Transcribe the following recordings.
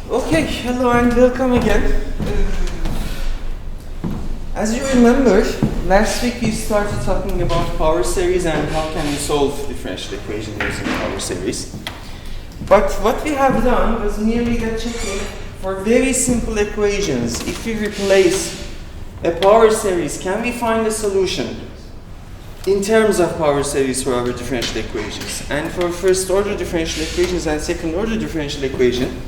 Okay, hello and welcome again. As you remember, last week we started talking about power series and how can we solve differential equations using power series. But what we have done was merely that checking for very simple equations. If we replace a power series, can we find a solution in terms of power series for our differential equations? And for first order differential equations and second order differential equation,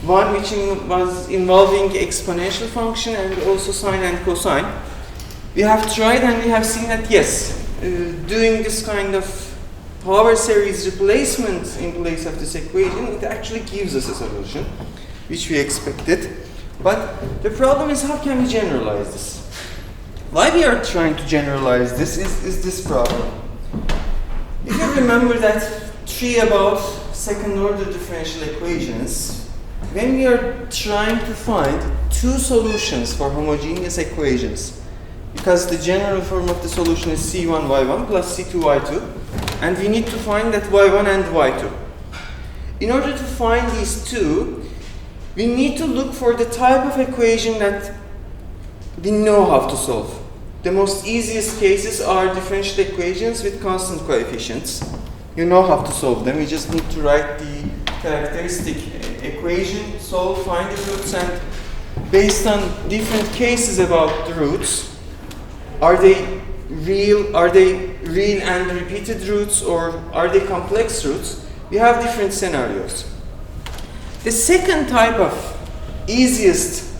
one which was involving exponential function and also sine and cosine, we have tried and we have seen that yes, doing this kind of power series replacement in place of this equation, it actually gives us a solution which we expected. But the problem is, how can we generalize this? Why we are trying to generalize this is this problem. If you remember that tree about second order differential equations, when we are trying to find two solutions for homogeneous equations, because the general form of the solution is c1y1 plus c2y2, and we need to find that y1 and y2. In order to find these two, we need to look for the type of equation that we know how to solve. The most easiest cases are differential equations with constant coefficients. You know how to solve them. You just need to write the characteristic equation, solve, find the roots, and based on different cases about the roots, are they real and repeated roots, or are they complex roots? We have different scenarios. The second type of easiest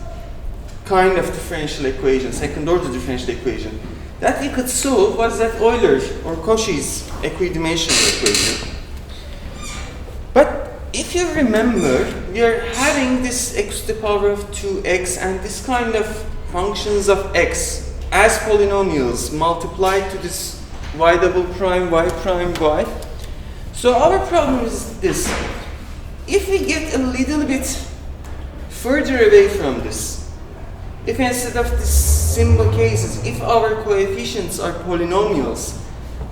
kind of differential equation, second order differential equation, that we could solve was that Euler or Cauchy's equidimensional equation. But if you remember, we are having this x to the power of 2x and this kind of functions of x as polynomials multiplied to this y double prime, y prime, y. So our problem is this. If we get a little bit further away from this, if instead of these simple cases, if our coefficients are polynomials,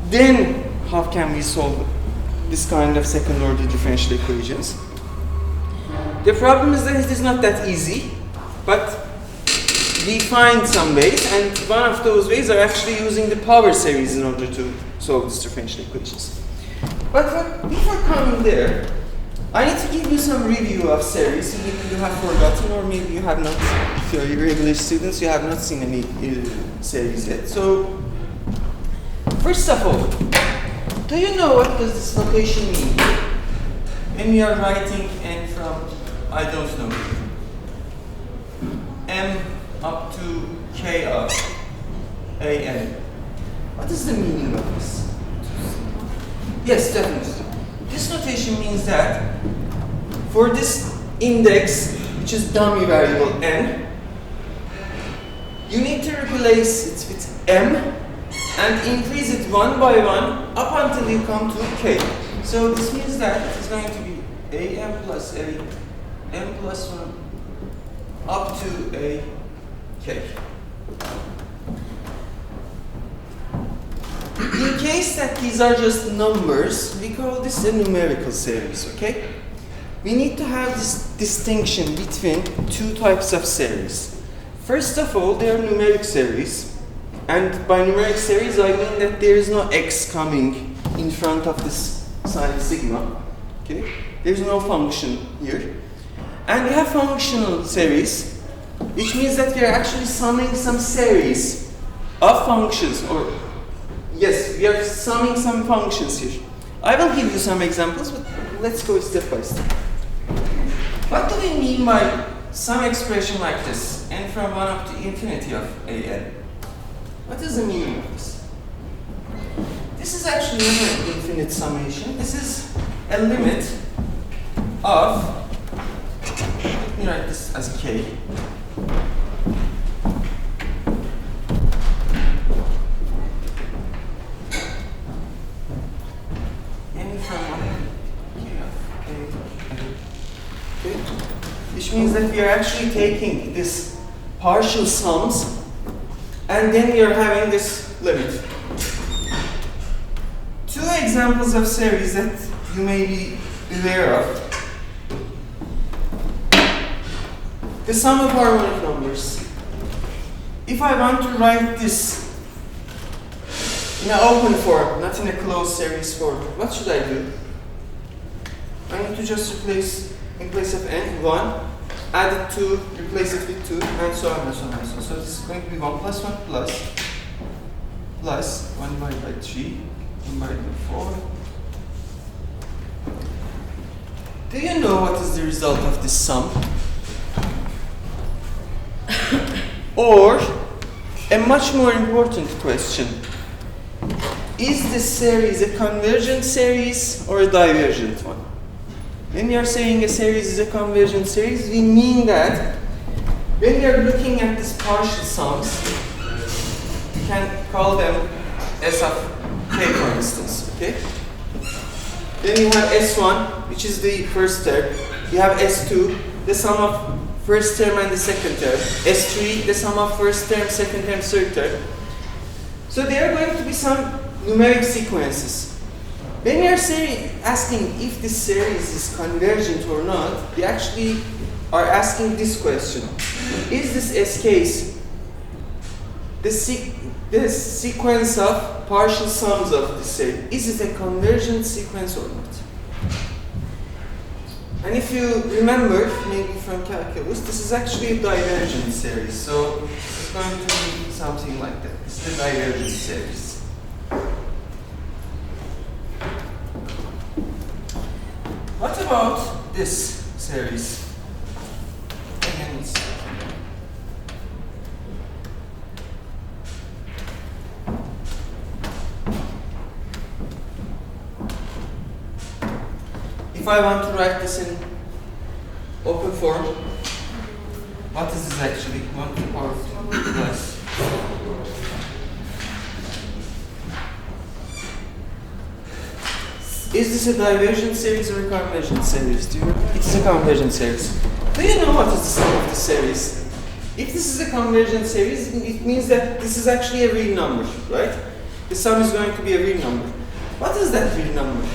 then how can we solve this kind of second order differential equations? The problem is that it is not that easy, but we find some ways, and one of those ways are actually using the power series in order to solve these differential equations. But before coming there, I need to give you some review of series. Maybe you have forgotten, or maybe you have not, if you're irregular students, you have not seen any series yet. So, first of all, do you know what does this notation mean? When we are writing n from, I don't know, m up to k of an. What is the meaning of this? Yes, definitely. This notation means that for this index, which is dummy variable n, you need to replace it with m and increase it one by one up until you come to k. So this means that it's going to be am plus a, m plus 1 up to a k. In case that these are just numbers, we call this a numerical series, okay? We need to have this distinction between two types of series. First of all, they are numeric series. And by numeric series, I mean that there is no x coming in front of this sine sigma, okay? There is no function here. And we have functional series, which means that we are actually summing some series of functions, or yes, we are summing some functions here. I will give you some examples, but let's go step by step. What do we mean by some expression like this, n from 1 up to infinity of an? What is the meaning of this? This is actually not an infinite summation. This is a limit of, let me write this as k. Which means that we are actually taking this partial sums and then we are having this limit. Two examples of series that you may be aware of. the sum of harmonic numbers. If I want to write this in an open form, not in a closed series form, what should I do? I need to just replace, in place of n, 1, add it 2, replace it with 2, and so on and so on and so on. So this is going to be 1 plus 1 plus 1 divided by 3, 1 divided by 4. Do you know what is the result of this sum? Or, a much more important question, is this series a convergent series or a divergent one? When we are saying a series is a convergent series, we mean that when we are looking at these partial sums, we can call them S of k, for instance, okay? Then you have S1, which is the first term. You have S2, the sum of first term and the second term. S3, the sum of first term, second term, third term. So there are going to be some numeric sequences. When we are asking if this series is convergent or not, we actually are asking this question. Is this S case the sequence of partial sums of this series? Is it a convergent sequence or not? And if you remember, maybe from calculus, this is actually a divergent series. So it's going to be something like that. It's the divergent series. What about this series? Again, it's if I want to write this in open form, what is this actually? 1 to the power of 2 plus. Is this a divergent series or a convergent series? It's a convergent series. Do you know what is the sum of the series? If this is a convergent series, it means that this is actually a real number, right? The sum is going to be a real number. What is that real number?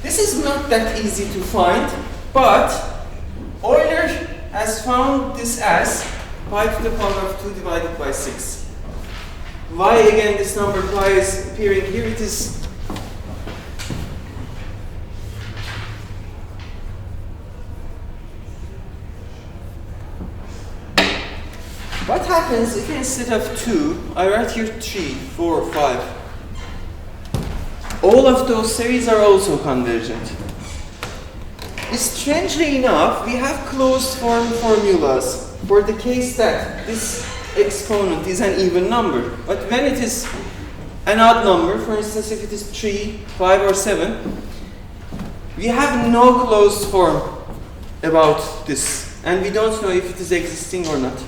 This is not that easy to find, but Euler has found this as pi to the power of 2 divided by 6. Why again this number pi is appearing here? It is what happens if instead of 2 I write here 3, 4, 5? All of those series are also convergent. Strangely enough, we have closed form formulas for the case that this exponent is an even number. But when it is an odd number, for instance, if it is 3, 5, or 7, we have no closed form about this. And we don't know if it is existing or not.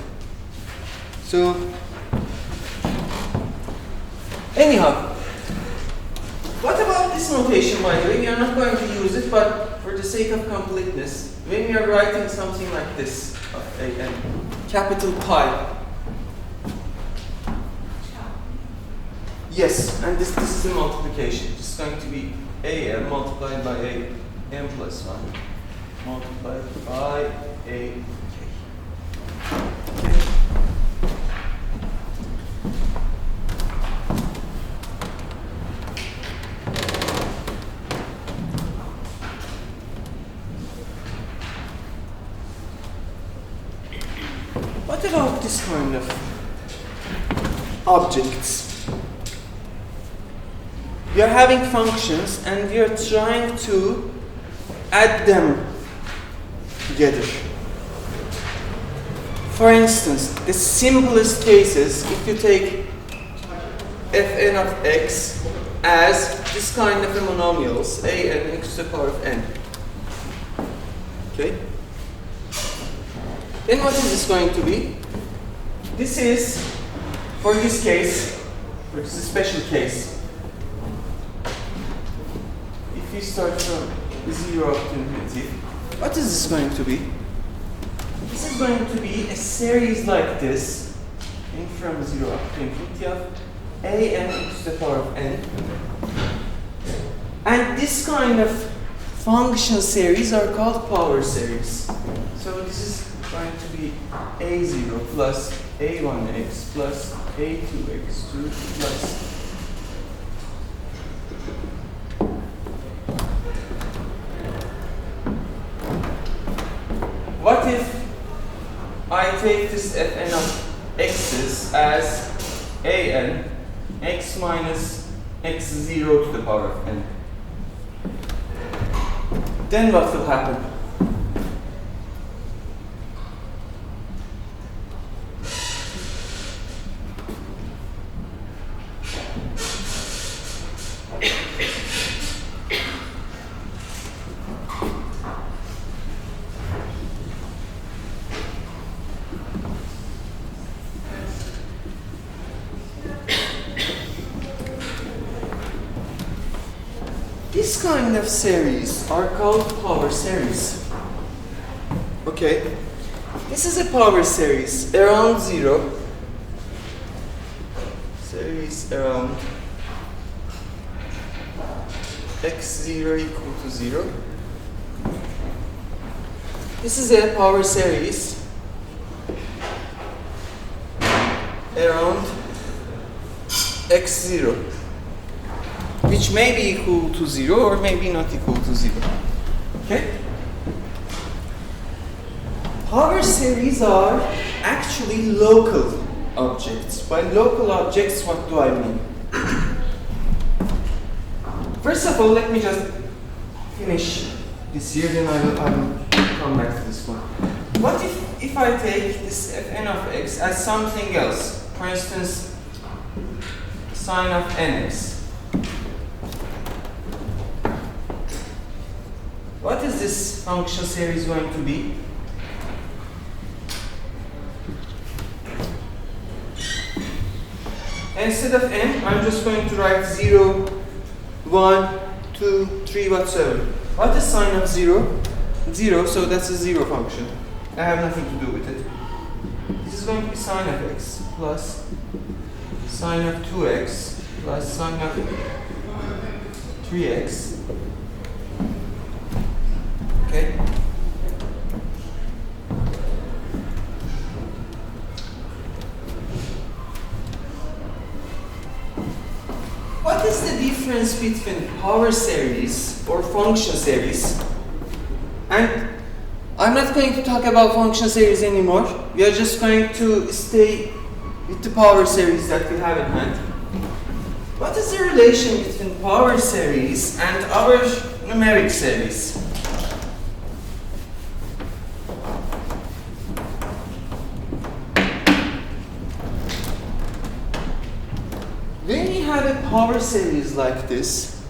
So, anyhow, what about this notation, by the way? We are not going to use it, but for the sake of completeness, when we are writing something like this, a capital pi. Yes, and this is the multiplication. It's going to be am multiplied by am plus 1 multiplied by a. What about this kind of objects? We are having functions and we are trying to add them together. For instance, the simplest cases, if you take fn of x as this kind of a monomials, a and x to the power of n. Okay? Then what is this going to be? This is, for this case, which is a special case, if we start from 0 up to infinity, what is this going to be? This is going to be a series like this, in from 0 up to infinity of a and x to the power of n. And this kind of function series are called power series. So this is going to be a0 plus a1x plus a2x2 plus what if I take this fn of x's as an x minus x0 to the power of n? Then what will happen? This kind of series are called power series. Okay, this is a power series around 0. Series around x0 equal to 0. This is a power series around x0, which may be equal to 0 or maybe not equal to 0. Okay? Power series are actually local objects. By local objects, what do I mean? First of all, let me just finish this here, then I will come back to this one. What if I take this fn of x as something else? For instance, sine of nx. What is this function series going to be? Instead of n, I'm just going to write 0, 1, 2, 3, whatsoever. What is sine of 0? 0, so that's a 0 function. I have nothing to do with it. This is going to be sine of x plus sine of 2x plus sine of 3x. Okay? What is the difference between power series or function series? And I'm not going to talk about function series anymore. We are just going to stay with the power series that we have in hand. What is the relation between power series and our numeric series? When we have a power series like this,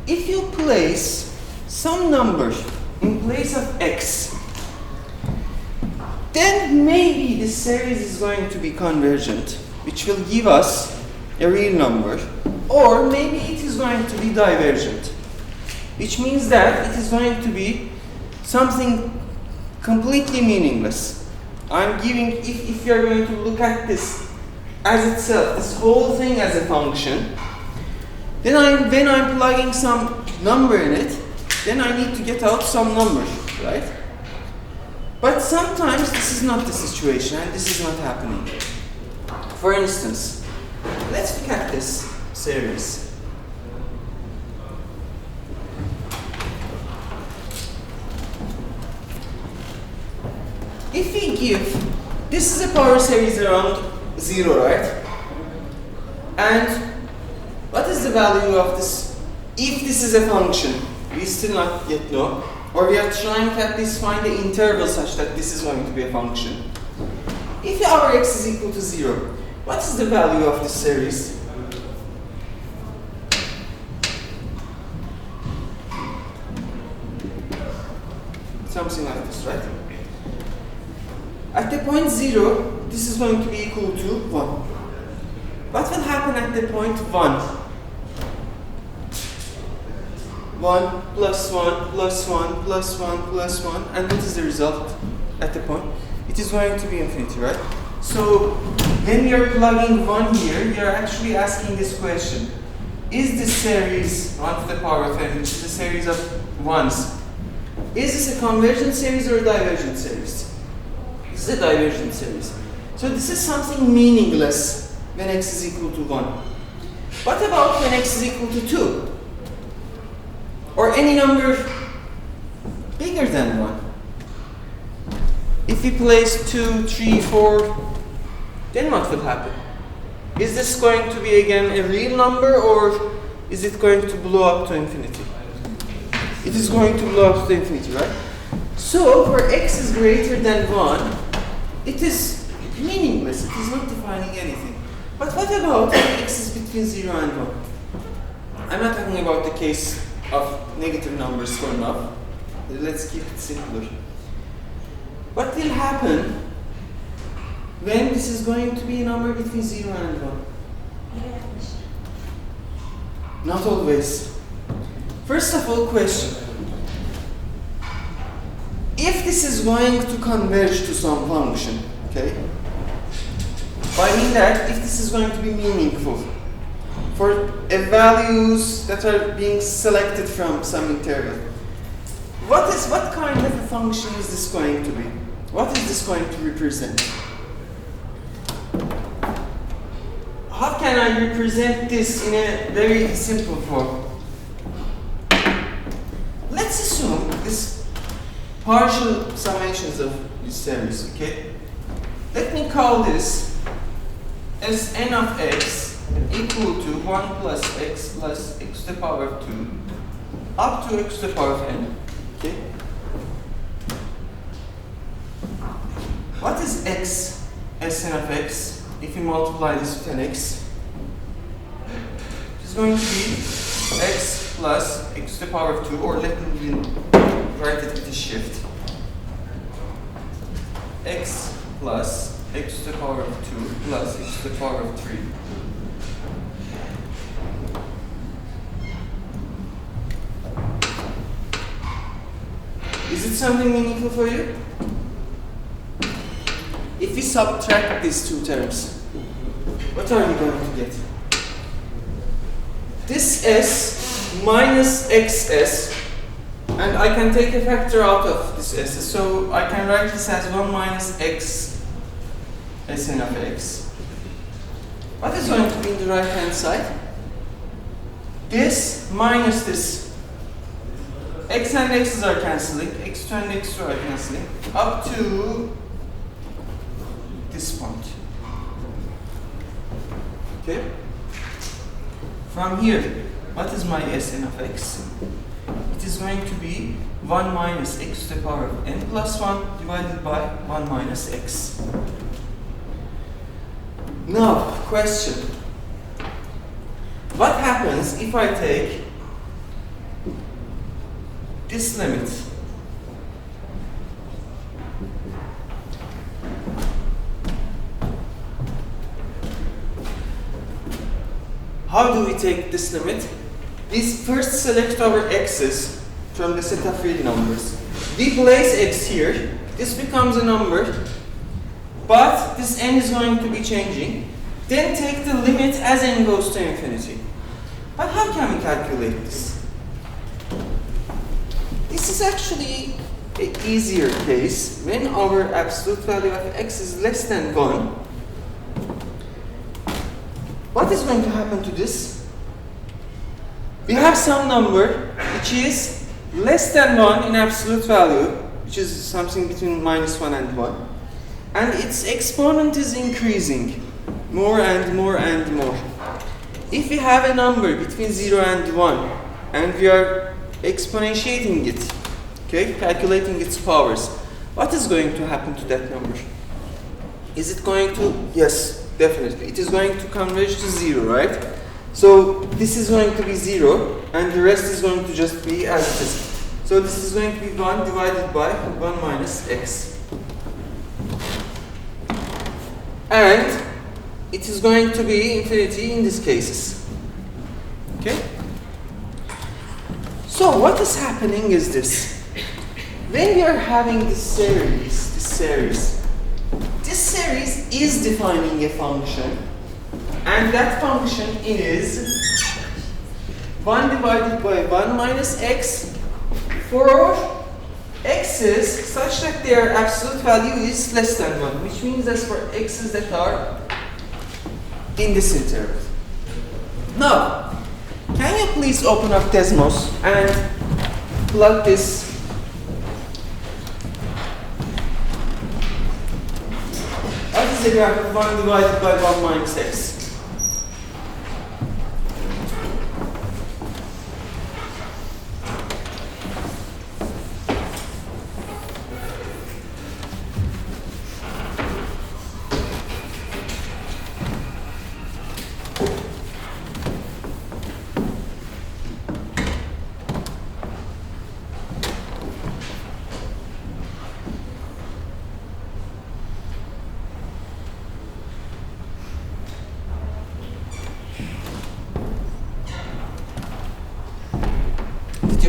if you place some number in place of x, then maybe this series is going to be convergent, which will give us a real number, or maybe it is going to be divergent, which means that it is going to be something completely meaningless. I'm giving, if you're going to look at this as itself, this whole thing as a function, then when I'm plugging some number in it, then I need to get out some number, right? But sometimes this is not the situation and this is not happening. For instance, let's look at this series. If we give, this is a power series around 0, right? And what is the value of this? If this is a function, we still not yet know, or we are trying to at least find the interval such that this is going to be a function. If our x is equal to 0, what is the value of this series? Something like this, right? At the point 0, this is going to be equal to 1. What will happen at the point 1? 1 plus 1 plus 1 plus 1 plus 1, and what is the result at the point? It is going to be infinity, right? So when we are plugging 1 here, we are actually asking this question. is this series 1 to the power of n, which is a series of ones, is this a convergent series or a divergent series? This is a divergent series. So this is something meaningless when x is equal to 1. What about when x is equal to 2? Or any number bigger than 1? If we place 2, 3, 4, then what will happen? Is this going to be again a real number, or is it going to blow up to infinity? It is going to blow up to infinity, right? So for x is greater than 1, it is meaningless. It is not defining anything. But what about when x is between 0 and 1? I'm not talking about the case of negative numbers for now. Let's keep it simpler. What will happen when this is going to be a number between 0 and 1? Not always. First of all, question. If this is going to converge to some function, okay? I mean that if this is going to be meaningful for values that are being selected from some interval, what kind of a function is this going to be? What is this going to represent? How can I represent this in a very simple form? Let's assume this partial summations of this series, okay? Let me call this as n of x equal to 1 plus x to the power of 2 up to x to the power of n, okay? What is x as n of x? If we multiply this with an x, it's going to be x plus x to the power of 2, or let me even write it with a shift. X plus x to the power of 2 plus x to the power of 3. Is it something meaningful for you? If we subtract these two terms, what are we going to get? This s minus xs, and I can take a factor out of this s, so I can write this as 1 minus x Sn of x. What is going to be in the right hand side? This minus this. X and x's are cancelling, x2 and x2 are cancelling, up to this point. Okay? From here, what is my Sn of x? It is going to be 1 minus x to the power of n plus 1 divided by 1 minus x. Now, question. What happens if I take this limit? How do we take this limit? We first select our x's from the set of real numbers. We place x here. This becomes a number, but this n is going to be changing. Then take the limit as n goes to infinity. But how can we calculate this? This is actually an easier case when our absolute value of x is less than 1. What is going to happen to this? We have some number which is less than 1 in absolute value, which is something between minus 1 and 1. And its exponent is increasing more and more and more. If we have a number between 0 and 1, and we are exponentiating it, okay, calculating its powers, what is going to happen to that number? Is it going to, yes, definitely, it is going to converge to 0, right? So this is going to be 0, and the rest is going to just be as it is. So this is going to be 1 divided by 1 minus x. And it is going to be infinity in these cases. Okay? So what is happening is this. When we are having this series is defining a function, and that function is 1 divided by 1 minus x for x's such that their absolute value is less than 1, which means that for x's that are in this interval. Now, can you please open up Desmos and plug this what is the graph of 1 divided by 1 minus x?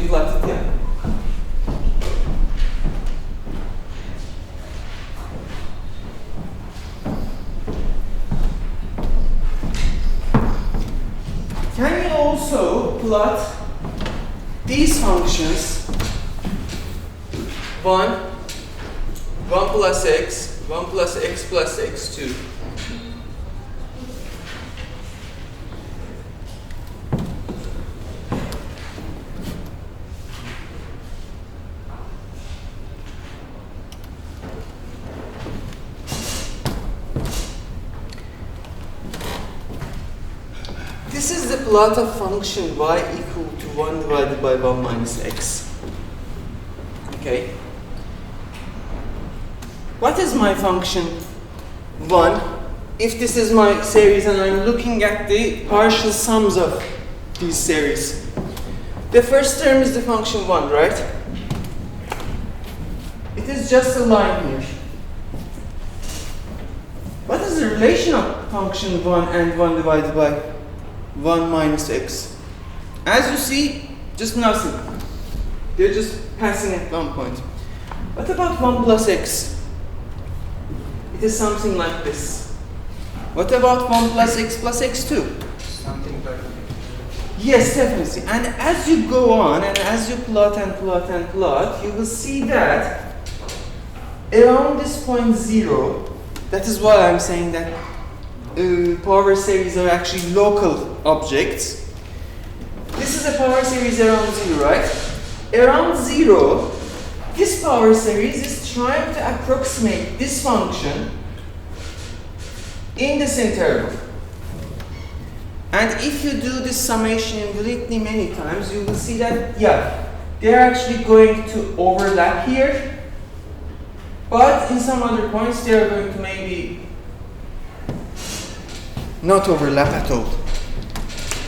Plot it, yeah. Can you also plot these functions 1 plus x, 1 plus x plus x2? This is the plot of function y equal to 1 divided by 1 minus x. Okay. What is my function 1? If this is my series and I'm looking at the partial sums of these series. The first term is the function 1, right? It is just a line here. What is the relation of function 1 and 1 divided by 1 minus x? As you see, just nothing. They're just passing at one point. What about 1 plus x? It is something like this. What about 1 plus x2? Something like that. Yes, definitely. And as you go on and as you plot and plot and plot, you will see that around this point 0, that is why I'm saying that power series are actually local objects. This is a power series around 0, right? Around 0, this power series is trying to approximate this function in this interval. And if you do this summation infinitely many times, you will see that, yeah, they're actually going to overlap here, but in some other points they are going to maybe not overlap at all.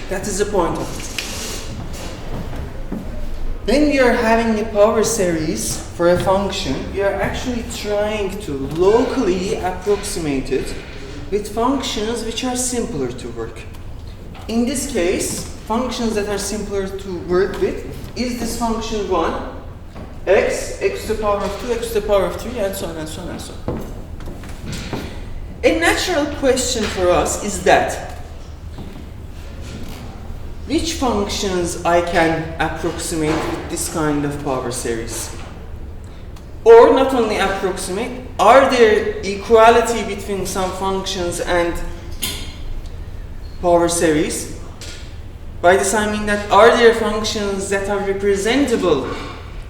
That is the point of it. When we are having a power series for a function, we are actually trying to locally approximate it with functions which are simpler to work. In this case, functions that are simpler to work with is this function 1, x, x to the power of 2, x to the power of 3, and so on and so on and so on. A natural question for us is that which functions I can approximate with this kind of power series? Or not only approximate, are there equality between some functions and power series? By this I mean that are there functions that are representable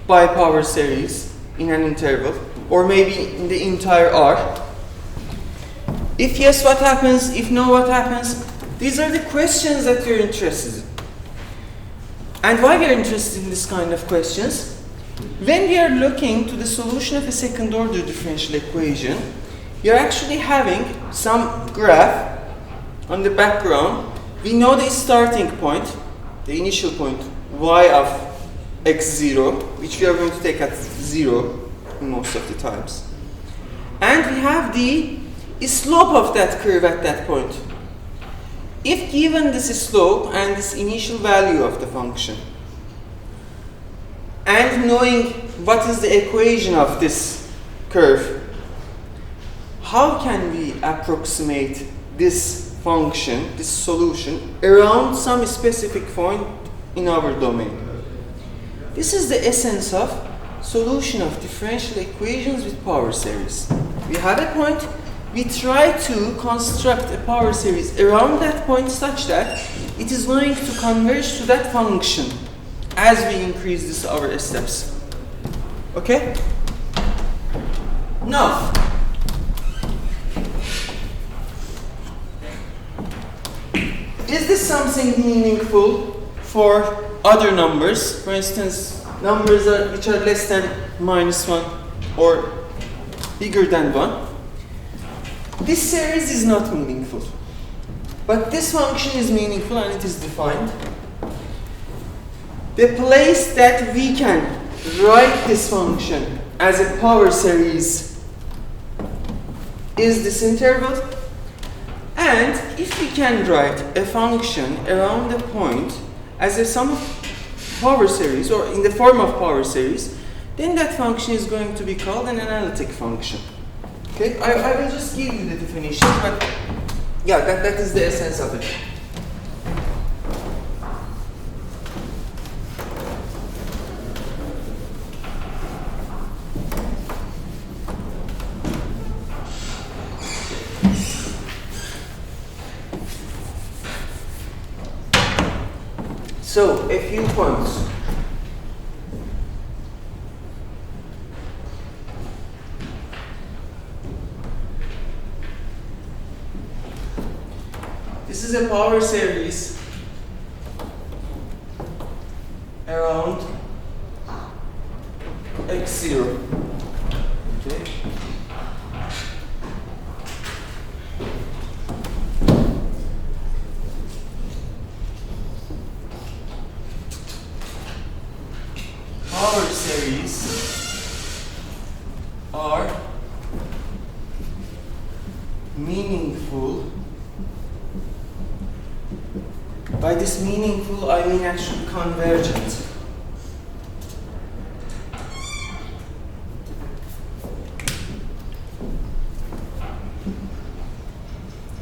by power series in an interval, or maybe in the entire R? If yes, what happens? If no, what happens? These are the questions that we're interested in. And why we're interested in this kind of questions? When we are looking to the solution of a second order differential equation, you're actually having some graph on the background. We know the starting point, the initial point, y of x0, which we are going to take at 0 most of the times. And we have the slope of that curve at that point. If given this slope and this initial value of the function, and knowing what is the equation of this curve, how can we approximate this function, this solution, around some specific point in our domain. This is the essence of solution of differential equations with power series. We have a point, we try to construct a power series around that point such that it is going to converge to that function as we increase this our steps. Okay? Now, is this something meaningful for other numbers? For instance, numbers which are less than -1 or bigger than 1. This series is not meaningful. But this function is meaningful and it is defined. The place that we can write this function as a power series is this interval. And if we can write a function around a point as a sum of power series or in the form of power series, then that function is going to be called an analytic function. Okay, I will just give you the definition, but yeah, that is the essence of it. So, a few points. This is a power series around x0. Okay. Power series are meaningful. By this meaningful, I mean actually convergent.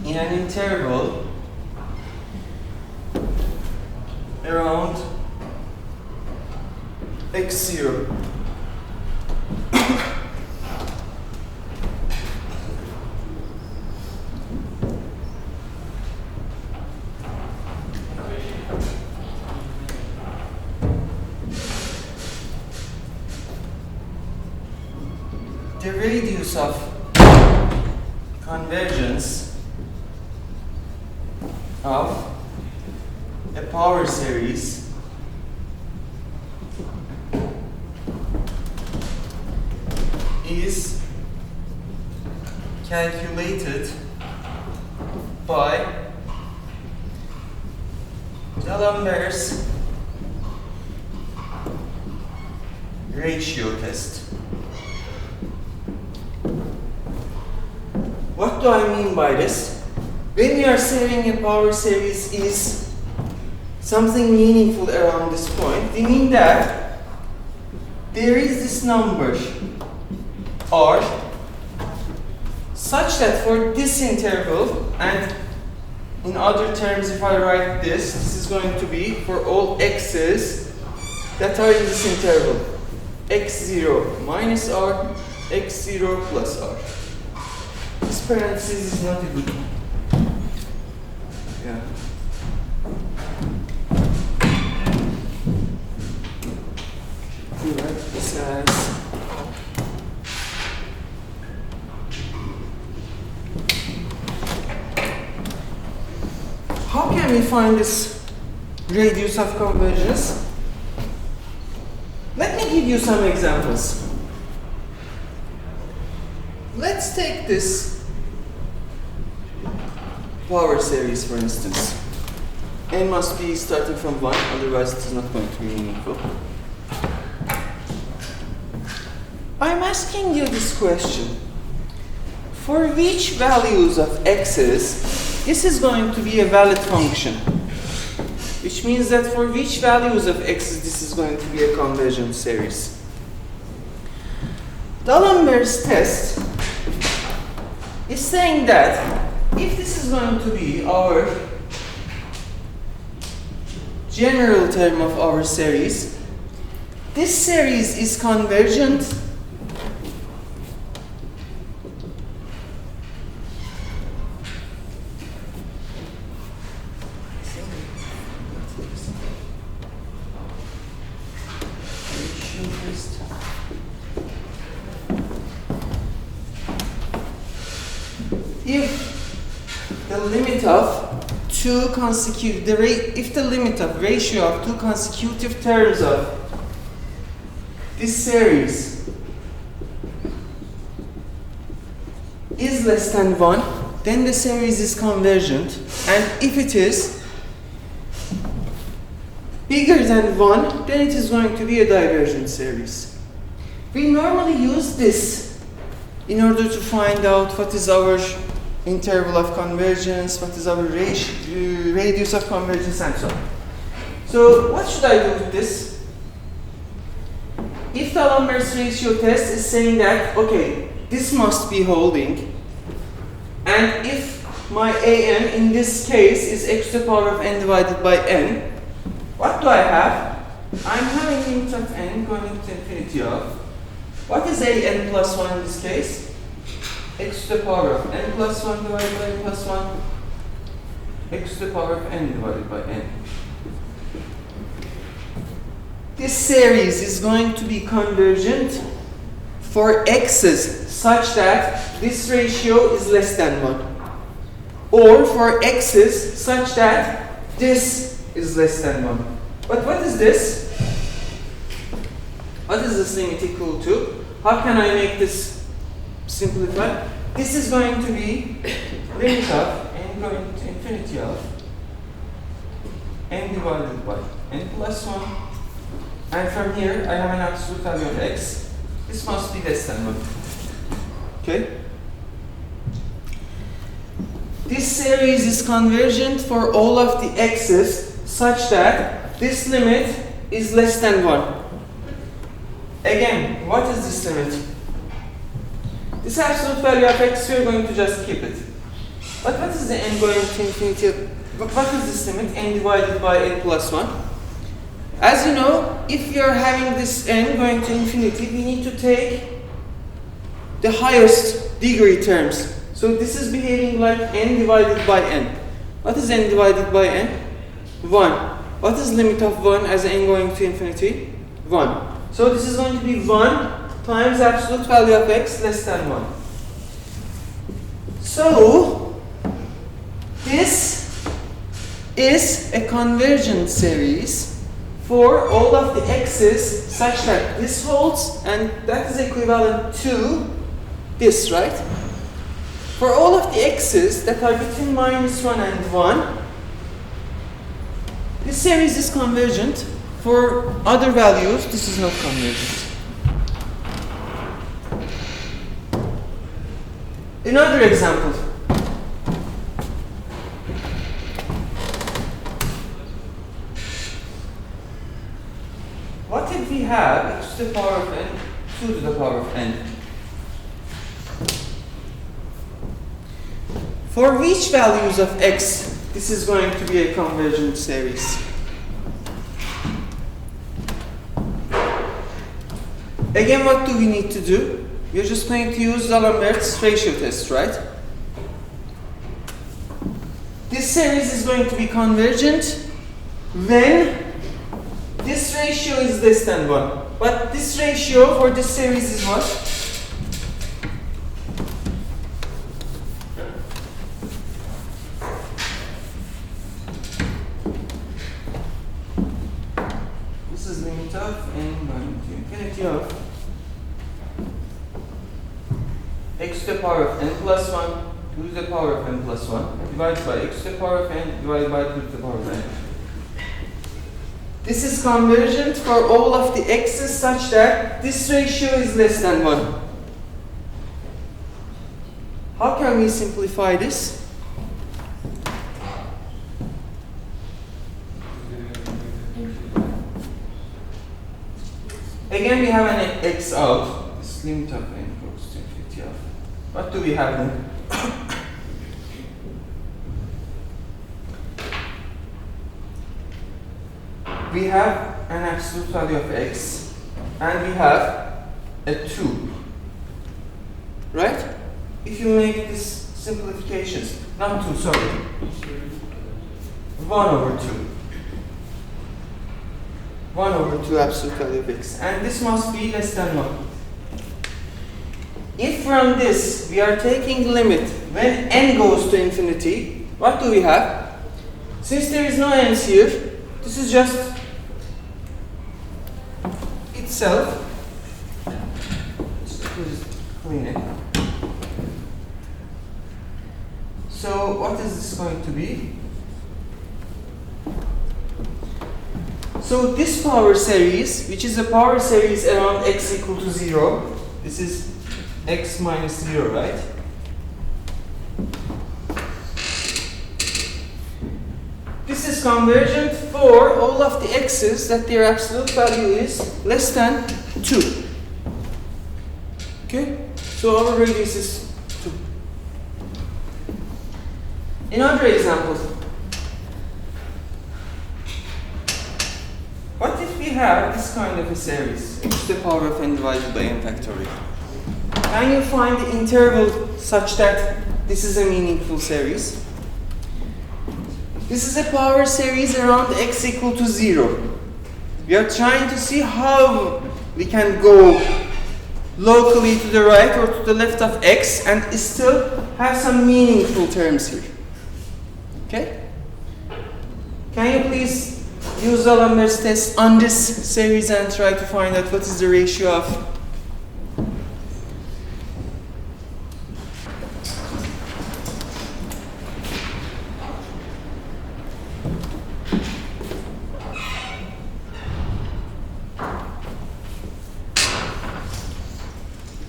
In an interval around x0. The radius of convergence of a power series is calculated by D'Alembert's ratio test. What do I mean by this? When we are saying a power series is something meaningful around this point, we mean that there is this number R such that for this interval, and in other terms if I write this is going to be for all x's that are in this interval. x0 minus R, x0 plus R. This parenthesis is not a good one. Yeah. You write this as how can we find this radius of convergence? Let me give you some examples. Let's take this power series, for instance. N must be starting from 1, otherwise it is not going to be meaningful. I'm asking you this question. For which values of x's, this is going to be a valid function? Which means that for which values of x's, this is going to be a convergent series. D'Alembert's test is saying that if this is going to be our general term of our series. This series is convergent if the limit of ratio of two consecutive terms of this series is less than 1, then the series is convergent, and if it is bigger than 1, then it is going to be a divergent series. We normally use this in order to find out what is our interval of convergence, what is our radius of convergence, and so on. So what should I do with this? If the Lambert's ratio test is saying that, okay, this must be holding, and if my an in this case is x to the power of n divided by n, what do I have? I'm having limit of n going to infinity of, what is an plus 1 in this case? X to the power of n plus 1 divided by n plus 1, x to the power of n divided by n. This series is going to be convergent for x's such that this ratio is less than 1, or for x's such that this is less than 1. But what is this? What is this limit equal to? How can I make this simplify? This is going to be limit of n going to infinity of n divided by n plus 1, and from here I have an absolute value of x. This must be less than 1. Okay? This series is convergent for all of the x's such that this limit is less than 1. Again, what is this limit? This absolute value of x, we are going to just keep it. But what is the n going to infinity? What is this limit? N divided by n plus 1. As you know, if you are having this n going to infinity, we need to take the highest degree terms. So this is behaving like n divided by n. What is n divided by n? 1. What is limit of 1 as n going to infinity? 1. So this is going to be 1 times absolute value of x less than 1. So this is a convergent series for all of the x's such that this holds, and that is equivalent to this, right? For all of the x's that are between minus 1 and 1, this series is convergent. For other values, this is not convergent. Another example. What if we have x to the power of n, 2 to the power of n? For which values of x this is going to be a convergent series? Again, what do we need to do? We're just going to use Lambert's ratio test, right? This series is going to be convergent when this ratio is less than 1. But this ratio for this series is what? This is limit of n going to infinity of x to the power of n plus 1 2 to the power of n plus 1 divided by x to the power of n divided by 2 to the power of n. This is convergent for all of the x's such that this ratio is less than 1. How can we simplify this? Again, we have an x out. This limit of n goes to infinity of. What do we have then? we have an absolute value of x, and we have a 2. Right? If you make this simplifications, not 2, sorry, 1 over 2. 1 over 2 absolute value of x, and this must be less than 1. If from this we are taking limit when n goes to infinity, what do we have? Since there is no n's here, this is just itself. Let's just clean it. So what is this going to be? So this power series, which is a power series around x equal to 0, this is x minus 0, right? This is convergent for all of the x's that their absolute value is less than 2. Okay? So our radius is 2. Another example. What if we have this kind of a series, x to the power of n divided by n factorial? Can you find the interval such that this is a meaningful series? This is a power series around x equal to 0. We are trying to see how we can go locally to the right or to the left of x and still have some meaningful terms here. Okay? Can you please use D'Alembert's test on this series and try to find out what is the ratio of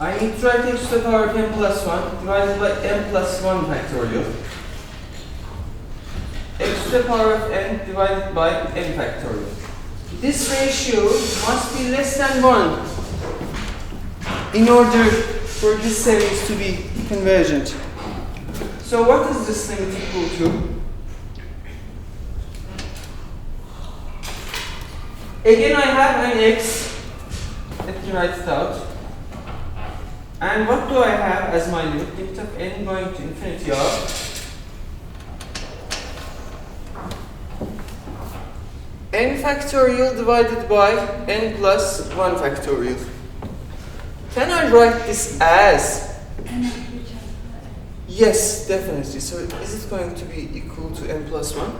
I need to write x to the power of n plus 1 divided by n plus 1 factorial. X to the power of n divided by n factorial. This ratio must be less than 1 in order for this series to be convergent. So what is this limit equal to? Again, I have an x. Let me write it out. And what do I have as my limit? Limit of n going to infinity of n factorial divided by n plus 1 factorial. Can I write this as? Yes, definitely. So is it going to be equal to n plus 1?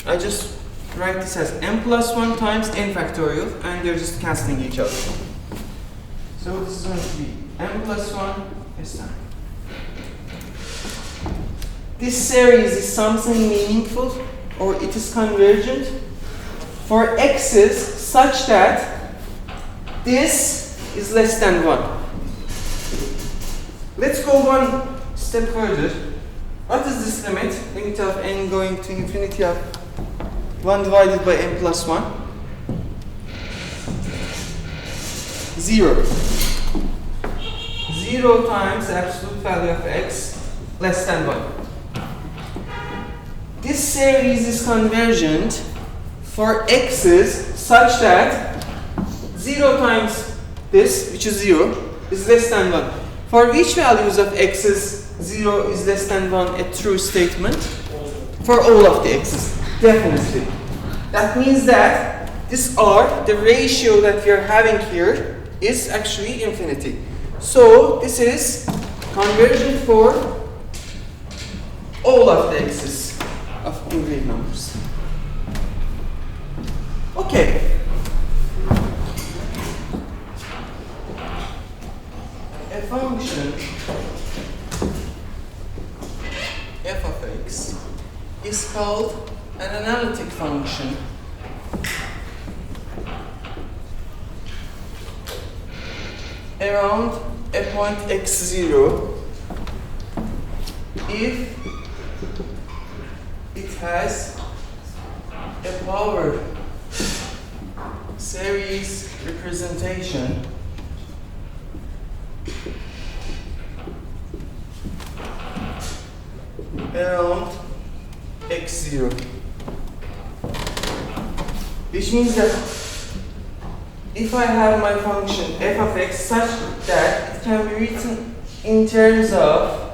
I just write this as n plus 1 times n factorial, and they're just cancelling each other. So this is going to be n plus 1 this time. This series is something meaningful, or it is convergent for x's such that this is less than 1. Let's go one step further. What is this limit? Limit of n going to infinity of 1 divided by n plus 1? 0. 0 times the absolute value of x less than 1. This series is convergent for x's such that 0 times this, which is 0, is less than 1. For which values of x's 0 is less than 1 a true statement? For all of the x's, definitely. That means that this r, the ratio that we are having here, is actually infinity. So this is convergent for all of the x's of integer numbers. Okay. A function f of x is called an analytic function around a point x0 if it has a power series representation around x0, which which means that if I have my function f of x such that it can be written in terms of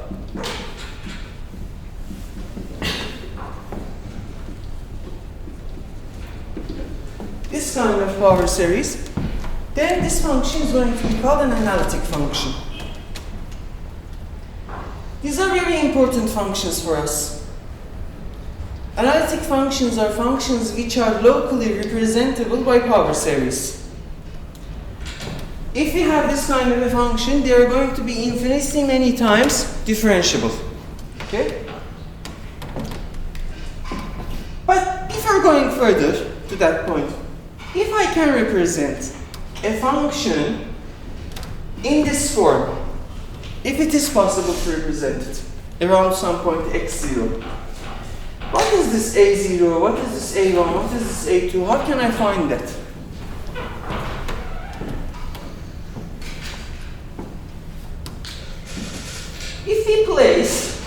this kind of power series, then this function is going to be called an analytic function. These are very important functions for us. Analytic functions are functions which are locally representable by power series. If we have this kind of a function, they are going to be infinitely many times differentiable. Okay? But if we're going further to that point, if I can represent a function in this form, if it is possible to represent it around some point x0, what is this a0, what is this a1, what is this a2, how can I find that? If we place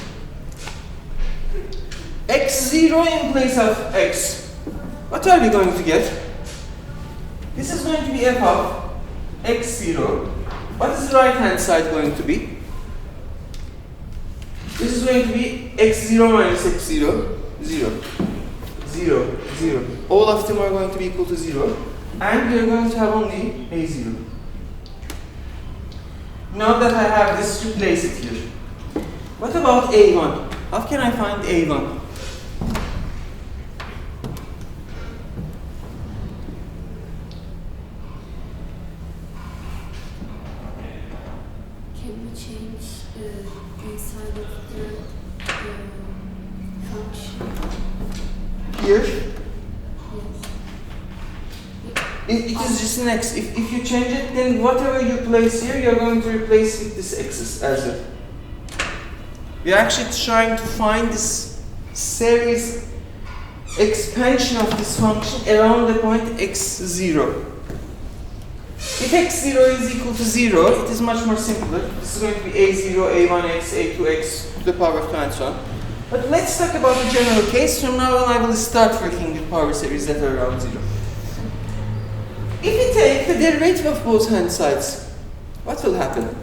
x0 in place of x, what are we going to get? This is going to be f of x0. What is the right hand side going to be? This is going to be x0 minus x0, 0, 0, 0. All of them are going to be equal to 0. And we are going to have only a0. Now that I have this, replace it here. What about a1? How can I find a1? Can we change inside of the function? Here? Yes. It is just an x. If you change it, then whatever you place here, you're going to replace with this x as well. We are actually trying to find this series expansion of this function around the point x0. If x0 is equal to 0, it is much more simpler. This is going to be a0, a1x, a2x to the power of 2 and so on. But let's talk about the general case. From now on, I will start working with power series that are around 0. If we take the derivative of both hand sides, what will happen?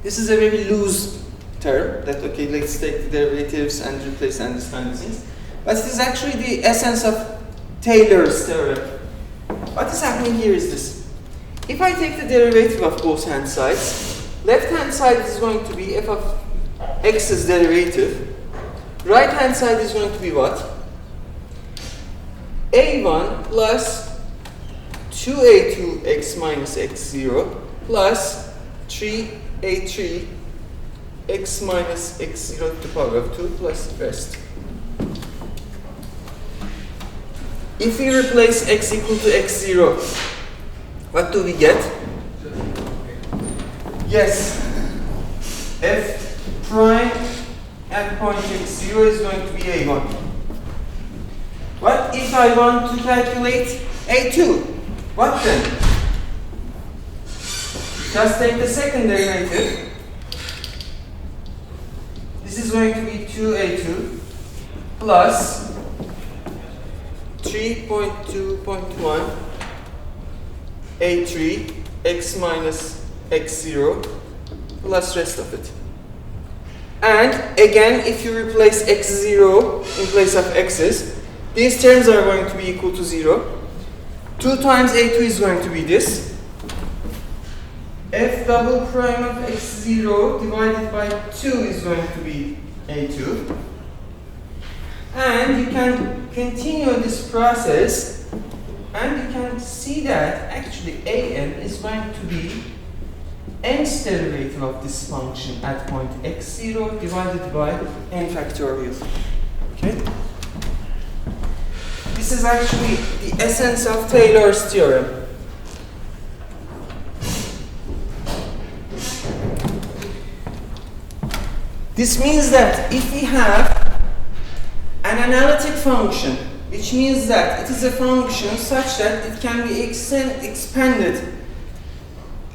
This is a very loose term that, okay, let's take the derivatives and replace and this kind of things. But it is actually the essence of Taylor's theorem. What is happening here is this. If I take the derivative of both hand sides, left hand side is going to be f of x's derivative. Right hand side is going to be what? a1 plus 2a2x minus x0 plus 3a3 x minus x0 to the power of 2 plus rest. If we replace x equal to x0, what do we get? Yes, f prime at point x0 is going to be a1. What if I want to calculate a2? What then? Just take the second derivative. This is going to be 2a2 plus 3.2.1 a3 x minus x0 plus rest of it. And again, if you replace x0 in place of x's, these terms are going to be equal to 0. 2 times a2 is going to be this. F double prime of x0 divided by 2 is going to be a2. And you can continue this process and you can see that actually an is going to be nth derivative of this function at point x0 divided by n factorial. Okay? This is actually the essence of Taylor's theorem. This means that if we have an analytic function, which means that it is a function such that it can be expanded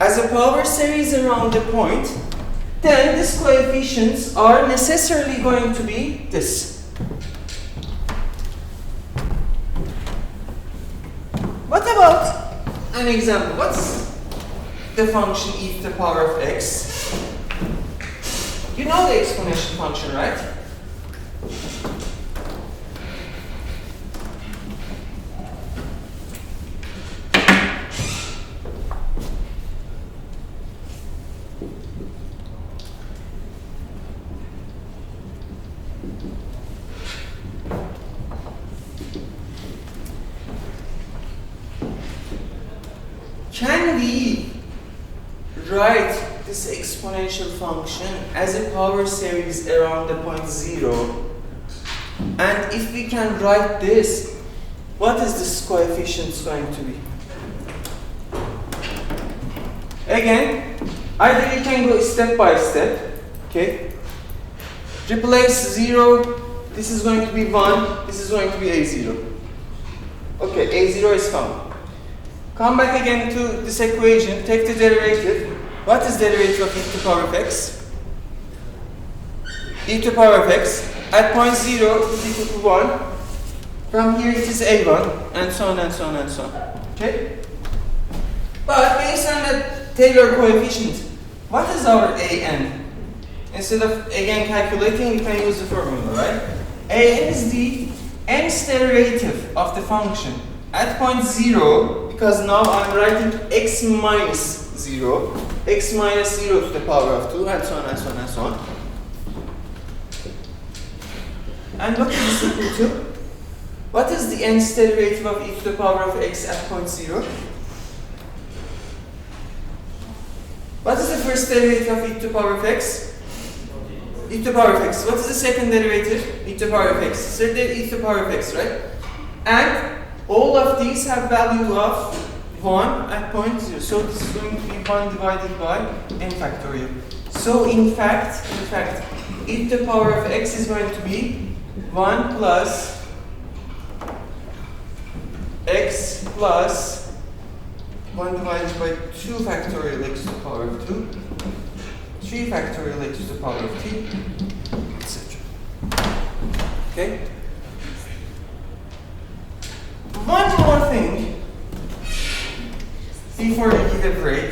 as a power series around the point, then these coefficients are necessarily going to be this. about an example? What's the function e to the power of x? You know the exponential function, right? Can we write this exponential function as a power series around the point 0? And if we can write this, what is this coefficient going to be? Again, either you can go step by step, okay? Replace 0, this is going to be 1, this is going to be a0. Okay, a0 is found. Come back again to this equation, take the derivative. What is the derivative of e to the power of x? E to the power of x at point 0 is equal to 1. From here it is a1, and so on and so on and so on. Okay? But based on the Taylor coefficient, what is our an? Instead of again calculating, we can use the formula, right? An is the nth derivative of the function at point 0, because now I'm writing x minus 0, x minus 0 to the power of 2, and so on and so on and so on. And what is this equal to? What is the nth derivative of e to the power of x at point 0? What is the first derivative of e to the power of x? E to the power of x. What is the second derivative? E to the power of x. Third e to the power of x, right? And all of these have value of 1 at point 0. So this is going to be 1 divided by n factorial. So in fact, e to the power of x is going to be 1 plus x plus 1 divided by 2 factorial x to the power of 2, 3 factorial x to the power of t, etc. Okay? One more thing before we give a break.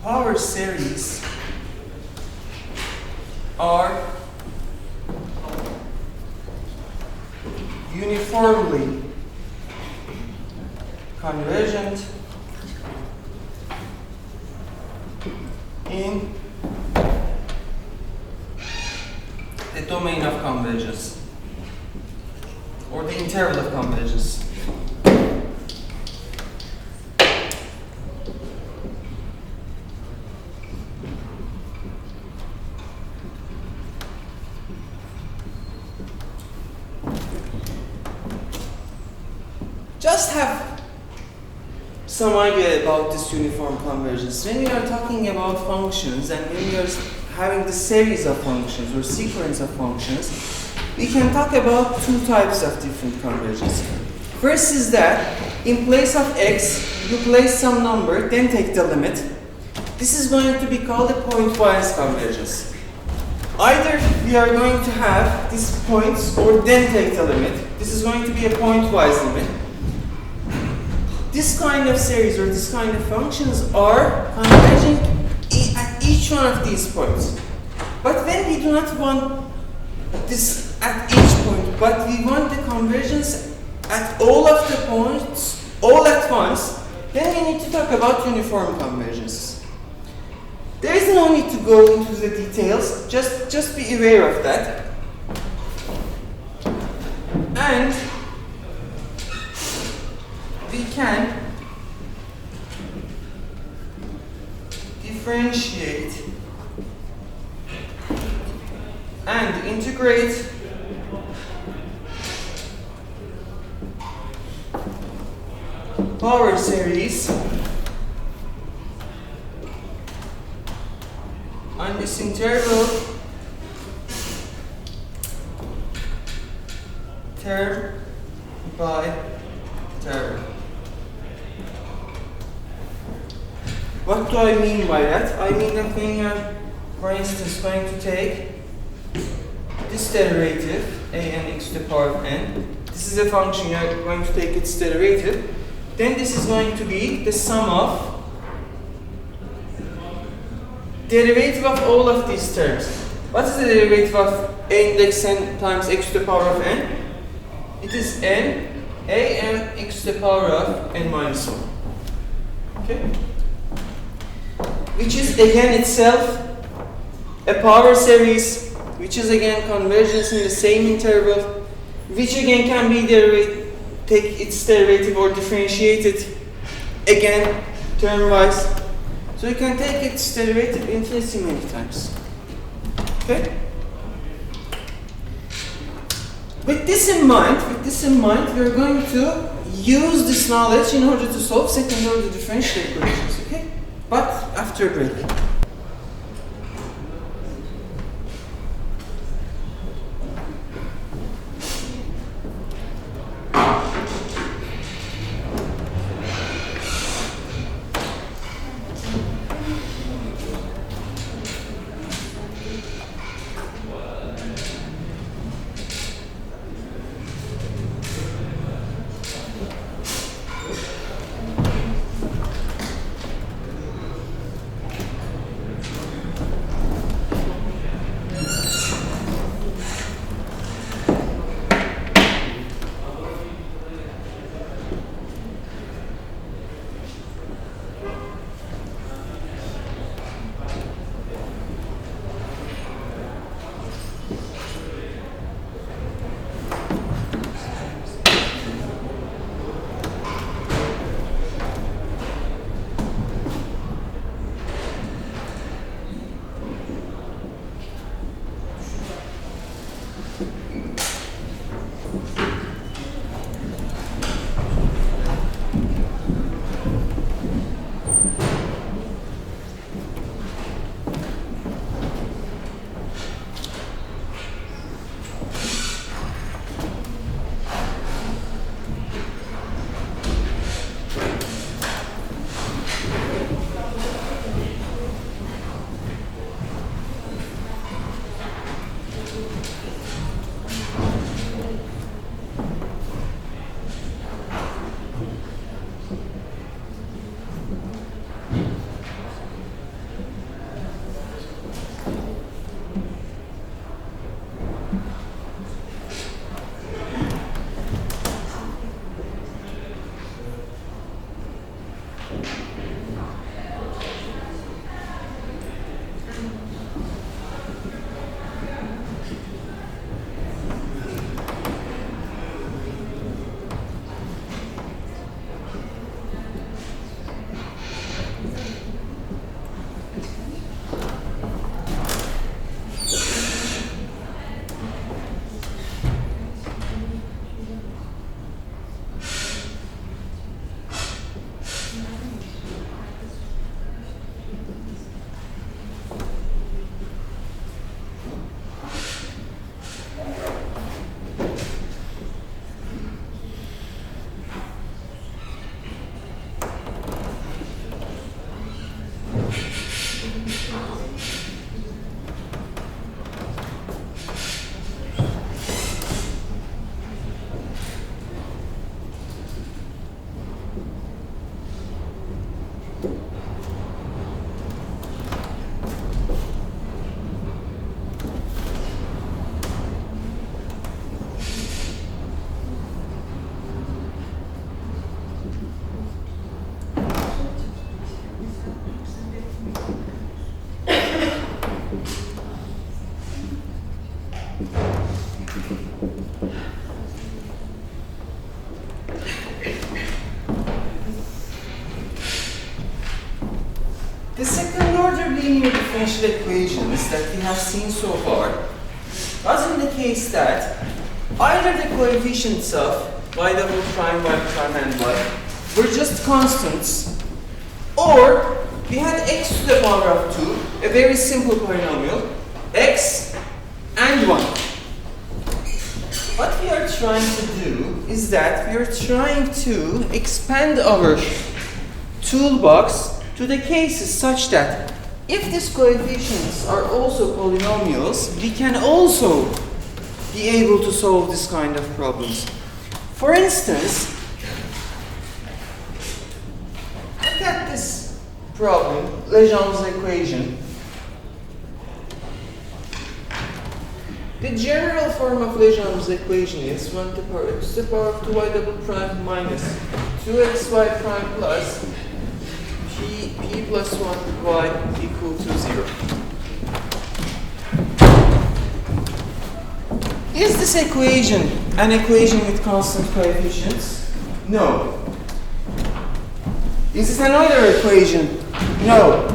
Power series are uniformly convergent in the domain of convergence, or the interval of convergence. Just have some idea about this uniform convergence. When we are talking about functions and when we are having the series of functions or sequence of functions, we can talk about two types of different convergence. First is that in place of x, you place some number, then take the limit. This is going to be called a pointwise convergence. Either we are going to have these points or then take the limit. This is going to be a pointwise limit. This kind of series or this kind of functions are converging at each one of these points. But when we do not want this at each point, but we want the convergence at all of the points all at once, then we need to talk about uniform convergence. There is no need to go into the details, just be aware of that. And we can differentiate and integrate power series on this interval term by term. What do I mean by that? I mean that when you are, for instance, going to take this derivative, an x to the power of n. This is a function, you are going to take its derivative. Then this is going to be the sum of derivative of all of these terms. What is the derivative of a index n times x to the power of n? It is n a n x to the power of n minus 1. Okay? Which is again itself a power series, which is again convergence in the same interval, which again can be take its derivative or differentiate it again term-wise. So you can take its derivative infinitely many times. Okay? With this in mind, we are going to use this knowledge in order to solve second-order differential equations. Okay? But after a break. The second order linear differential equations that we have seen so far was in the case that either the coefficients of y double prime, y prime, and y were just constants, or we had x to the power of 2, a very simple polynomial, x and 1. What we are trying to do is that we are trying to expand our toolbox to the cases such that if these coefficients are also polynomials, we can also be able to solve this kind of problems. For instance, look at this problem, Legendre's equation. The general form of Legendre's equation is 1 to the power x to the power of 2y double prime minus 2xy prime plus p plus 1y equal to 0. Is this equation an equation with constant coefficients? No. Is it another equation? No.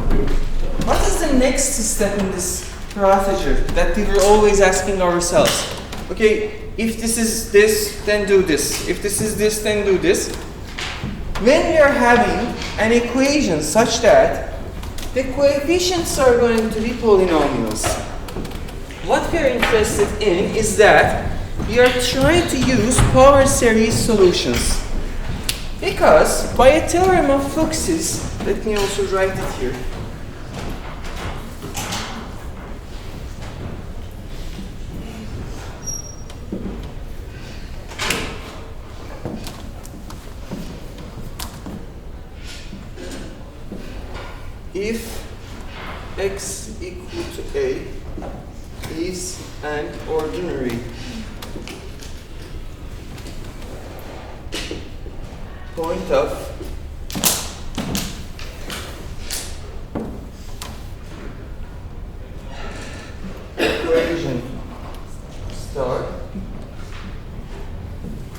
What is the next step in this procedure that we were always asking ourselves? Okay, if this is this, then do this. If this is this, then do this. When we are having an equation such that the coefficients are going to be polynomials, what we are interested in is that we are trying to use power series solutions. Because by a theorem of fluxes, let me also write it here. If x equal to a is an ordinary point of equation star,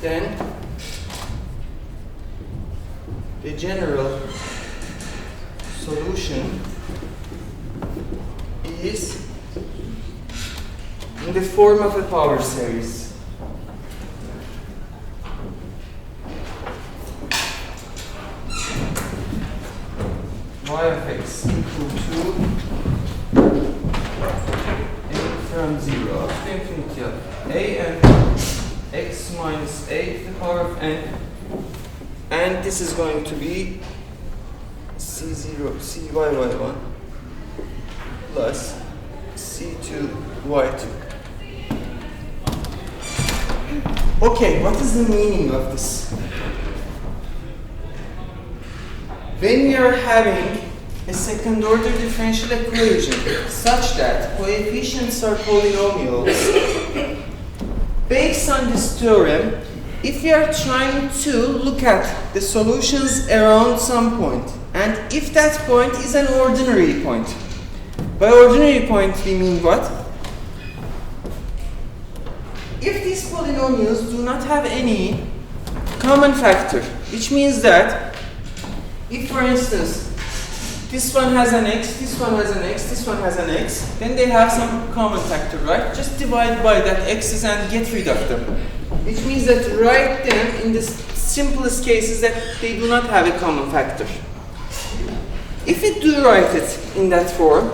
then the general solution is in the form of a power series. Y of x equal to a from 0 to infinity of a and x minus a to the power of n, and this is going to be c0 cyy1 plus c2y2. Okay, what is the meaning of this? When we are having a second order differential equation such that coefficients are polynomials, based on this theorem, if we are trying to look at the solutions around some point, and if that point is an ordinary point, by ordinary point we mean what? If these polynomials do not have any common factor, which means that if, for instance, this one has an x, this one has an x, this one has an x, then they have some common factor, right? Just divide by that x's and get rid of them. Which means that write them in the simplest cases that they do not have a common factor. If we do write it in that form,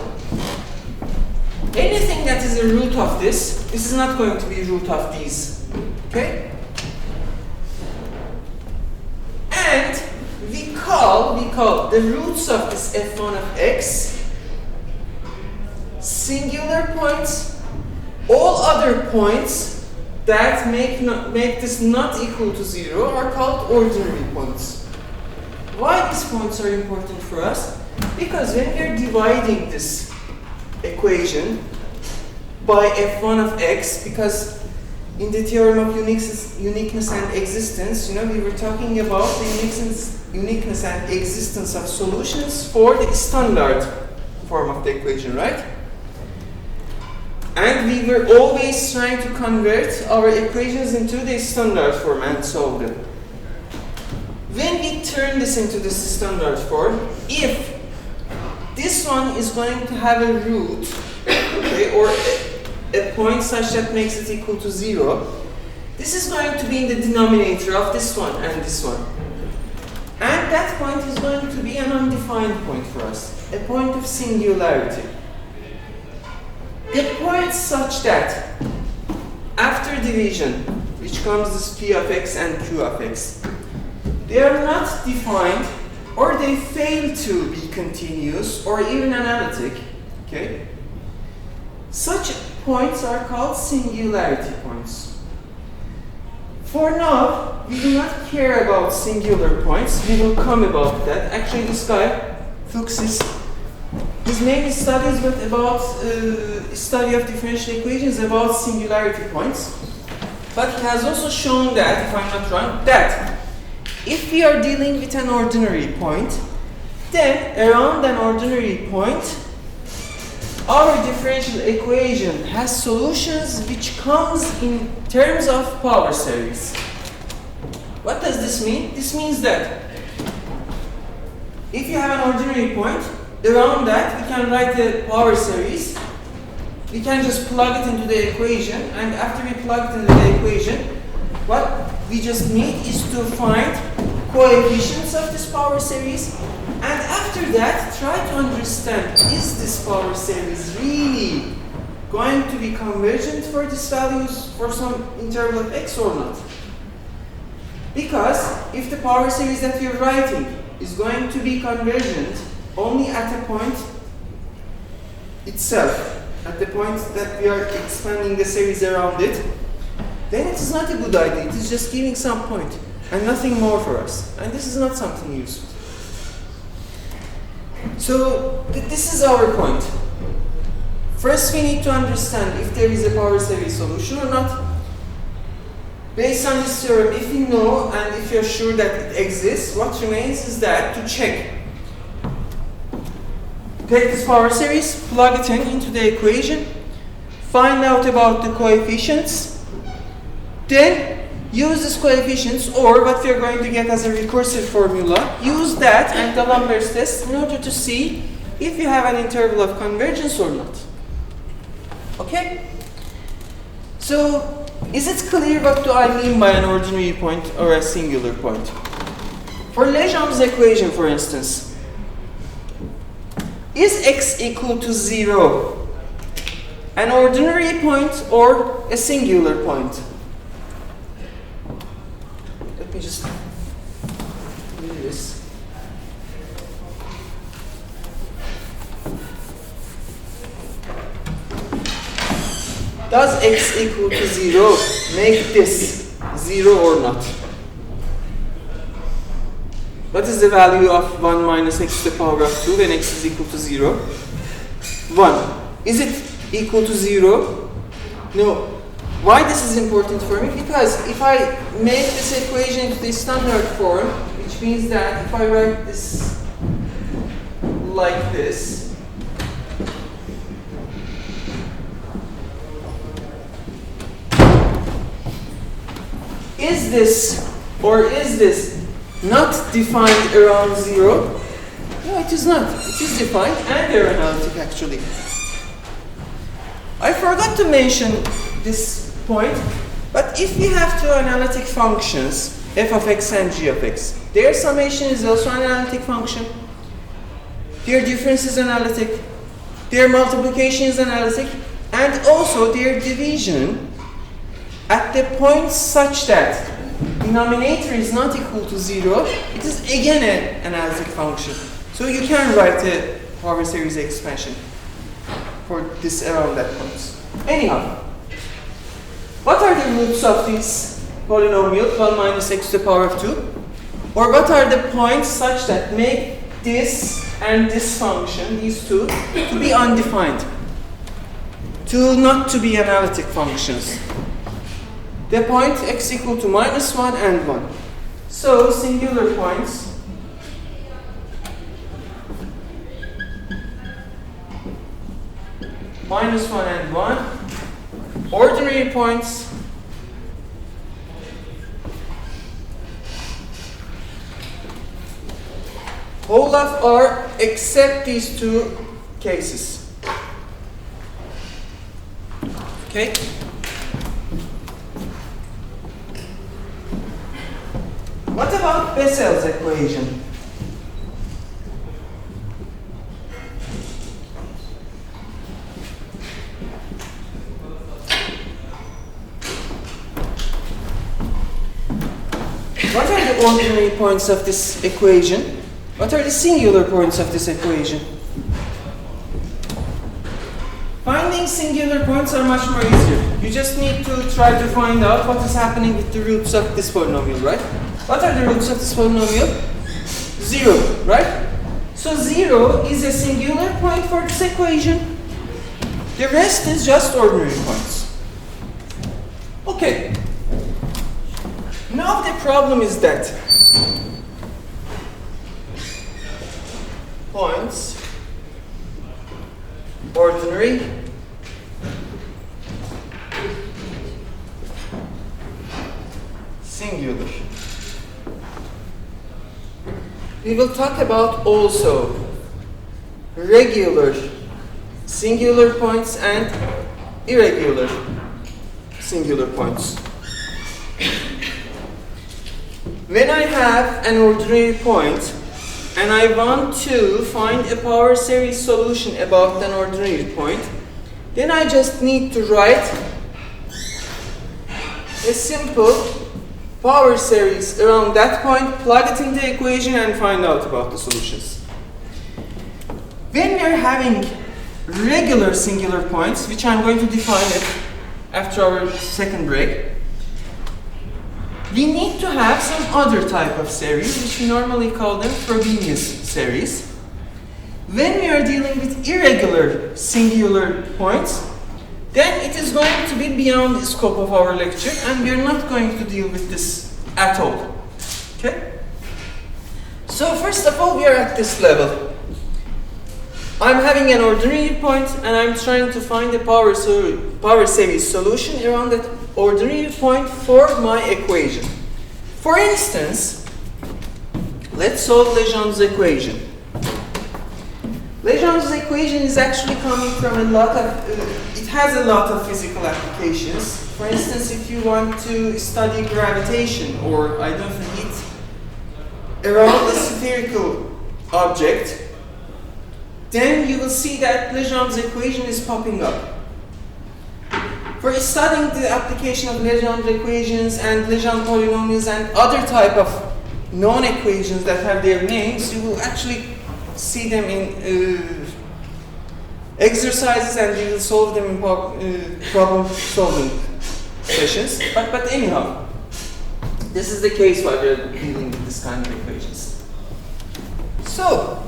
anything that is a root of this is not going to be root of these. Okay? And we call the roots of this f1 of x singular points. All other points that make this not equal to 0 are called ordinary points. Why these points are important for us? Because when we are dividing this equation by f1 of x, because in the theorem of uniqueness and existence, we were talking about the uniqueness and existence of solutions for the standard form of the equation, right? And we were always trying to convert our equations into the standard form and solve them. When we turn this into the standard form, if this one is going to have a root, okay, or a point such that makes it equal to 0, this is going to be in the denominator of this one and this one. And that point is going to be an undefined point for us, a point of singularity. A point such that after division, which comes this p of x and q of x, they are not defined, or they fail to be continuous or even analytic. Okay? Such a points are called singularity points. For now, we do not care about singular points. We will come about that. Actually, this guy, Fuchs, his main studies were about study of differential equations about singularity points. But he has also shown that, if I'm not wrong, that if we are dealing with an ordinary point, then around an ordinary point, our differential equation has solutions which comes in terms of power series. What does this mean? This means that if you have an ordinary point, around that we can write a power series. We can just plug it into the equation, and after we plug it into the equation, what we just need is to find coefficients of this power series, and after that try to understand, is this power series really going to be convergent for these values for some interval of x or not? Because if the power series that we are writing is going to be convergent only at a point itself, at the point that we are expanding the series around it, then it is not a good idea. It is just giving some point and nothing more for us. And this is not something useful. So this is our point. First, we need to understand if there is a power series solution or not. Based on this theorem, if we know and if you're sure that it exists, what remains is that to check. Take this power series, plug it into the equation, find out about the coefficients, then use these coefficients, or what we are going to get as a recursive formula, use that and the Lambert's test in order to see if you have an interval of convergence or not. Okay? So, is it clear what do I mean by an ordinary point or a singular point? For Lejeun's equation, for instance, is x equal to 0 an ordinary point or a singular point? Let me just do this. Does x equal to 0 make this 0 or not? What is the value of 1 minus x to the power of 2 when x is equal to 0? 1. Is it equal to 0? No. Why this is important for me? Because if I make this equation into the standard form, which means that if I write this like this, is this or is this not defined around 0? No, it is not. It is defined and they're analytic actually. I forgot to mention this point, but if we have two analytic functions, f of x and g of x, their summation is also an analytic function, their difference is analytic, their multiplication is analytic, and also their division at the point such that denominator is not equal to 0, it is again an analytic function. So you can write a power series expansion for this around that point. Anyhow, what are the roots of this polynomial 1 minus x to the power of 2? Or what are the points such that make this and this function, these two, to be undefined, to not to be analytic functions? The point x equal to minus 1 and 1. So, singular points minus 1 and 1. Ordinary points whole of R except these two cases. Okay? What about Bessel's equation? What are the ordinary points of this equation? What are the singular points of this equation? Finding Finding singular points are much more easier. You just need to try to find out what is happening with the roots of this polynomial, right? What are the roots of this polynomial? 0, right? So 0 is a singular point for this equation. The rest is just ordinary points. Okay. Now the problem is that points, ordinary, singular. We will talk about also regular singular points and irregular singular points. When I have an ordinary point and I want to find a power series solution about an ordinary point, then I just need to write a simple power series around that point, plug it in the equation and find out about the solutions. When we are having regular singular points, which I'm going to define it after our second break, we need to have some other type of series, which we normally call them Frobenius series. When we are dealing with irregular singular points, then it is going to be beyond the scope of our lecture, and we are not going to deal with this at all. Okay? So first of all, we are at this level. I'm having an ordinary point, and I'm trying to find a power series solution around that ordinary point for my equation. For instance, let's solve Legendre's equation. Legendre's equation is actually coming from a lot of, it has a lot of physical applications. For instance, if you want to study gravitation or, I don't know, heat around a spherical object, then you will see that Legendre's equation is popping up. For studying the application of Legendre equations and Legendre polynomials and other type of known equations that have their names, you will actually see them in exercises, and you will solve them in problem solving sessions. But anyhow, this is the case while we are dealing with this kind of equations. So,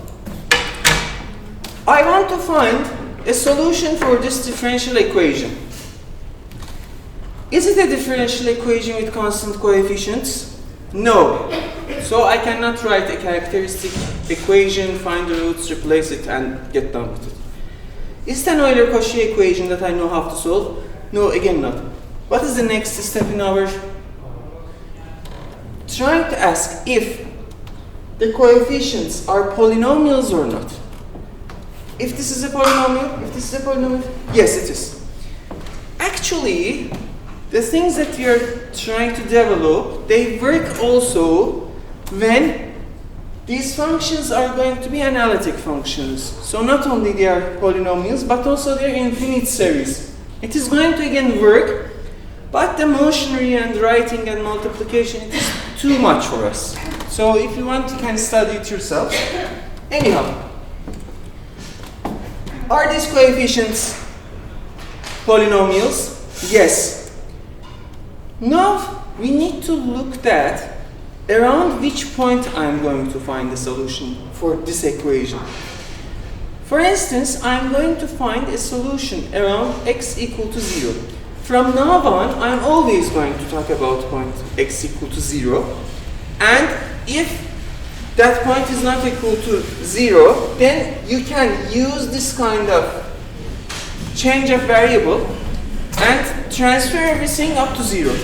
I want to find a solution for this differential equation. Is it a differential equation with constant coefficients? No. So I cannot write a characteristic equation, find the roots, replace it, and get done with it. Is it an Euler-Cauchy equation that I know how to solve? No, again not. What is the next step in our trying to ask if the coefficients are polynomials or not? If this is a polynomial, yes it is. Actually, the things that we are trying to develop, they work also when these functions are going to be analytic functions. So not only they are polynomials, but also they are infinite series. It is going to again work, but the motionary and writing and multiplication, it is too much for us. So if you want, you can study it yourself. Anyhow, are these coefficients polynomials? Yes. Now we need to look at around which point I'm going to find the solution for this equation. For instance, I'm going to find a solution around x equal to 0. From now on, I'm always going to talk about point x equal to 0. And if that point is not equal to 0, then you can use this kind of change of variable and transfer everything up to 0.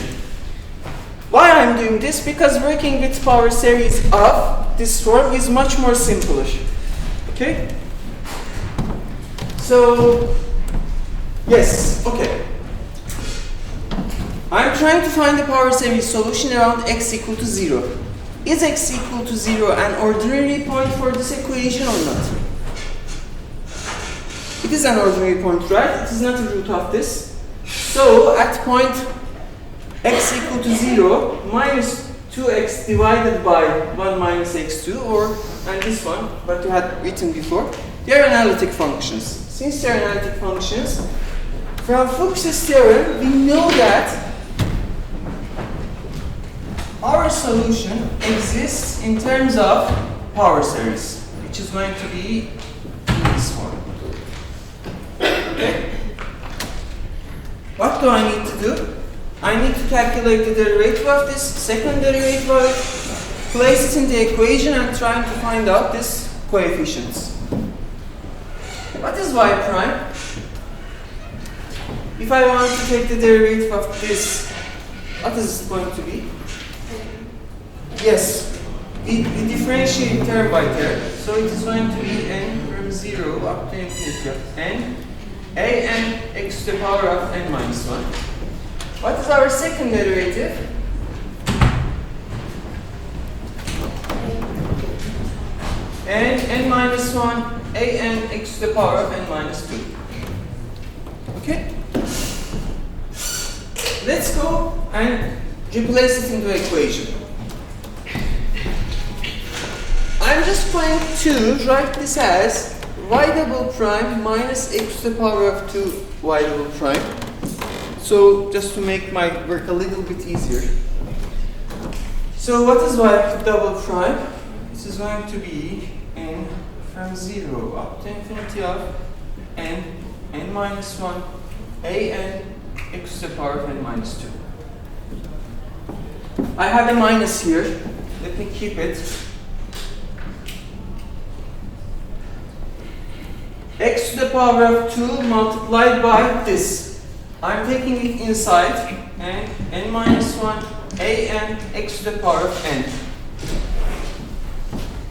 Why I'm doing this? Because working with power series of this form is much more simpler. Okay? So, yes, okay. I'm trying to find the power series solution around x equal to 0. Is x equal to 0 an ordinary point for this equation or not? It is an ordinary point, right? It is not a root of this. So, at point x equal to 0 minus 2x divided by 1 minus x2, and this one, but you had written before, they are analytic functions. Since they are analytic functions, From Fuchs's theorem, we know that our solution exists in terms of power series, which is going to be this one. Okay? What do I need to do? I need to calculate the derivative of this, second derivative of it, place it in the equation and try to find out this coefficients. What is y prime? If I want to take the derivative of this, what is it going to be? Yes, we differentiate term by term, so it is going to be n from 0 up to infinity of n, a n x to the power of n minus 1. What is our second derivative? N minus 1, a n x to the power of n minus 2. Okay? Let's go and replace it into the equation. I'm just going to write this as y double prime minus x to the power of 2 y double prime. So just to make my work a little bit easier. So what is y double prime? This is going to be n from 0 up to infinity of n minus 1 a n x to the power of n minus 2. I have a minus here. Let me keep it. X to the power of 2 multiplied by this. I'm taking it inside, and n minus 1 a n x to the power of n.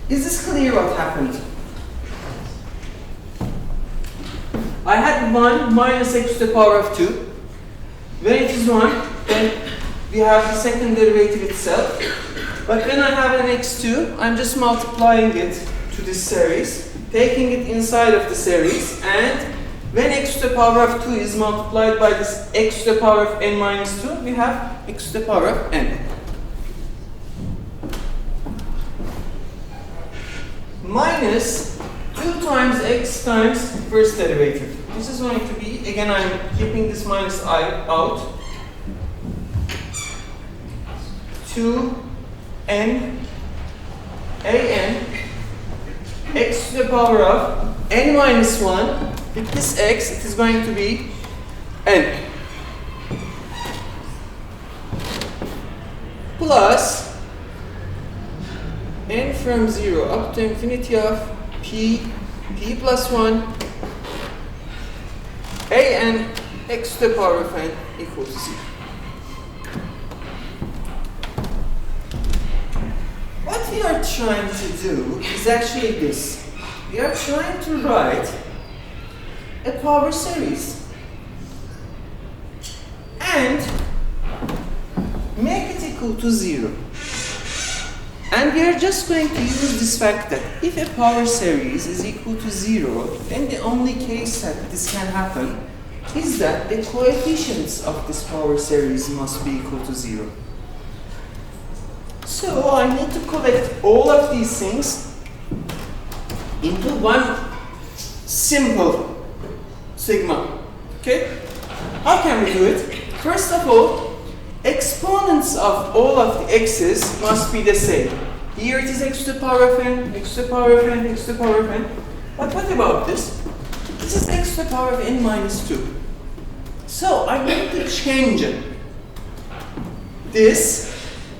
Is this clear what happened? I had 1 minus x to the power of 2. When it is 1, then we have the second derivative itself. But when I have an x2, I'm just multiplying it to this series, taking it inside of the series, and when x to the power of 2 is multiplied by this x to the power of n minus 2, we have x to the power of n. Minus 2 times x times first derivative. This is going to be, again I'm keeping this minus I out, 2n a n x to the power of n minus 1, with this x it is going to be n, plus n from 0 up to infinity of p plus 1 a n x to the power of n equals to 0. What we are trying to do is actually this. We are trying to write a power series and make it equal to 0. And we are just going to use this fact that if a power series is equal to 0, then the only case that this can happen is that the coefficients of this power series must be equal to 0. So I need to collect all of these things into one simple sigma. Okay? How can we do it? First of all, exponents of all of the x's must be the same. Here it is x to the power of n, x to the power of n, x to the power of n. But what about this? This is x to the power of n minus 2. So I need to change this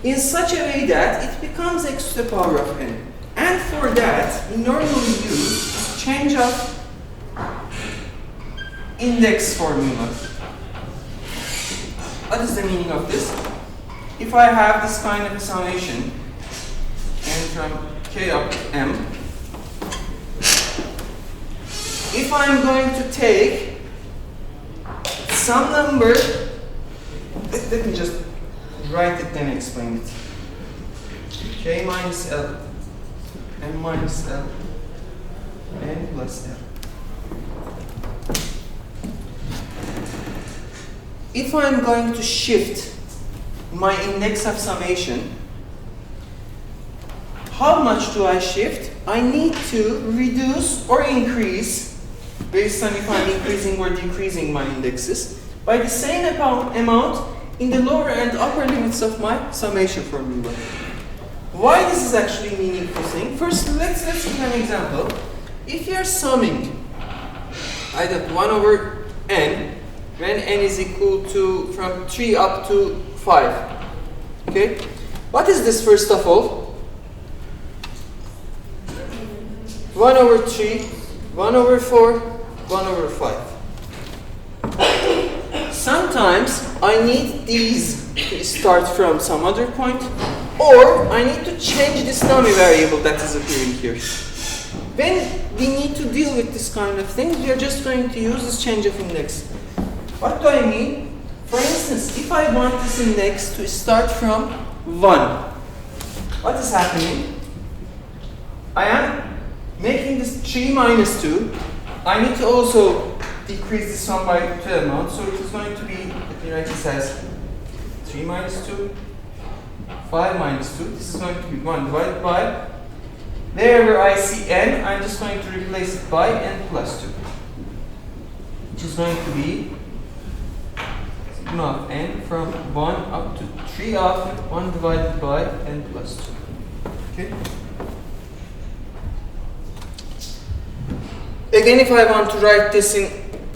in such a way that it becomes x to the power of n. And for that, we normally use change of index formula. What is the meaning of this? If I have this kind of a summation, n from k up to m, if I'm going to take some number, let me just write it then explain it. K minus L, M minus L, N plus L. If I'm going to shift my index of summation, how much do I shift? I need to reduce or increase based on if I'm increasing or decreasing my indexes, by the same amount in the lower and upper limits of my summation formula. Why this is actually a meaningful thing? First, let's give an example. If you're summing either 1 over n, when n is equal to from 3 up to 5, okay? What is this first of all? 1 over 3, 1 over 4, 1 over 5. Sometimes I need these to start from some other point, or I need to change this dummy variable that is appearing here. When we need to deal with this kind of thing, we are just going to use this change of index. What do I mean? For instance, if I want this index to start from 1, what is happening? I am making this 3 minus 2. I need to also decrease this one by 2 amount, so it is going to be, let me write this as 3 minus 2, 5 minus 2. This is going to be 1 divided by, wherever I see n, I'm just going to replace it by n plus 2, which is going to be sigma of n from 1 up to 3 of 1 divided by n plus 2. Okay? Again, if I want to write this in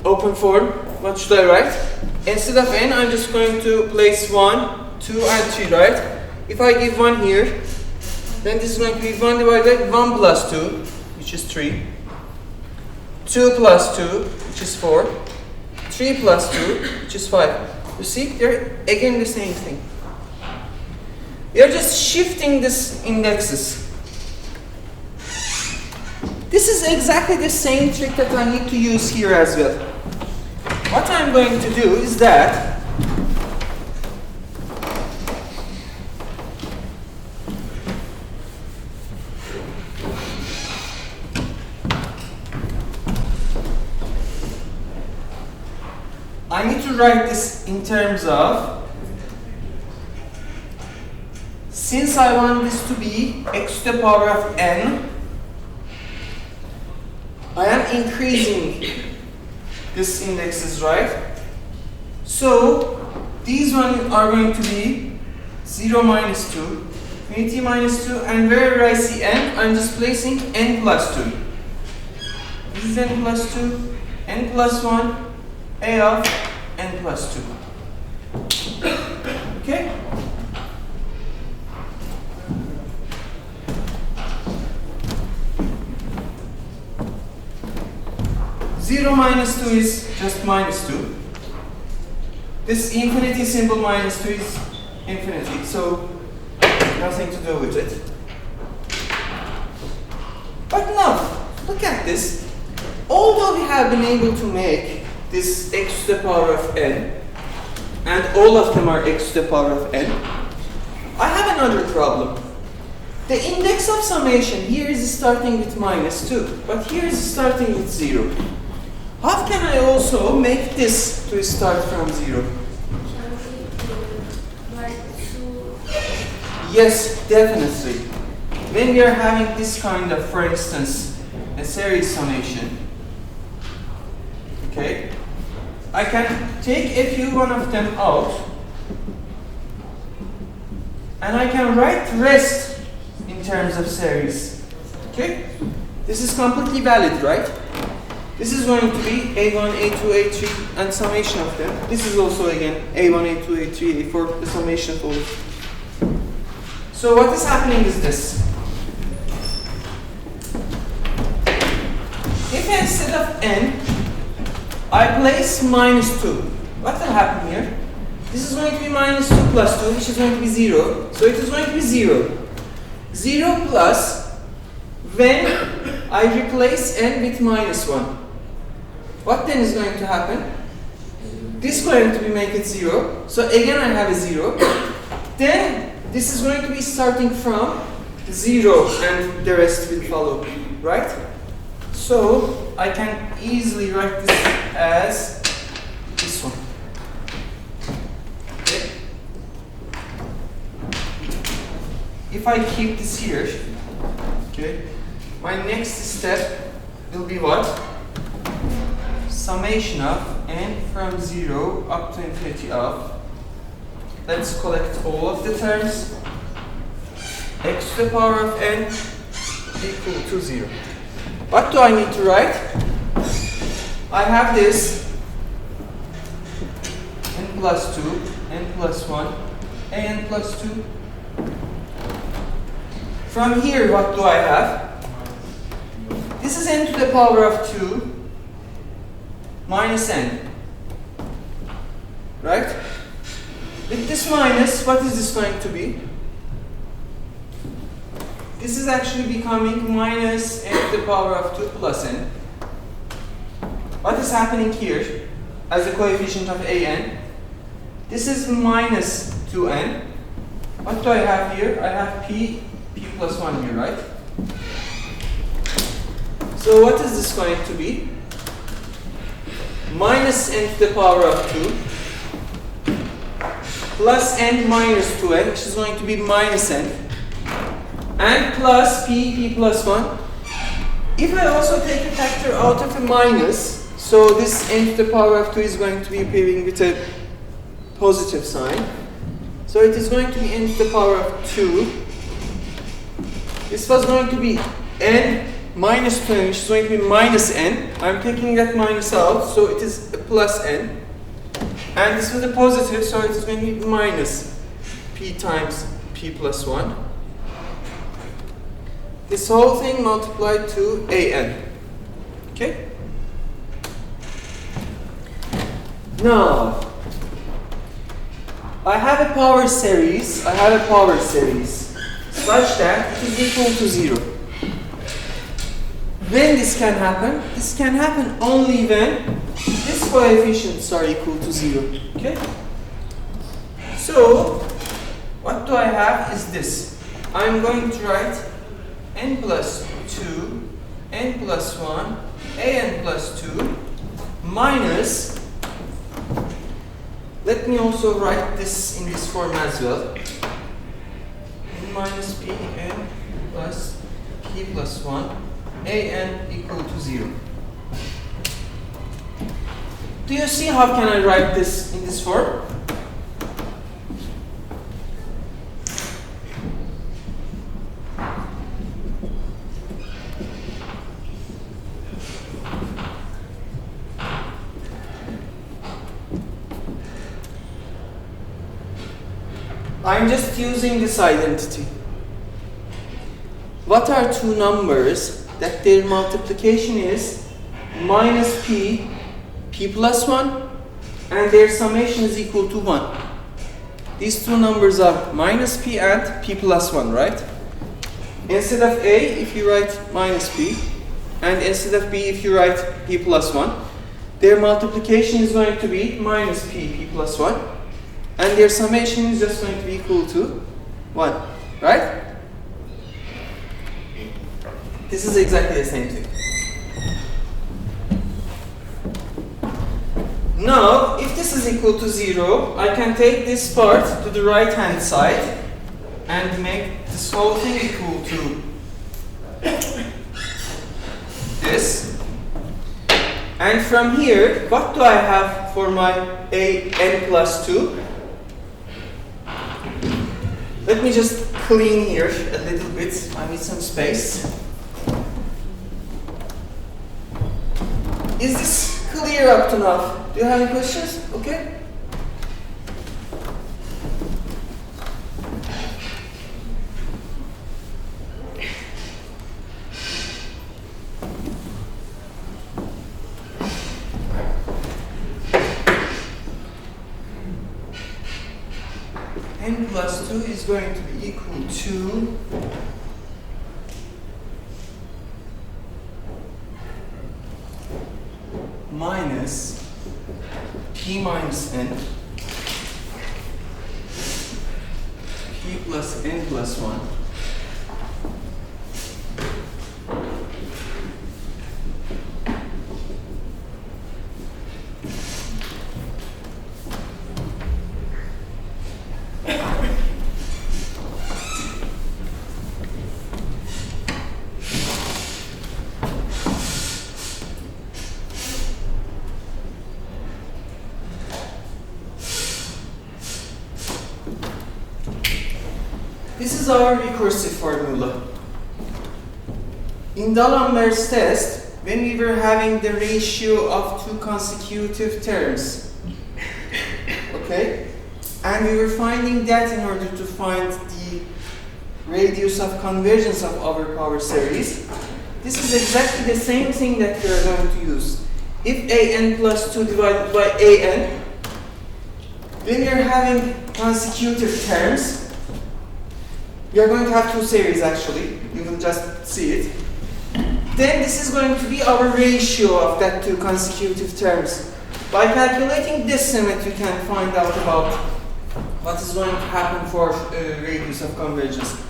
open form, what should I write? Instead of n, I'm just going to place 1, 2, and 3, right? If I give 1 here, then this is going to be 1 divided by 1 plus 2, which is 3. 2 plus 2, which is 4. 3 plus 2, which is 5. You see, they're again the same thing. We are just shifting these indexes. This is exactly the same trick that I need to use here as well. What I'm going to do is that I need to write this in terms of, since I want this to be x to the power of n, I am increasing this indexes, right? So these ones are going to be 0 minus 2, infinity minus 2, and wherever I see n, I'm just placing n plus 2. This is n plus 2, n plus 1, a of n plus 2. Okay? Zero minus 2 is just minus 2. This infinity symbol minus 2 is infinity, so nothing to do with it. But now, look at this. Although we have been able to make this x to the power of n, and all of them are x to the power of n, I have another problem. The index of summation here is starting with minus 2, but here is starting with 0. How can I also make this to start from 0? Yes, definitely. When we are having this kind of, for instance, a series summation, okay, I can take a few one of them out, and I can write rest in terms of series. Okay? This is completely valid, right? This is going to be A1, A2, A3, and summation of them. This is also again A1, A2, A3, A4, the summation of all. So what is happening is this. If instead of n, I place minus 2, what will happen here? This is going to be minus 2 plus 2, which is going to be 0. So it is going to be 0. 0 plus when I replace n with minus 1. What then is going to happen? This is going to be make it 0. So again I have a 0. Then this is going to be starting from 0 and the rest will follow, right? So I can easily write this as this one. Okay. If I keep this here, okay, my next step will be what? summation of n from 0 up to infinity of, let's collect all of the terms, x to the power of n equal to 0. What do I need to write? I have this n plus 2, n plus 1, an plus 2. From here, what do I have? This is n to the power of 2 minus n. Right? With this minus, what is this going to be? This is actually becoming minus n to the power of 2 plus n. What is happening here as the coefficient of an? This is minus 2n. What do I have here? I have p plus 1 here, right? So what is this going to be? Minus n to the power of 2 plus n minus 2n, which is going to be minus n, and plus p plus 1. If I also take a factor out of a minus, so this n to the power of 2 is going to be appearing with a positive sign. So it is going to be n to the power of 2. This was going to be n minus 2n, which is going to be minus n. I'm taking that minus out, so it is a plus n. And this was a positive, so it is going to be minus p times p plus 1. This whole thing multiplied to an. Okay? Now, I have a power series such that it is equal to 0. When this can happen? This can happen only when these coefficients are equal to 0. Okay? So, what do I have is this. I'm going to write n plus 2, n plus 1, an plus 2, minus, let me also write this in this form as well, n minus p n plus p plus 1, an equal to 0. Do you see how can I write this in this form? I'm just using this identity. What are two numbers that their multiplication is minus p plus 1, and their summation is equal to 1? These two numbers are minus p and p plus 1, right? Instead of a, if you write minus p, and instead of b, if you write p plus 1, their multiplication is going to be minus p plus 1, and their summation is just going to be equal to 1, right? This is exactly the same thing. Now, if this is equal to 0, I can take this part to the right hand side and make this whole thing equal to this. And from here, what do I have for my n plus 2? Let me just clean here a little bit. I need some space. Is this clear up to now? Do you have any questions? Okay. N plus 2 is going to be equal to minus p minus n, p plus n plus 1, is our recursive formula. In D'Alembert's test, when we were having the ratio of two consecutive terms, okay, and we were finding that in order to find the radius of convergence of our power series, this is exactly the same thing that we are going to use. If an plus 2 divided by an, when we are having consecutive terms, we are going to have two series actually, you will just see it. Then this is going to be our ratio of that two consecutive terms. By calculating this limit, you can find out about what is going to happen for radius of convergence.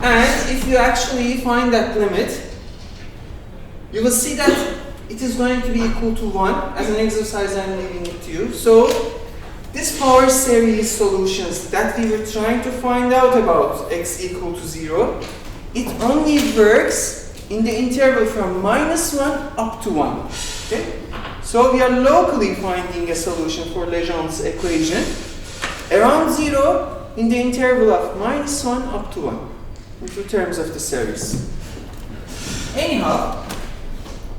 And if you actually find that limit, you will see that it is going to be equal to 1. As an exercise, I'm leaving it to you. So this power series solutions that we were trying to find out about x equal to 0, it only works in the interval from -1 up to 1. Okay? So we are locally finding a solution for Legendre's equation around 0 in the interval of -1 up to 1 in two terms of the series. Anyhow,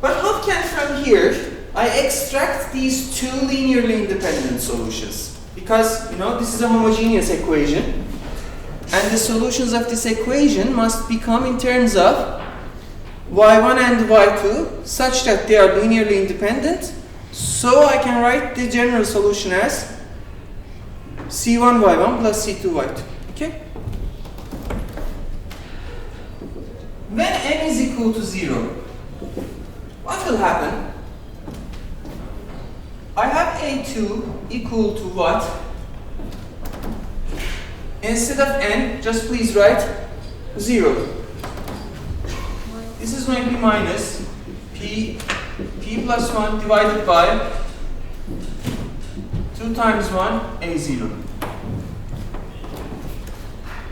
but how can from here I extract these two linearly independent solutions? Because, you know, this is a homogeneous equation, and the solutions of this equation must become in terms of y1 and y2 such that they are linearly independent. So I can write the general solution as c1 y1 plus c2 y2. Okay? When n is equal to 0, what will happen? I have a2 equal to what? Instead of n, just please write 0. This is going to be minus p plus 1 divided by 2 times 1, a0.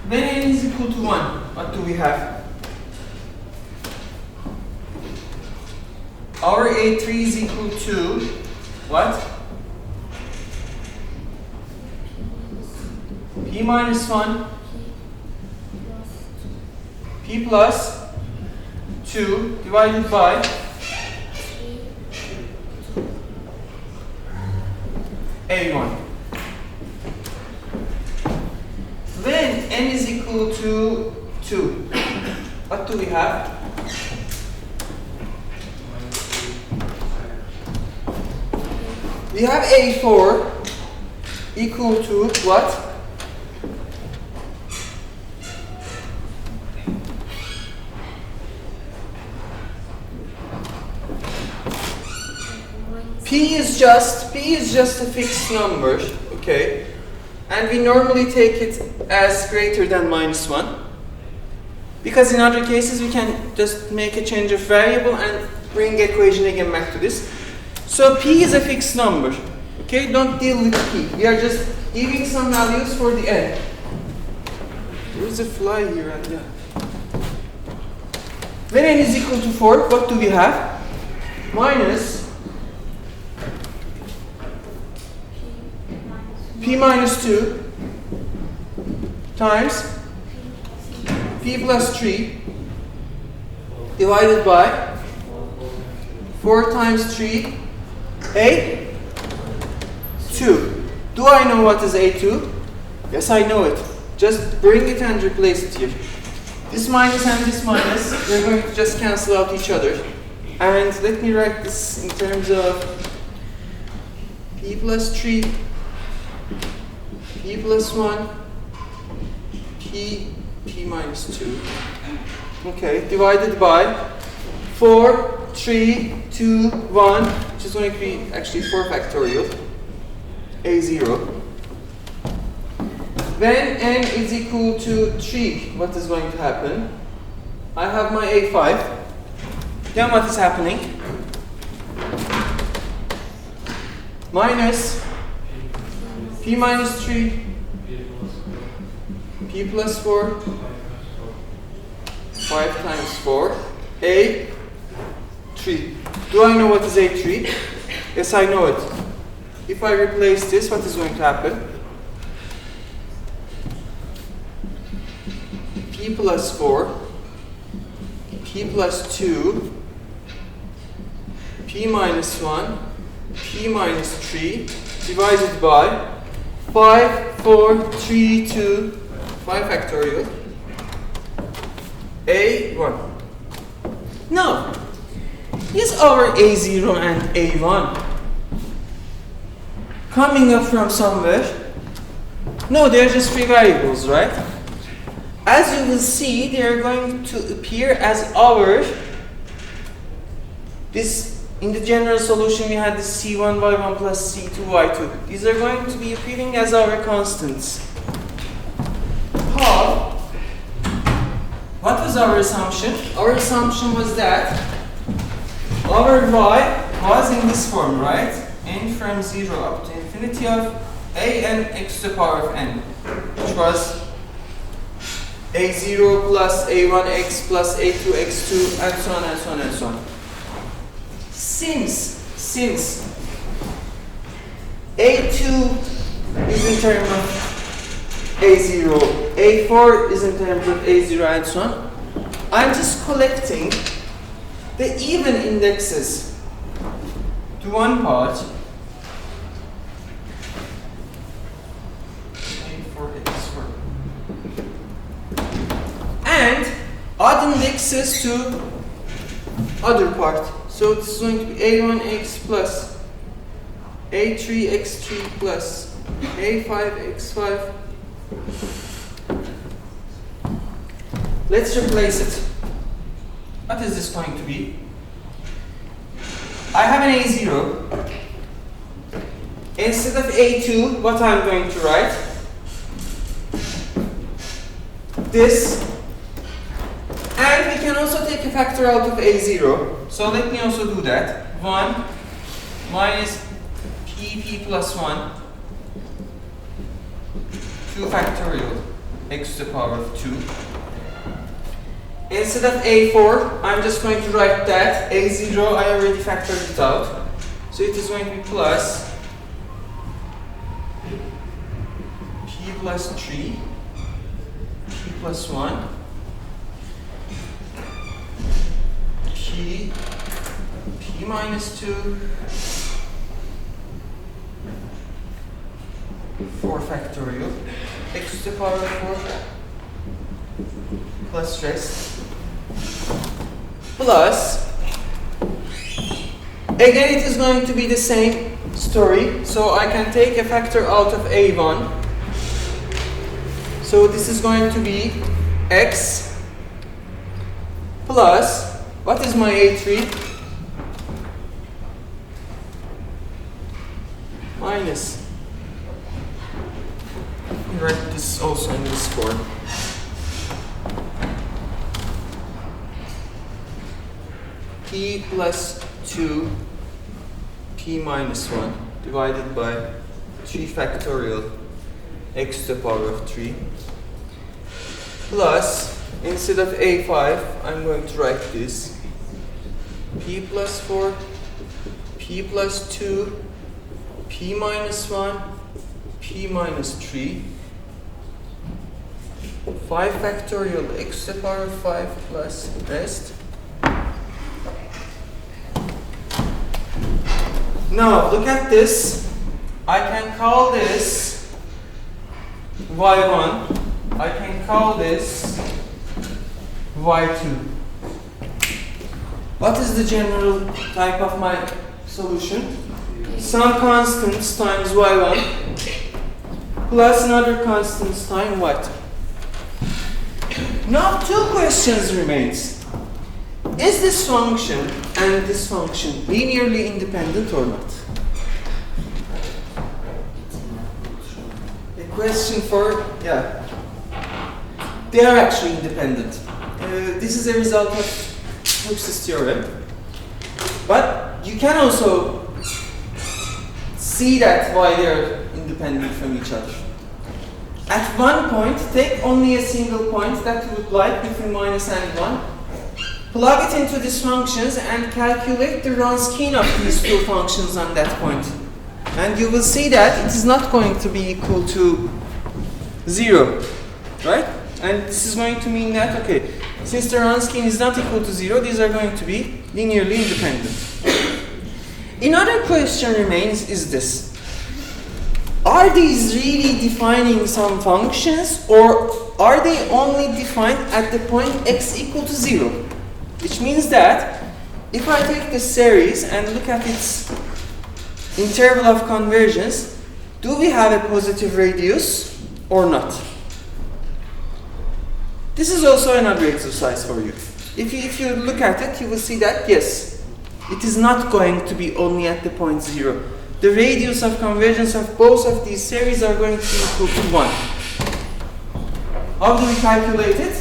When n is equal to 1, what do we have? Our a3 is equal to what? P minus 1, P plus 2 divided by a1. When n is equal to 2, what do we have? We have a4 equal to what? P is just a fixed number, okay? And we normally take it as greater than -1. Because in other cases we can just make a change of variable and bring the equation again back to this. So P is a fixed number, okay? Don't deal with P. We are just giving some values for the n. There is a fly here, and yeah. When n is equal to 4, what do we have? Minus P minus 2 times P plus 3 divided by 4 times 3, A2. Do I know what is A2? Yes, I know it. Just bring it and replace it here. This minus and this minus, they're going to just cancel out each other. And let me write this in terms of P plus 3, P plus 1, P minus 2. Okay, divided by 4, 3, 2, 1, which is going to be actually 4 factorial, A0. When n is equal to 3, what is going to happen? I have my A5. Then what is happening? Minus P minus 3, P plus 4, 5 times 4, A3. Do I know what is A3? Yes, I know it. If I replace this, what is going to happen? P p plus 4, p plus 2, p minus 1, p minus 3 divided by 5, 4, 3, 2, 5 factorial, a1. Now, is our a0 and a1 coming up from somewhere? No, they're just free variables, right? As you will see, they are going to appear as our, in the general solution we had the c1y1 plus c2y2. These are going to be appearing as our constants. How? What was our assumption? Our assumption was that our y was in this form, right? N from 0 up to infinity of a n x to the power of n, which was a0 plus a1x plus a2x2 and so on and so on and so on. Since a2 is in terms of a0, a4 is in terms of a0 and so on, I'm just collecting the even indexes to one part, and odd indexes to other part. So this is going to be a1x plus a3x3 plus a5x5. Let's replace it. What is this going to be? I have an a0. Instead of a2, what I'm going to write? This. And we can also take a factor out of a0. So let me also do that. 1 minus p plus 1, 2 factorial x to the power of 2. Instead of a4, I'm just going to write that. a0, I already factored it out. So it is going to be plus p plus 3, p plus 1, p minus 2, 4 factorial, x to the power of 4, plus rest, plus, again it is going to be the same story, so I can take a factor out of a1, so this is going to be x plus, what is my a3? Minus, let me write this also in this form. P plus 2, p minus 1 divided by 3 factorial x to the power of 3 plus, instead of a5, I'm going to write this p plus 4, p plus 2, p minus 1, p minus 3, 5 factorial x to the power of 5 plus rest. Now, look at this. I can call this y1. I can call this y2. What is the general type of my solution? Some constants times y1 plus another constants times y2. Now, two questions remains. Is this function and this function linearly independent or not? A question for, yeah. They are actually independent. This is a result of Hooke's theorem. But you can also see that why they are independent from each other. At one point, take only a single point that you would like between minus and 1. Plug it into these functions and calculate the Wronskian of these two functions on that point. And you will see that it is not going to be equal to 0, right? And this is going to mean that, okay, since the Wronskian is not equal to 0, these are going to be linearly independent. Another question remains is this. Are these really defining some functions, or are they only defined at the point x equal to 0? Which means that if I take this series and look at its interval of convergence, do we have a positive radius or not? This is also another exercise for you. If you look at it, you will see that, yes, it is not going to be only at the point 0. The radius of convergence of both of these series are going to be equal to 1. How do we calculate it?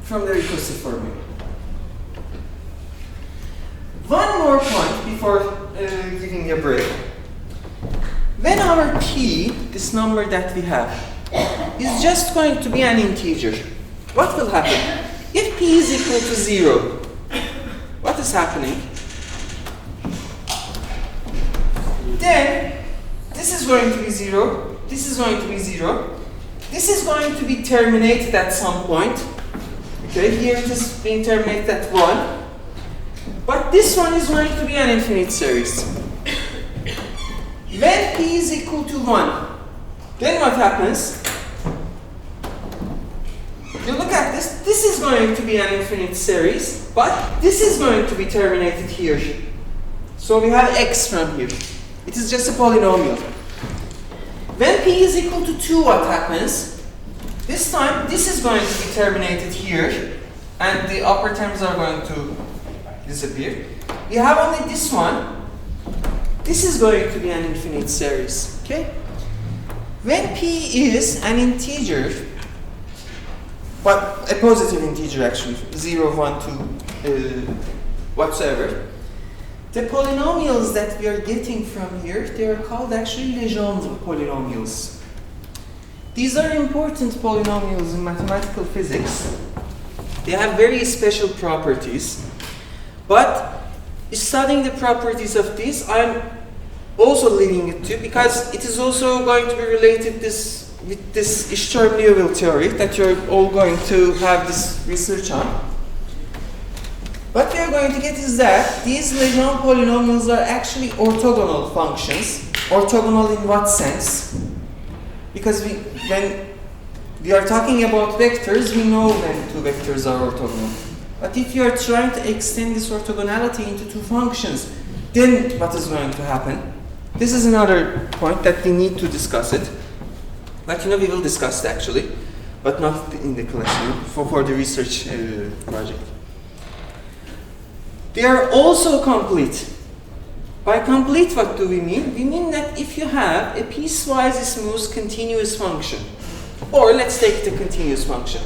From the recursive formula. One more point before giving a break. When our p, this number that we have, is just going to be an integer, what will happen? If p is equal to 0, what is happening? Then this is going to be 0, this is going to be 0, this is going to be terminated at some point. Okay, here it is being terminated at 1. But this one is going to be an infinite series. When p is equal to 1, then what happens? You look at this, this is going to be an infinite series, but this is going to be terminated here. So we have x from here. It is just a polynomial. When p is equal to 2, what happens? This time, this is going to be terminated here, and the upper terms are going to disappear. We have only this one. This is going to be an infinite series. Okay? When p is an integer, but a positive integer actually, 0, 1, 2, whatsoever, the polynomials that we are getting from here, they are called actually Legendre polynomials. These are important polynomials in mathematical physics. They have very special properties. But studying the properties of these, I'm also leaving it to, because it is also going to be related with this Sturm-Liouville theory that you're all going to have this research on. What we are going to get is that these Legendre polynomials are actually orthogonal functions. Orthogonal in what sense? Because when we are talking about vectors, we know when two vectors are orthogonal. But if you are trying to extend this orthogonality into two functions, then what is going to happen? This is another point that we need to discuss it. But we will discuss it actually, but not in the classroom, for the research project. They are also complete. By complete, what do we mean? We mean that if you have a piecewise smooth continuous function, or let's take the continuous function,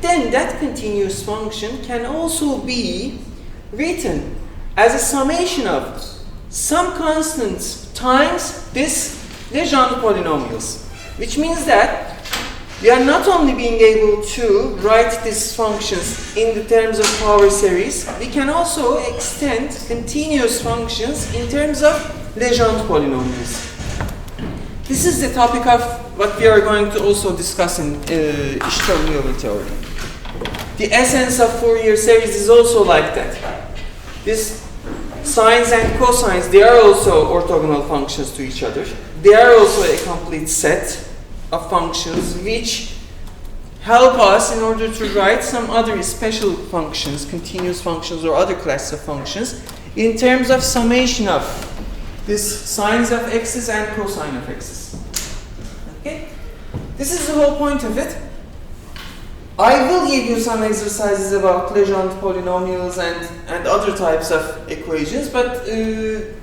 then that continuous function can also be written as a summation of some constants times this Legendre polynomials. Which means that we are not only being able to write these functions in the terms of power series, we can also extend continuous functions in terms of Legendre polynomials. This is the topic of what we are going to also discuss in Sturm-Liouville theory. The essence of Fourier series is also like that. These sines and cosines, they are also orthogonal functions to each other. They are also a complete set of functions which help us in order to write some other special functions, continuous functions or other classes of functions in terms of summation of this sines of x's and cosine of x's. Okay? This is the whole point of it. I will give you some exercises about Legendre polynomials and other types of equations, but it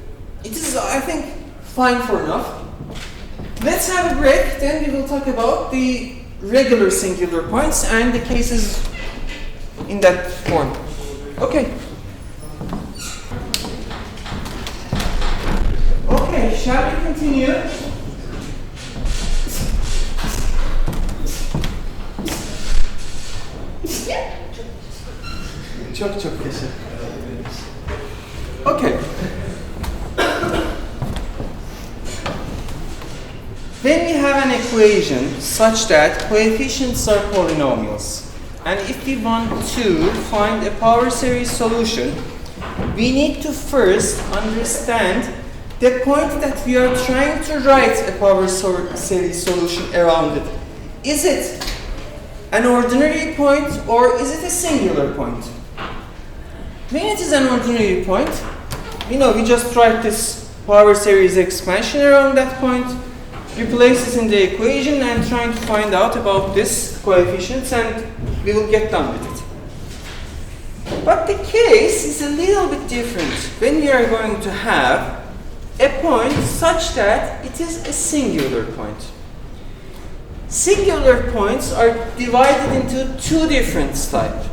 is, I think, fine for now. Let's have a break, then we will talk about the regular singular points and the cases in that form. Okay. Okay, shall we continue? Çok yaşa. Okay. when we have an equation such that coefficients are polynomials, and if we want to find a power series solution, we need to first understand the point that we are trying to write a power series solution around it. Is it an ordinary point or is it a singular point? When it is an ordinary point, we just write this power series expansion around that point, replace this in the equation and trying to find out about this coefficients, and we will get done with it. But the case is a little bit different when we are going to have a point such that it is a singular point. Singular points are divided into two different types.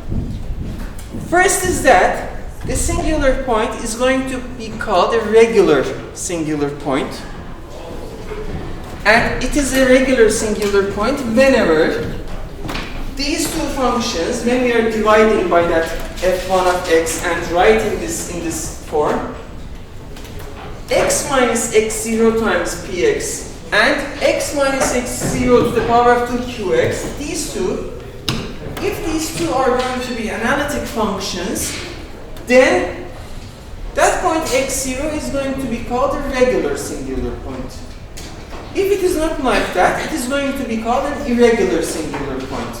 First is that the singular point is going to be called a regular singular point. And it is a regular singular point whenever these two functions, when we are dividing by that f1 of x and writing this in this form, x minus x0 times px and x minus x0 to the power of 2qx, these two, if these two are going to be analytic functions, then that point x0 is going to be called a regular singular point. If it is not like that, it is going to be called an irregular singular point.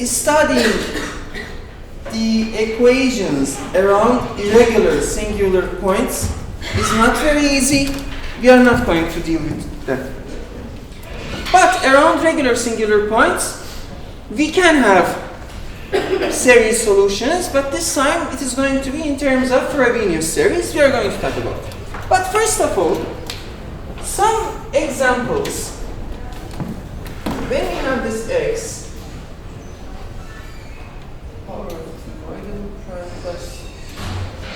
Studying the equations around irregular singular points is not very easy. We are not going to deal with that. But around regular singular points, we can have series solutions, but this time it is going to be in terms of Frobenius series we are going to talk about. But first of all, some examples. When we have this x, power of 2 prime plus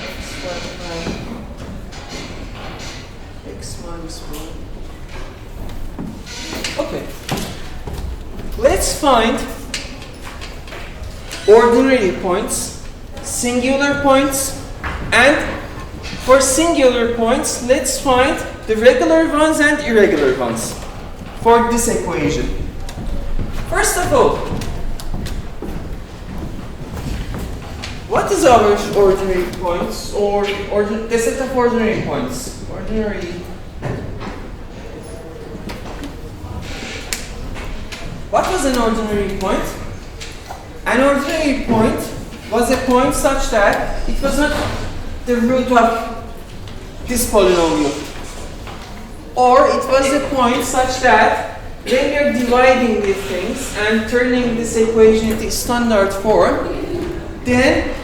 x prime x minus 1. Okay. Let's find ordinary points, singular points, and for singular points, let's find the regular ones and irregular ones for this equation. First of all, what is our ordinary points or the set of ordinary points? What was an ordinary point? An ordinary point was a point such that it was not the root of this polynomial. Or it was a point such that when we are dividing these things and turning this equation into standard form, then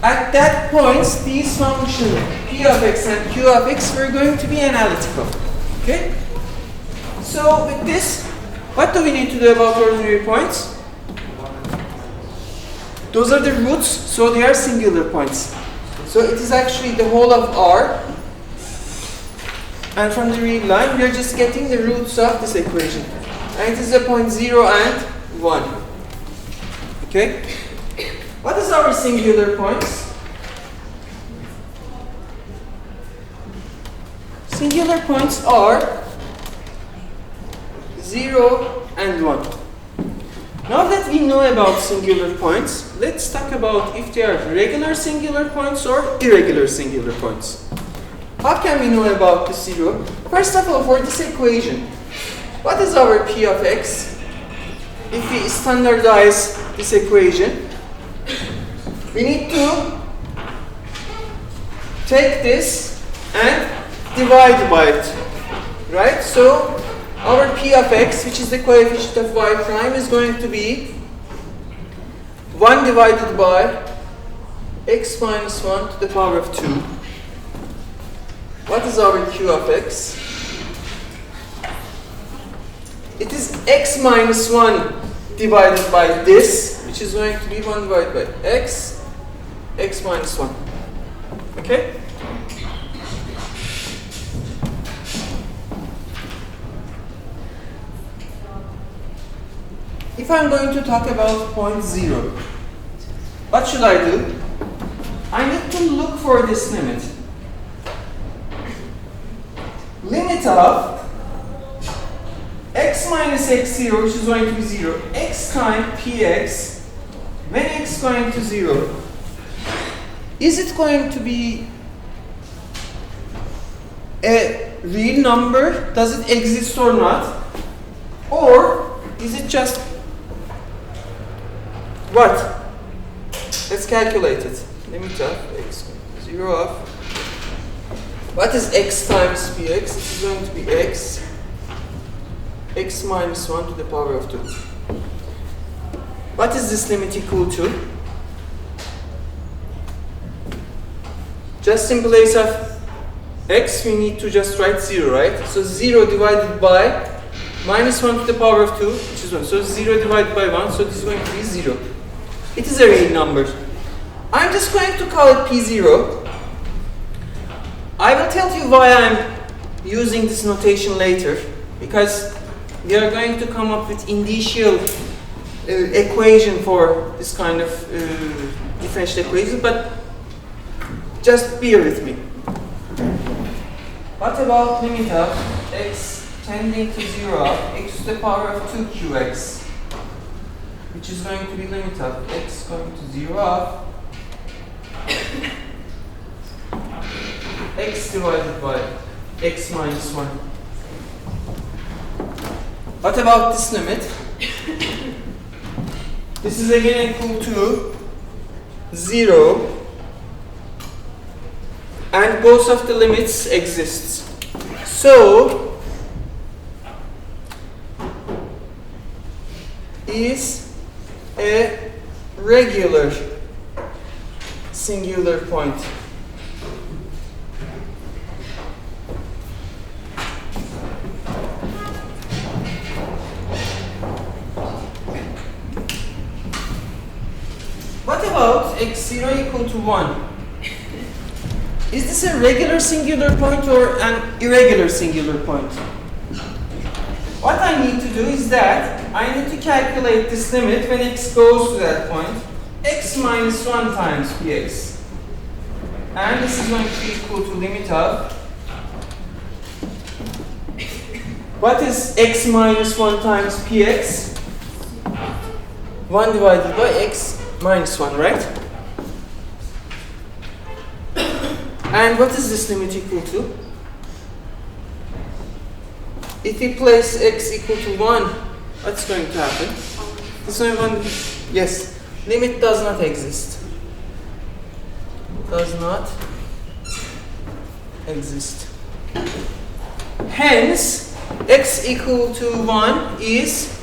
at that point these functions p of x and q of x were going to be analytical. Okay? So with this, what do we need to do about ordinary points? Those are the roots, so they are singular points. So it is actually the whole of R. And from the real line, we are just getting the roots of this equation. And it is the point 0 and 1. Okay? What is our singular points? Singular points are 0 and 1. Now that we know about singular points, let's talk about if they are regular singular points or irregular singular points. How can we know about the 0? First of all, for this equation, what is our p of x? If we standardize this equation, we need to take this and divide by it, right? So our p of x, which is the coefficient of y prime, is going to be 1 divided by x minus 1 to the power of 2. What is our q of x? It is x minus 1 divided by this, which is going to be 1 divided by x minus 1. Okay? If I'm going to talk about point 0, what should I do? I need to look for this limit. limit of x minus x0, which is going to be 0, x times px, when x going to 0, is it going to be a real number? Does it exist or not? Or is it just what? Let's calculate it. Limit of x going to 0 of what is x times px? This is going to be x minus 1 to the power of 2. What is this limit equal to? Just in place of x, we need to just write 0, right? So 0 divided by minus 1 to the power of 2, which is 1. So 0 divided by 1, so this is going to be 0. It is a real number. I'm just going to call it P0. I will tell you why I'm using this notation later, because we are going to come up with initial equation for this kind of differential equation, but just bear with me. What about limit of x tending to 0 of x to the power of 2qx, which is going to be limit of x going to 0 of x divided by x minus 1. What about this limit? This is again equal to 0, and both of the limits exist. So, is a regular singular point. What about x0 equal to 1? Is this a regular singular point or an irregular singular point? What I need to do is that I need to calculate this limit when x goes to that point, x minus 1 times px. And this is going to be equal to limit of, what is x minus 1 times px? 1 divided by x minus 1, right? And what is this limit equal to? If we place x equal to 1, what's going to happen? This one, yes, limit does not exist. Does not exist. Hence, x equal to 1 is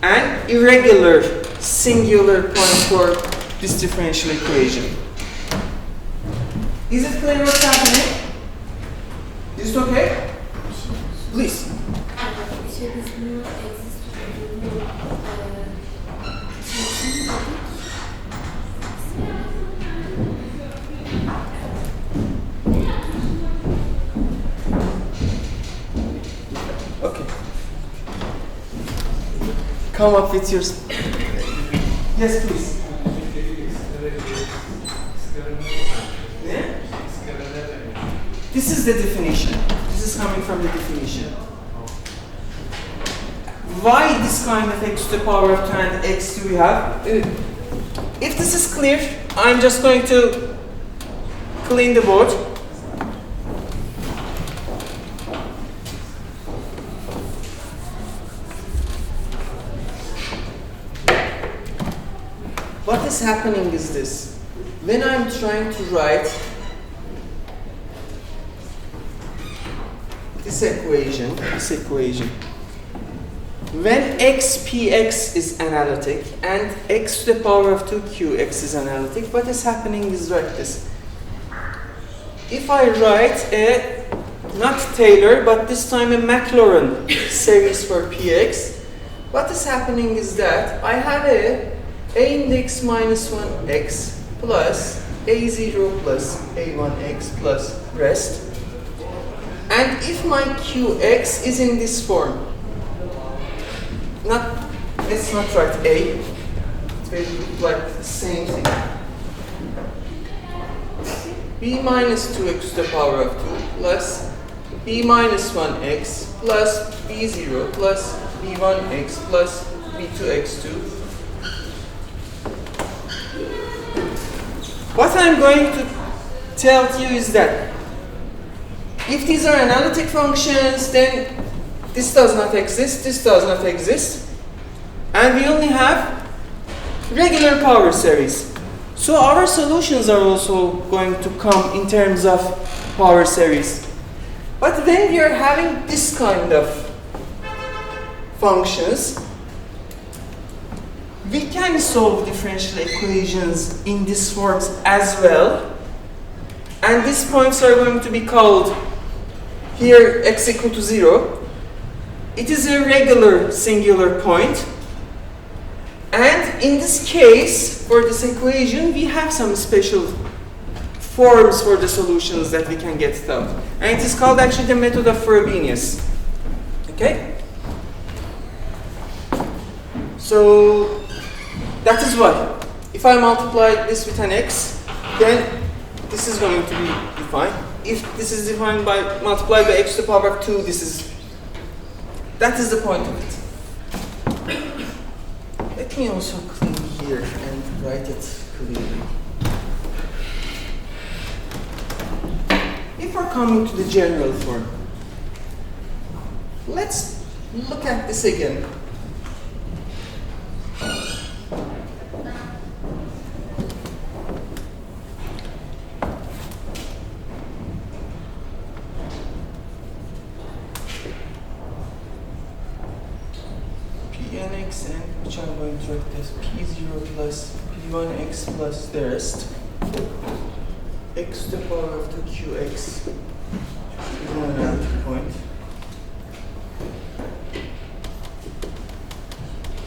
an irregular singular point for this differential equation. Is it clear what's happening? Is it okay? Please. Okay. Come up with yours. Yes, please. This is the definition. This is coming from the definition. Why this kind of x to the power of 2 and x do we have? If this is clear, I'm just going to clean the board. What is happening is this. When I'm trying to write this equation, when x px is analytic and x to the power of 2qx is analytic, what is happening is like this. If I write a, not Taylor, but this time a Maclaurin series for px, what is happening is that I have a index minus 1x plus a0 plus a1x plus rest. And if my qx is in this form, let's not write a, it will look like the same thing. b minus 2x to the power of 2 plus b minus 1x plus b0 plus b1x plus b2x2. What I'm going to tell you is that if these are analytic functions, then this does not exist, this does not exist, and we only have regular power series. So our solutions are also going to come in terms of power series. But when we are having this kind of functions, we can solve differential equations in these forms as well. And these points are going to be called here x equal to 0. It is a regular singular point. And in this case, for this equation, we have some special forms for the solutions that we can get out. And it is called actually the method of Frobenius. Okay? So that is why. If I multiply this with an x, then this is going to be defined. If this is defined by multiplied by x to the power of 2, that is the point of it. Let me also clean here and write it clearly. If we're coming to the general form, let's look at this again. Pnx and which I'm going to write as p0 plus p1x plus the rest. X to the power of 2qx is an analytic point.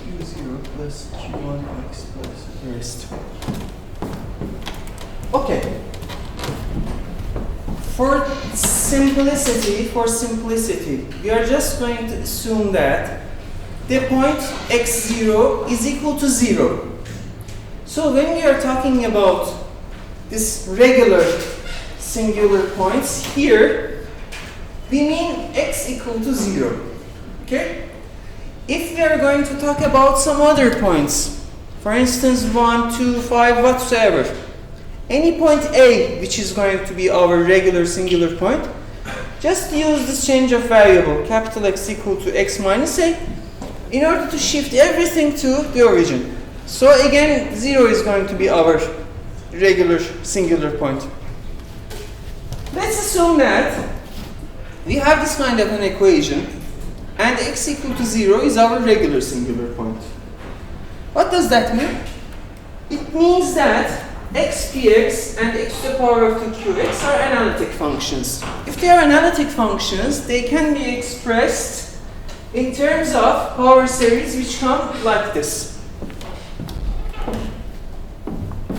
q0 plus q1x plus the rest. Okay. For simplicity, we are just going to assume that the point x0 is equal to 0. So when we are talking about this regular singular points here, we mean x equal to 0. Okay? If we are going to talk about some other points, for instance 1, 2, 5, whatsoever, any point A, which is going to be our regular singular point, just use this change of variable, capital X equal to x minus A, in order to shift everything to the origin. So again, 0 is going to be our regular singular point. Let's assume that we have this kind of an equation and x equal to 0 is our regular singular point. What does that mean? It means that xpx and x to the power of 2qx are analytic functions. If they are analytic functions, they can be expressed in terms of power series which come like this.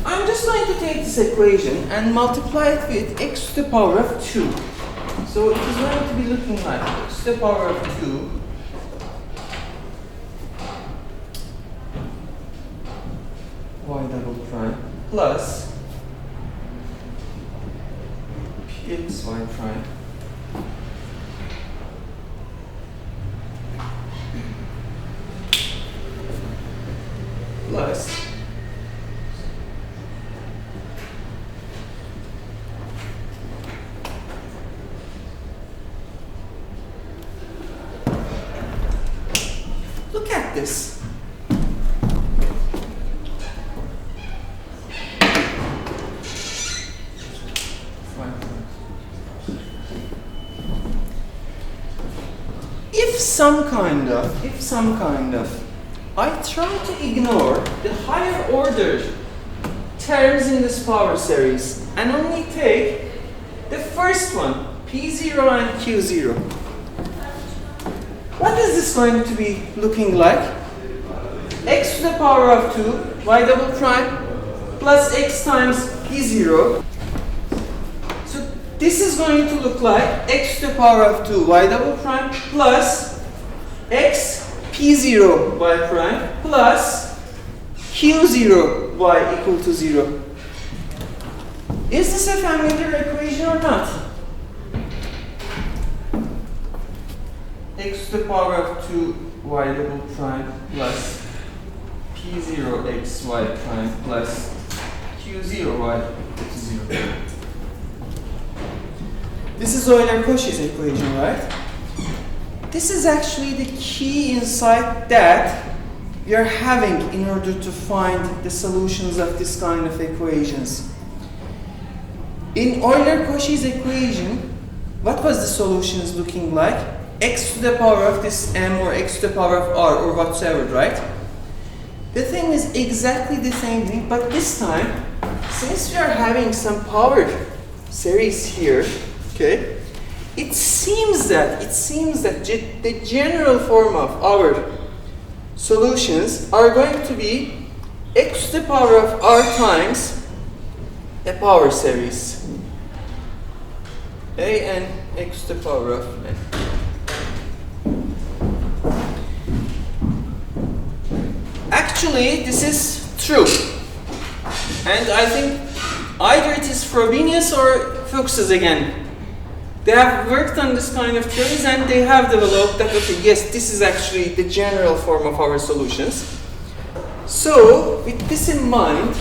I'm just going to take this equation and multiply it with x to the power of 2. So it is going to be looking like x to the power of 2 y double prime plus px y prime plus look at this. If some kind of, I try to ignore the higher order terms in this power series and only take the first one, P0 and Q0. What is this going to be looking like? X to the power of 2, y double prime, plus x times P0. So this is going to look like x to the power of 2, y double prime, plus x P0 y prime plus Q0 y equal to 0. Is this a familiar equation or not? x to the power of 2y double prime plus p0 xy prime plus q0y equal to 0. This is Euler-Cauchy's equation, right? This is actually the key insight that we are having in order to find the solutions of this kind of equations. In Euler-Cauchy's equation, what was the solutions looking like? X to the power of this m or x to the power of r or whatsoever, right? The thing is exactly the same thing, but this time, since we are having some power series here, okay, it seems that the general form of our solutions are going to be x to the power of r times a power series. A and x to the power of n. Actually, this is true. And I think either it is Frobenius or Fuchs's again. They have worked on this kind of theories and they have developed that, okay, yes, this is actually the general form of our solutions. So, with this in mind,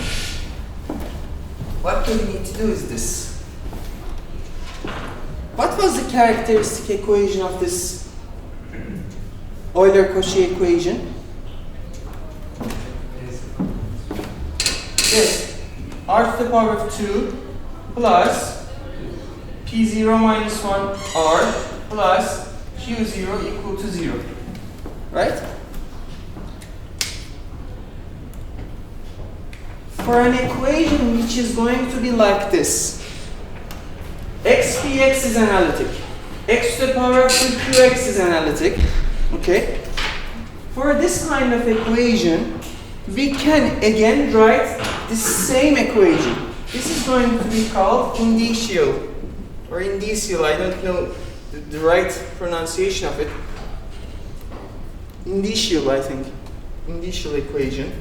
what we need to do is this. What was the characteristic equation of this Euler-Cauchy equation? Yes, r to the power of 2 plus p0 minus 1 r plus q0 equal to 0. Right? For an equation which is going to be like this, xpx is analytic, x to the power of 2qx is analytic, okay? For this kind of equation, we can again write the same equation. This is going to be called indicial, or indicial, I don't know the right pronunciation of it. Indicial, I think. Indicial equation.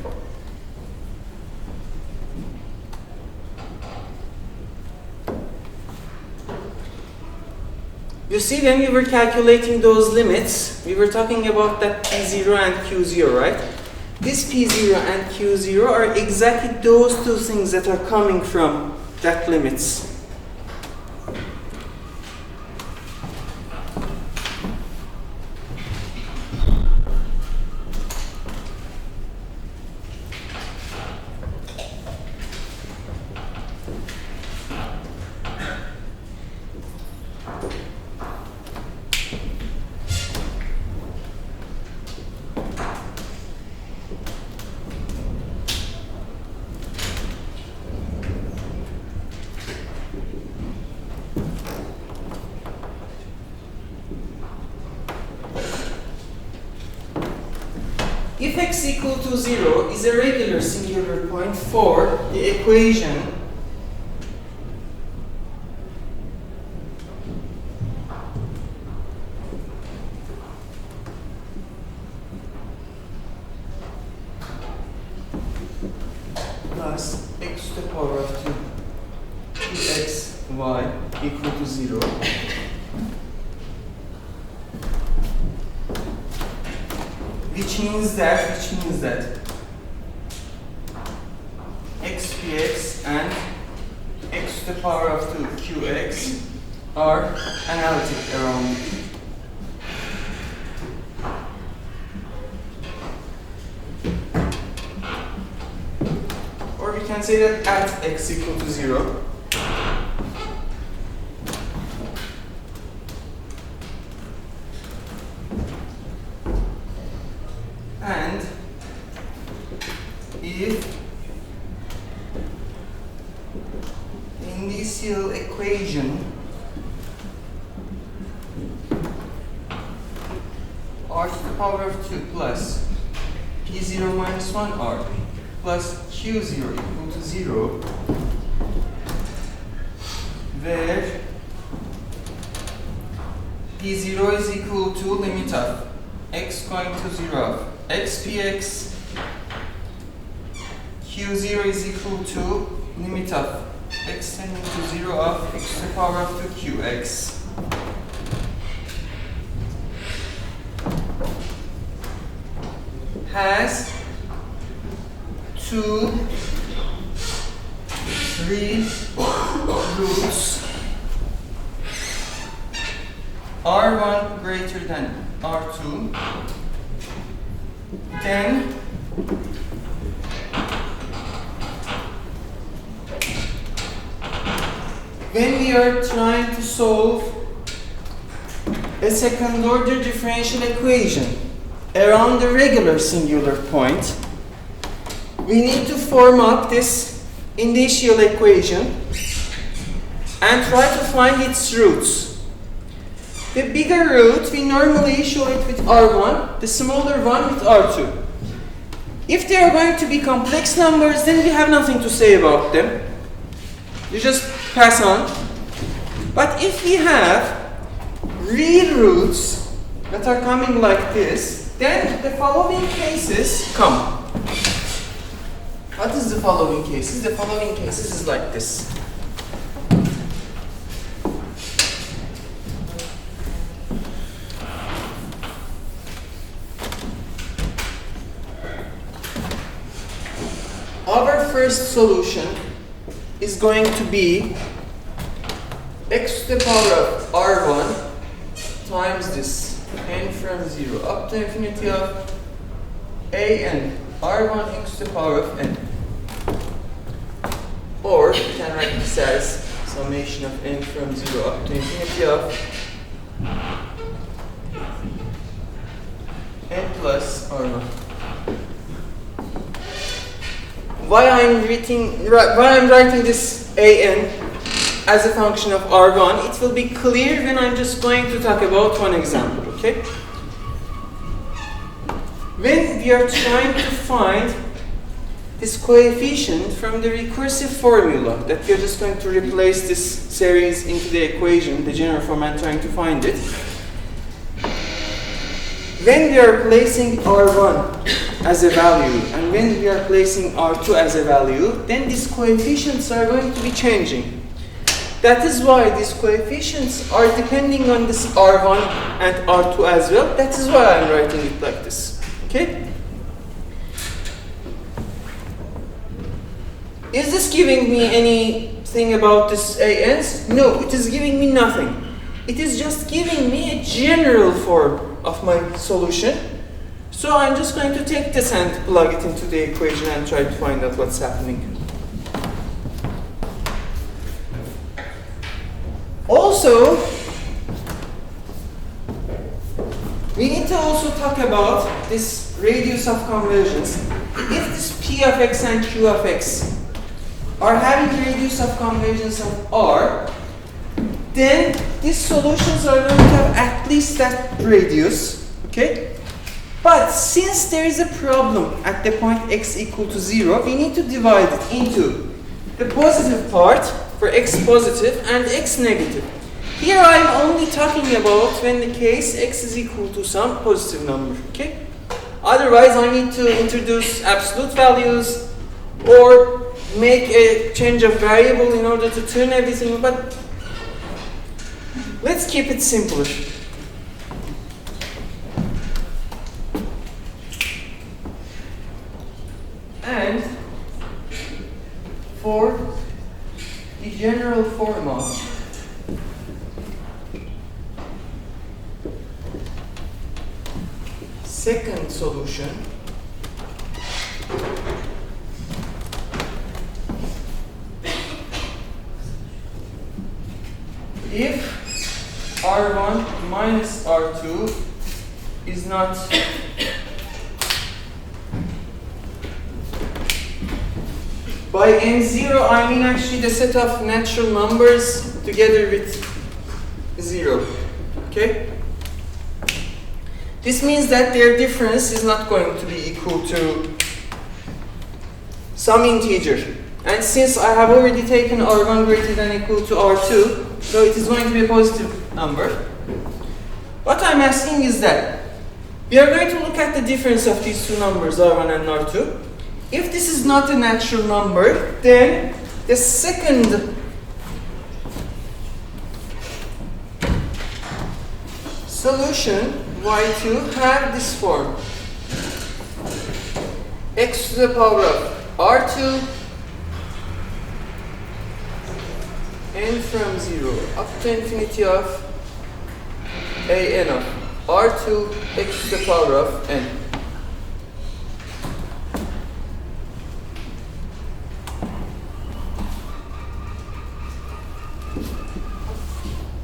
You see, when we were calculating those limits, we were talking about that P0 and Q0, right? This P0 and Q0 are exactly those two things that are coming from that limits. If x equal to 0 is a regular singular point for the equation plus x to the power of 2 2x y equal to 0, which means that xpx and x to the power of 2qx are analytic around. Or we can say that at x equal to 0, and if the indicial equation r to the power of 2 plus p0 minus 1 r plus q0 equal to 0, where p0 is equal to limit of x going to 0 of xpx, q0 is equal to limit of x tending to 0 of x to the power of 2qx. has two real roots R1 greater than R2, then when we are trying to solve a second order differential equation around the regular singular point, we need to form up this initial equation and try to find its roots. The bigger root, we normally show it with R1, the smaller one with R2. If they are going to be complex numbers, then we have nothing to say about them. You just pass on. But if we have real roots that are coming like this, then the following cases come. What is the following cases? The following cases is like this. Our first solution is going to be x to the power of R1 times this n from 0 up to infinity of a n R1 x to the power of n. Or we can write this as summation of n from 0 up to infinity of n plus R1. Why I'm writing this an as a function of R1, it will be clear when I'm just going to talk about one example, okay? When we are trying to find this coefficient from the recursive formula that we are just going to replace this series into the equation, the general form, and trying to find it. When we are placing R1 as a value and when we are placing R2 as a value, then these coefficients are going to be changing. That is why these coefficients are depending on this R1 and R2 as well. That is why I'm writing it like this. Okay? Is this giving me anything about this ANs? No, it is giving me nothing. It is just giving me a general form of my solution. So I'm just going to take this and plug it into the equation and try to find out what's happening. Also, we need to also talk about this radius of convergence. If this P of x and Q of x are having radius of convergence of R, then these solutions are going to have at least that radius, okay? But since there is a problem at the point x equal to 0, we need to divide it into the positive part for x positive and x negative. Here I'm only talking about when the case x is equal to some positive number, okay? Otherwise I need to introduce absolute values or make a change of variable in order to turn everything, but let's keep it simpler. And for the general form of second solution, if R1 minus R2 is not by n0, I mean actually the set of natural numbers together with 0, okay? This means that their difference is not going to be equal to some integer. And since I have already taken R1 greater than equal to R2, so it is going to be a positive number. What I'm asking is that we are going to look at the difference of these two numbers, R1 and R2. If this is not a natural number, then the second solution, y2, have this form. x to the power of r2 n from 0 up to infinity of a n of r2 x to the power of n.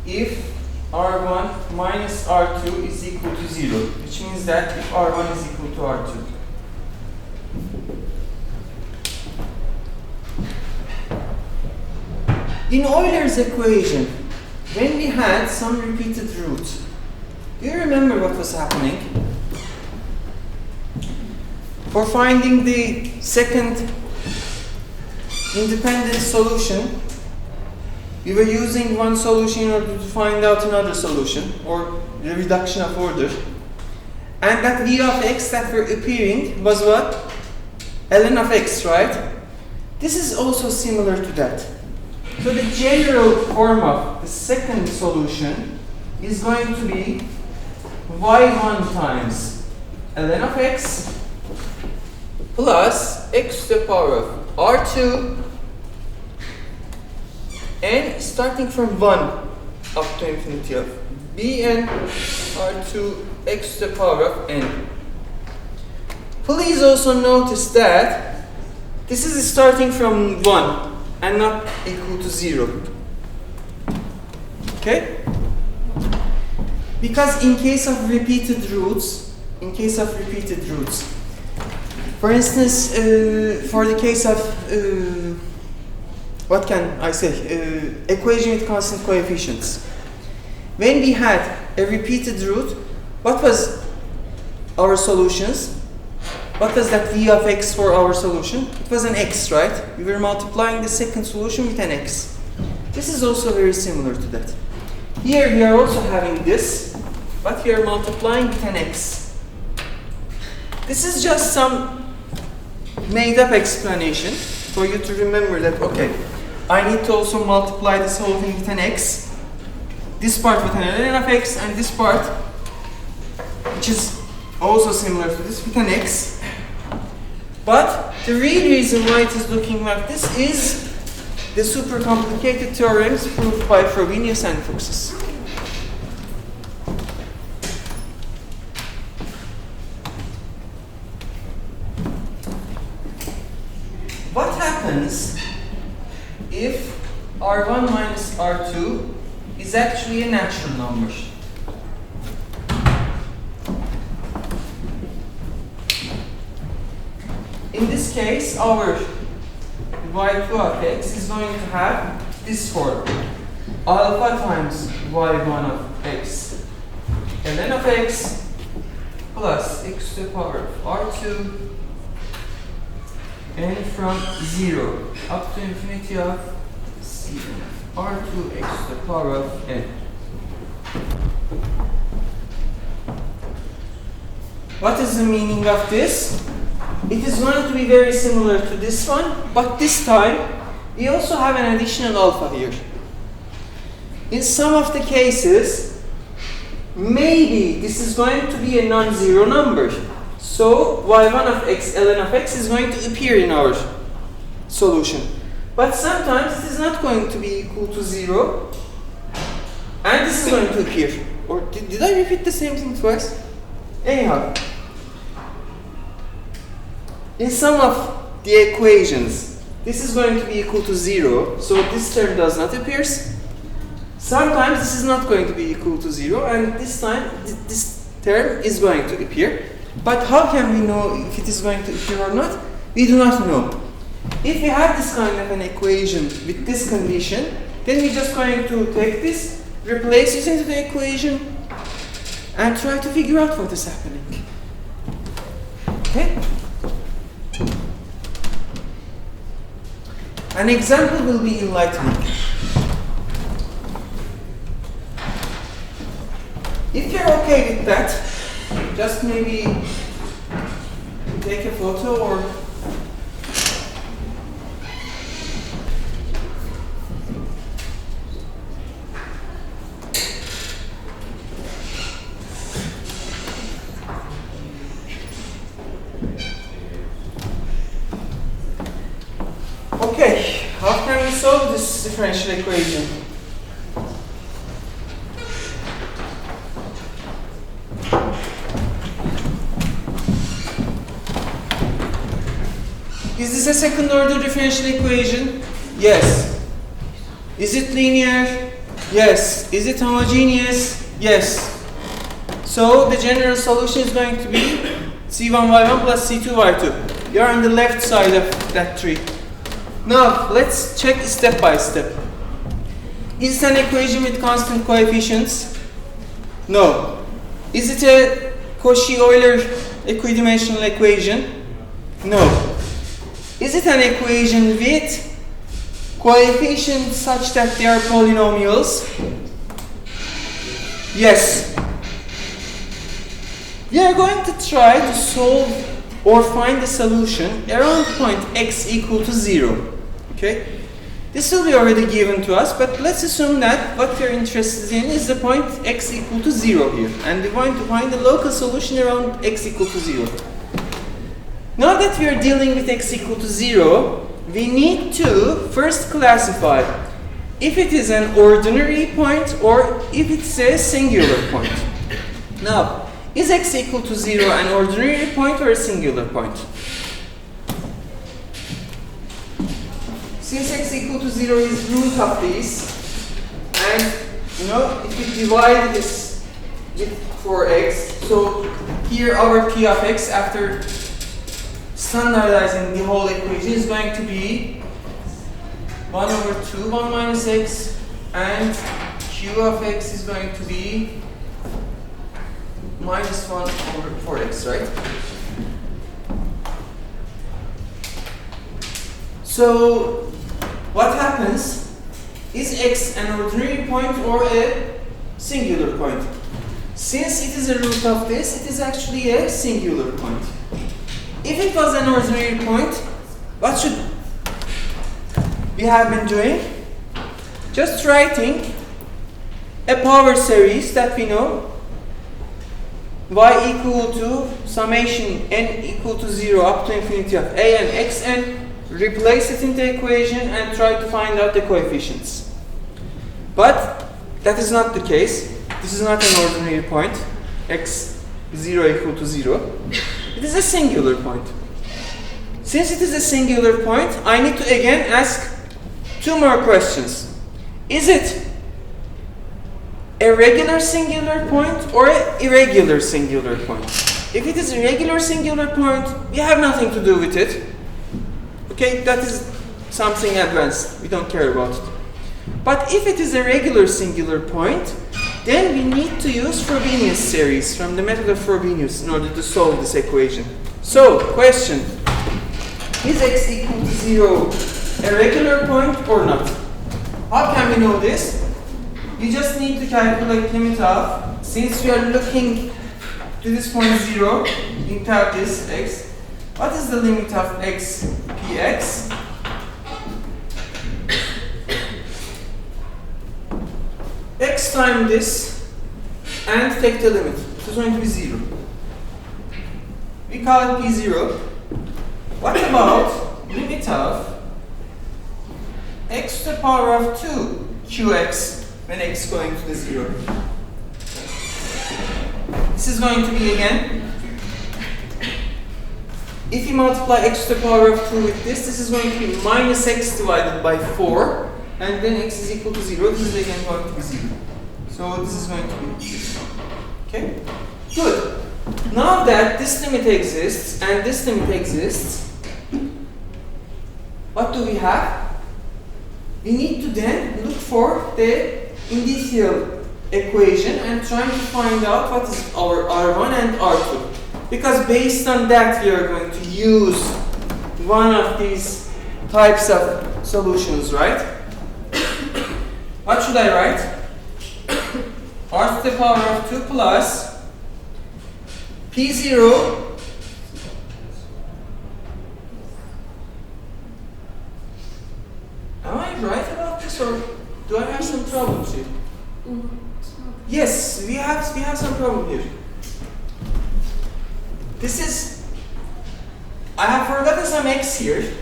If r1 minus r2 is equal to 0, which means that if r1 is equal to r2. In Euler's equation, when we had some repeated root, do you remember what was happening? For finding the second independent solution, we were using one solution in order to find out another solution, or the reduction of order. And that v of x that were appearing was what? ln of x, right? This is also similar to that. So the general form of the second solution is going to be y1 times ln of x plus x to the power of r2 and starting from 1 up to infinity of bn r2 x to the power of n. Please also notice that this is starting from 1 and not equal to 0. Okay? Because in case of repeated roots, for instance, for the case of what can I say? Equation with constant coefficients. When we had a repeated root, what was our solutions? What was that v of x for our solution? It was an x, right? We were multiplying the second solution with an x. This is also very similar to that. Here we are also having this, but we are multiplying with an x. This is just some made-up explanation for you to remember that, okay, I need to also multiply this whole thing with an x, this part with an ln of x, and this part, which is also similar to this, with an x. But the real reason why it is looking like this is the super complicated theorems proved by Frobenius and Fuchs. What happens if r1 minus r2 is actually a natural number? In this case, our y2 of x is going to have this form. Alpha times y1 of x ln of x plus x to the power of r2 n from 0 up to infinity of cn r2 x to the power of n. What is the meaning of this? It is going to be very similar to this one, but this time we also have an additional alpha here. In some of the cases, maybe this is going to be a non-zero number. So y1 of x ln of x is going to appear in our solution. But sometimes it is not going to be equal to 0, and this is going to appear. Or did I repeat the same thing twice? Anyhow. In some of the equations, this is going to be equal to 0, so this term does not appear. Sometimes this is not going to be equal to 0, and this time this term is going to appear. But how can we know if it is going to appear or not? We do not know. If we have this kind of an equation with this condition, then we're just going to take this, replace it into the equation, and try to figure out what is happening. Okay? An example will be enlightening. If you're okay with that, just maybe take a photo or Okay, how can we solve this differential equation? Is this a second order differential equation? Yes. Is it linear? Yes. Is it homogeneous? Yes. So the general solution is going to be C1y1 plus C2y2. You're on the left side of that tree. Now let's check step by step. Is it an equation with constant coefficients? No. Is it a Cauchy-Euler equidimensional equation? No. Is it an equation with coefficients such that they are polynomials? Yes. We are going to try to solve or find the solution around point x equal to 0. Okay? This will be already given to us, but let's assume that what we are interested in is the point x equal to 0 here. And we want to find the local solution around x equal to 0. Now that we are dealing with x equal to 0, we need to first classify if it is an ordinary point or if it's a singular point. Now, is x equal to 0 an ordinary point or a singular point? Since x equal to 0 is root of this, and if we divide this with 4x, so here our p of x after standardizing the whole equation is going to be 1 over 2, 1 minus x, and q of x is going to be minus 1 over 4x, right? So, what happens? Is x an ordinary point or a singular point? Since it is a root of this, it is actually a singular point. If it was an ordinary point, what should we have been doing? Just writing a power series that we know y equal to summation n equal to 0 up to infinity of a and x, and replace it in the equation and try to find out the coefficients. But that is not the case. This is not an ordinary point, x 0 equal to 0. It is a singular point. Since it is a singular point, I need to again ask two more questions. Is it a regular singular point or an irregular singular point? If it is a regular singular point, we have nothing to do with it. Okay, that is something advanced. We don't care about it. But if it is a regular singular point, then we need to use Frobenius series from the method of Frobenius in order to solve this equation. So, question. Is x equal to 0 a regular point or not? How can we know this? We just need to calculate limit of, since we are looking to this point 0, limit of this x. What is the limit of x px? X times this and take the limit. It is going to be 0. We call it p0. What about limit of x to the power of 2 qx when x is going to the 0? This is going to be again, if you multiply x to the power of 2 with this is going to be minus x divided by 4, and then x is equal to 0. This is again going to be 0. So this is going to be 0. Okay? Good. Now that this limit exists and this limit exists, what do we have? We need to then look for the initial equation and try to find out what is our R1 and R2. Because based on that, we are going to use one of these types of solutions, right? What should I write? R to the power of 2 plus P0 Am I right about this, or do I have some problems here? Yes, we have some problem here. This is, I have forgotten some x here.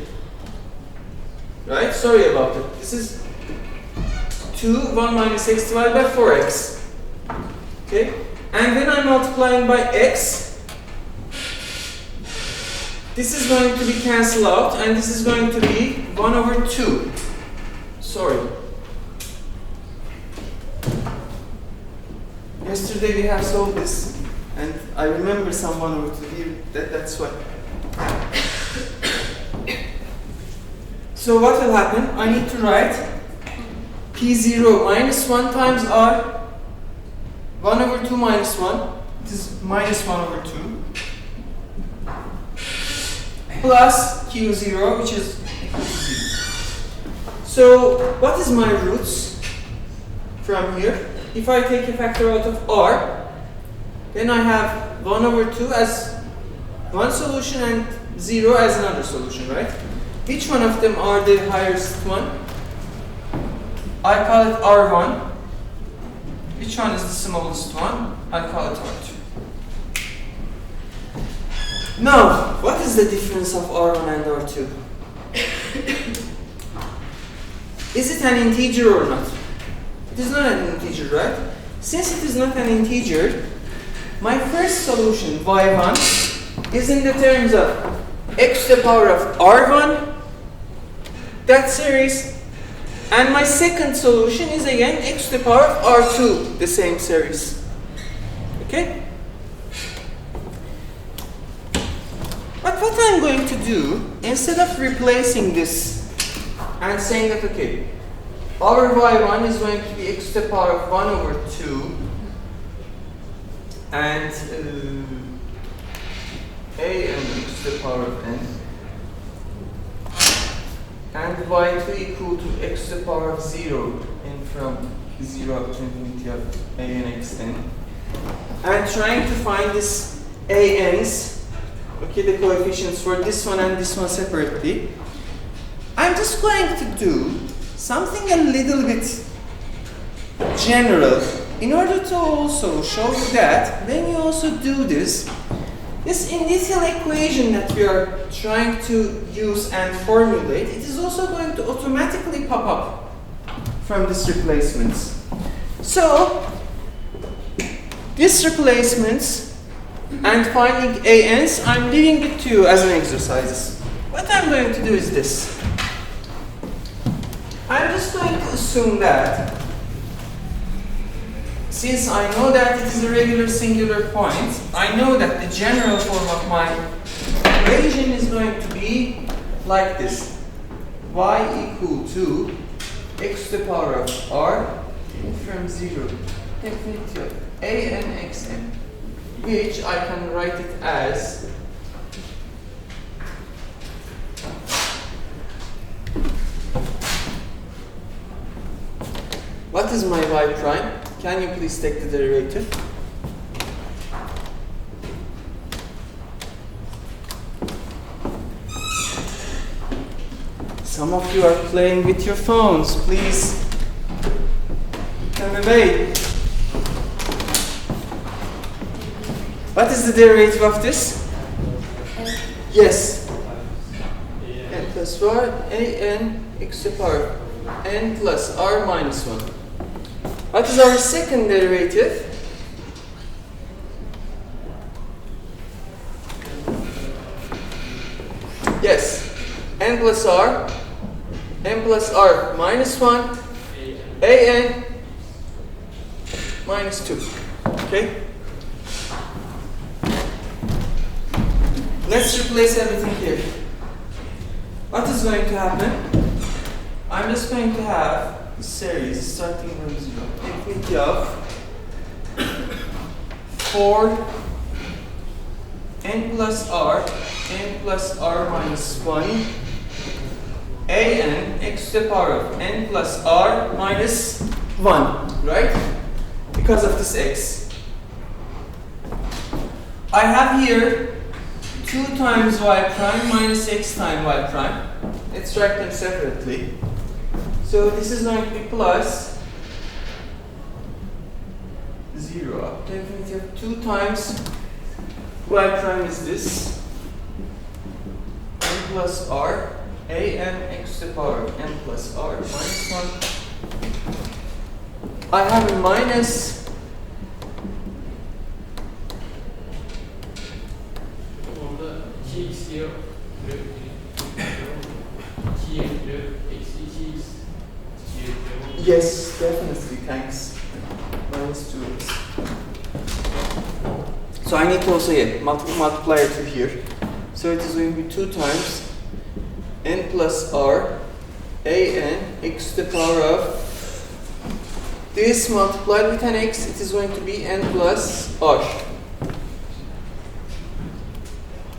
right? Sorry about it. This is 2, 1 minus x divided by 4x. Okay? And then I'm multiplying by x. This is going to be cancelled out, and this is going to be 1 over 2. Sorry. Yesterday we have solved this, and I remember some 1 over 2 here. That's why. So what will happen? I need to write P0 minus 1 times R, 1 over 2 minus 1, it is minus 1 over 2, plus Q0, which is equal to 0. So what is my roots from here? If I take a factor out of R, then I have 1 over 2 as one solution and 0 as another solution, right? Which one of them are the highest one? I call it R1. Which one is the smallest one? I call it R2. Now, what is the difference of R1 and R2? Is it an integer or not? It is not an integer, right? Since it is not an integer, my first solution, y1, is in the terms of x to the power of R1, that series, and my second solution is again x to the power of R2, the same series. Okay? But what I'm going to do, instead of replacing this and saying that, okay, our y1 is going to be x to the power of 1 over 2, and a and x to the power of n, and y2 equal to x to the power of 0 in from 0 up to infinity of a and xn. And trying to find this an's, okay, the coefficients for this one and this one separately. I'm just going to do something a little bit general in order to also show you that when you also do this initial equation that we are trying to use and formulate, it is also going to automatically pop up from these replacements. So, these replacements and finding an's, I'm leaving it to you as an exercise. What I'm going to do is this. I'm just going to assume that since I know that it is a regular singular point, I know that the general form of my equation is going to be like this. Y equal to x to the power of r from 0 to infinity of a and xn, which I can write it as what is my y prime? Can you please take the derivative? Some of you are playing with your phones. Please come away. What is the derivative of this? Yes. N plus y, a n x to the power n plus r minus 1. What is our second derivative? Yes, n plus r minus 1, an minus 2. Okay? Let's replace everything here. What is going to happen? I'm just going to have a series starting from 0. Infinity of 4 n plus r minus 1 an x to the power of n plus r minus 1, right? Because of this x. I have here 2 times y prime minus x times y prime. Let's write them separately. So this is going to be plus 0 up to infinity of 2 times y prime is this n plus r a n x to to the power of n plus r minus 1. I have a minus yes, definitely, thanks. Minus 2x. So I need to also multiply it to here. So it is going to be 2 times n plus r a n x to the power of this multiplied with an x, it is going to be n plus r.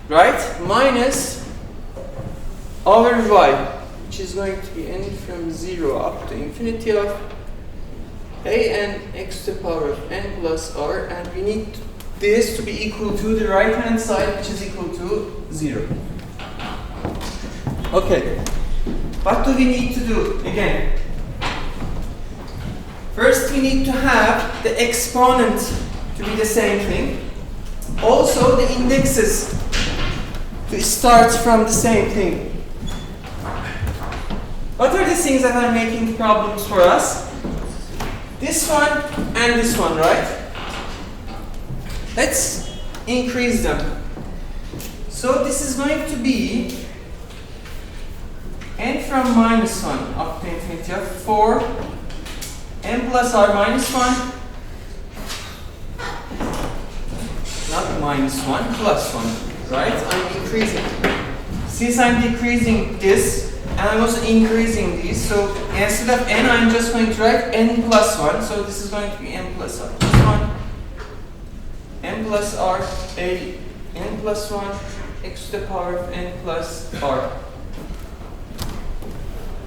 Right? Minus over y, which is going to be n from 0 up to infinity of a n x to the power of n plus r, and we need this to be equal to the right hand side, which is equal to 0. Okay, what do we need to do again? First we need to have the exponent to be the same thing. Also the indexes to start from the same thing. What are the things that are making problems for us? This one and this one, right? Let's increase them. So this is going to be n from minus 1 up to infinity of 4 n plus r minus 1, not minus 1, plus 1, right? I'm increasing. Since I'm decreasing this, and I'm also increasing these, so instead of n, I'm just going to write n plus 1, so this is going to be n plus r plus 1, n plus r, a n plus 1, x to the power of n plus r.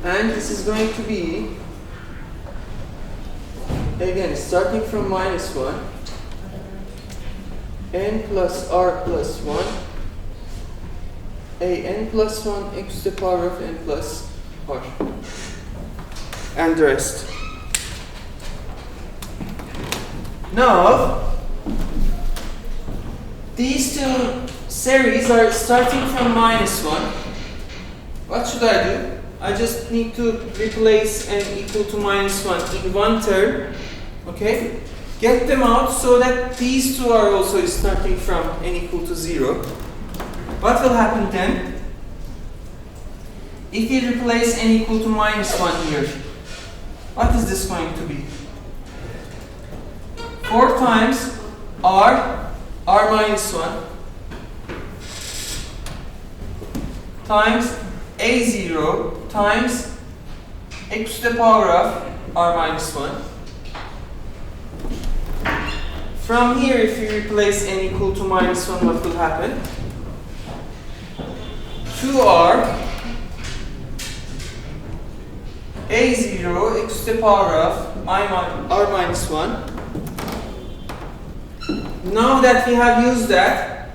And this is going to be, again, starting from minus 1, n plus r plus 1, a n plus 1 x to the power of n plus r, and the rest. Now, these two series are starting from minus 1. What should I do? I just need to replace n equal to minus 1 in one term, okay? Get them out so that these two are also starting from n equal to 0. What will happen then? If we replace n equal to minus 1 here, what is this going to be? 4 times r minus 1 times a0 times x to the power of r minus 1. From here, if you replace n equal to minus 1, what will happen? 2r a0 x to the power of r minus 1. Now that we have used that,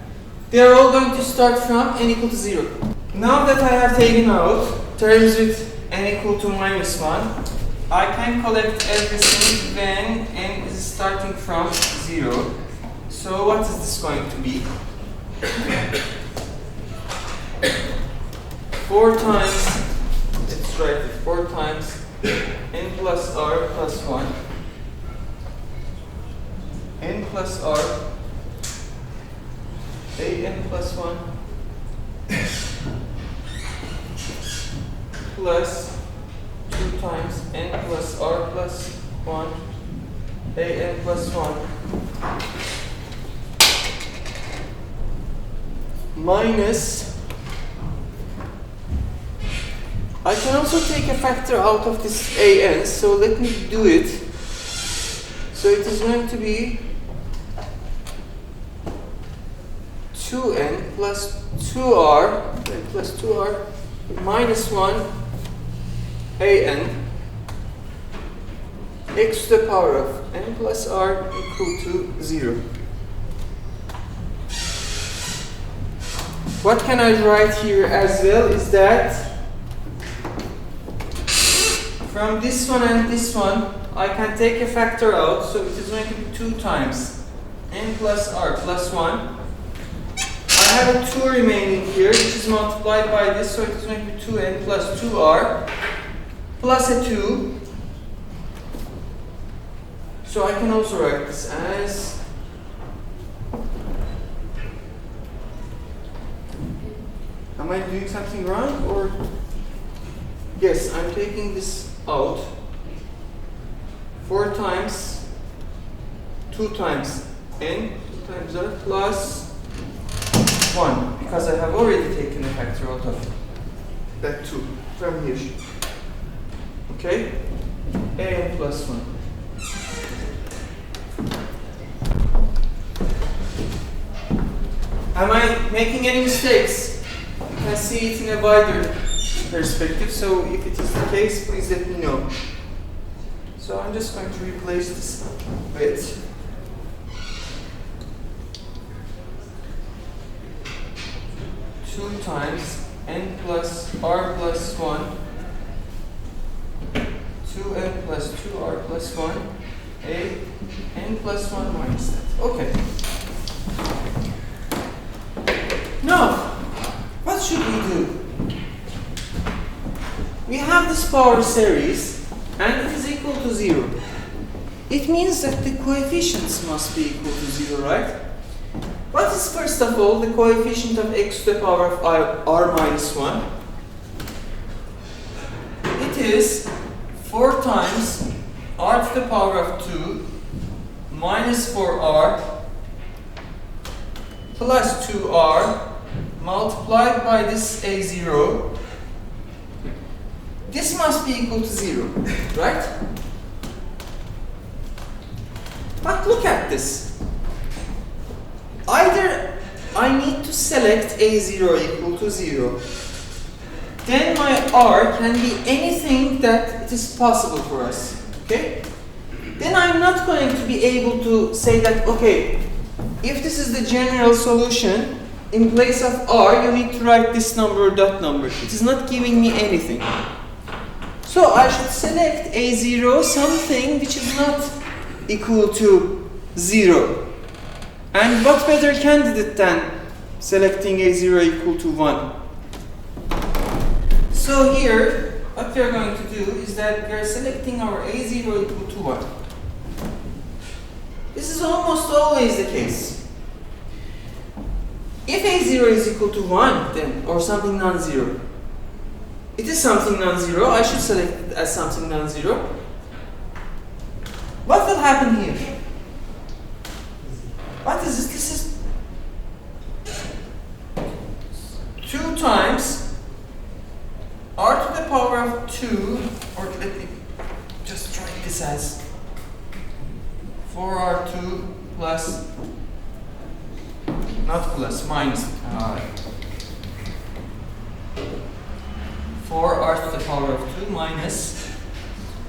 they are all going to start from n equal to 0. Now that I have taken out terms with n equal to minus 1, I can collect everything when n is starting from 0. So what is this going to be? 4 times, let's write it, 4 times n plus r plus 1, n plus r, a n plus 1, plus 2 times n plus r plus 1, a n plus 1, minus, I can also take a factor out of this a n, so let me do it. So it is going to be 2n plus 2r, plus 2r minus 1 an x to the power of n plus r equal to 0. What can I write here as well is that from this one and this one, I can take a factor out, so it is going to be 2 times n plus r plus 1. I have a 2 remaining here, which is multiplied by this, so it is going to be 2n plus 2r plus a 2. So I can also write this as am I doing something wrong or? Yes, I'm taking this out. 4 times 2 times n, 2 times r plus 1, because I have already taken the factor out of that 2 from here. Okay? n plus 1. Am I making any mistakes? You can see it in a wider perspective, so if it is the case, please let me know. So I'm just going to replace this with two times n plus r plus 1, 2n plus 2r plus 1, a n plus 1 minus that. Okay. Now, what should we do? We have this power series and it is equal to 0. It means that the coefficients must be equal to 0, right? What is first of all the coefficient of x to the power of r minus 1? It is 4 times r to the power of 2 minus 4r plus 2r multiplied by this a0. This must be equal to 0, right? But look at this. Either I need to select a0 equal to 0, then my r can be anything that it is possible for us, okay? Then I'm not going to be able to say that, okay, if this is the general solution, in place of r, you need to write this number or that number. It is not giving me anything. So I should select a0, something which is not equal to 0. And what better candidate than selecting a0 equal to 1? So here, what we are going to do is that we are selecting our a0 equal to 1. This is almost always the case. If a0 is equal to 1, then, or something non-zero, it is something non-zero, I should select it as something non-zero. What will happen here? What is this? This is 2 times r to the power of 2, or let me just write this as 4r2 plus, not plus, minus 4r to the power of 2 minus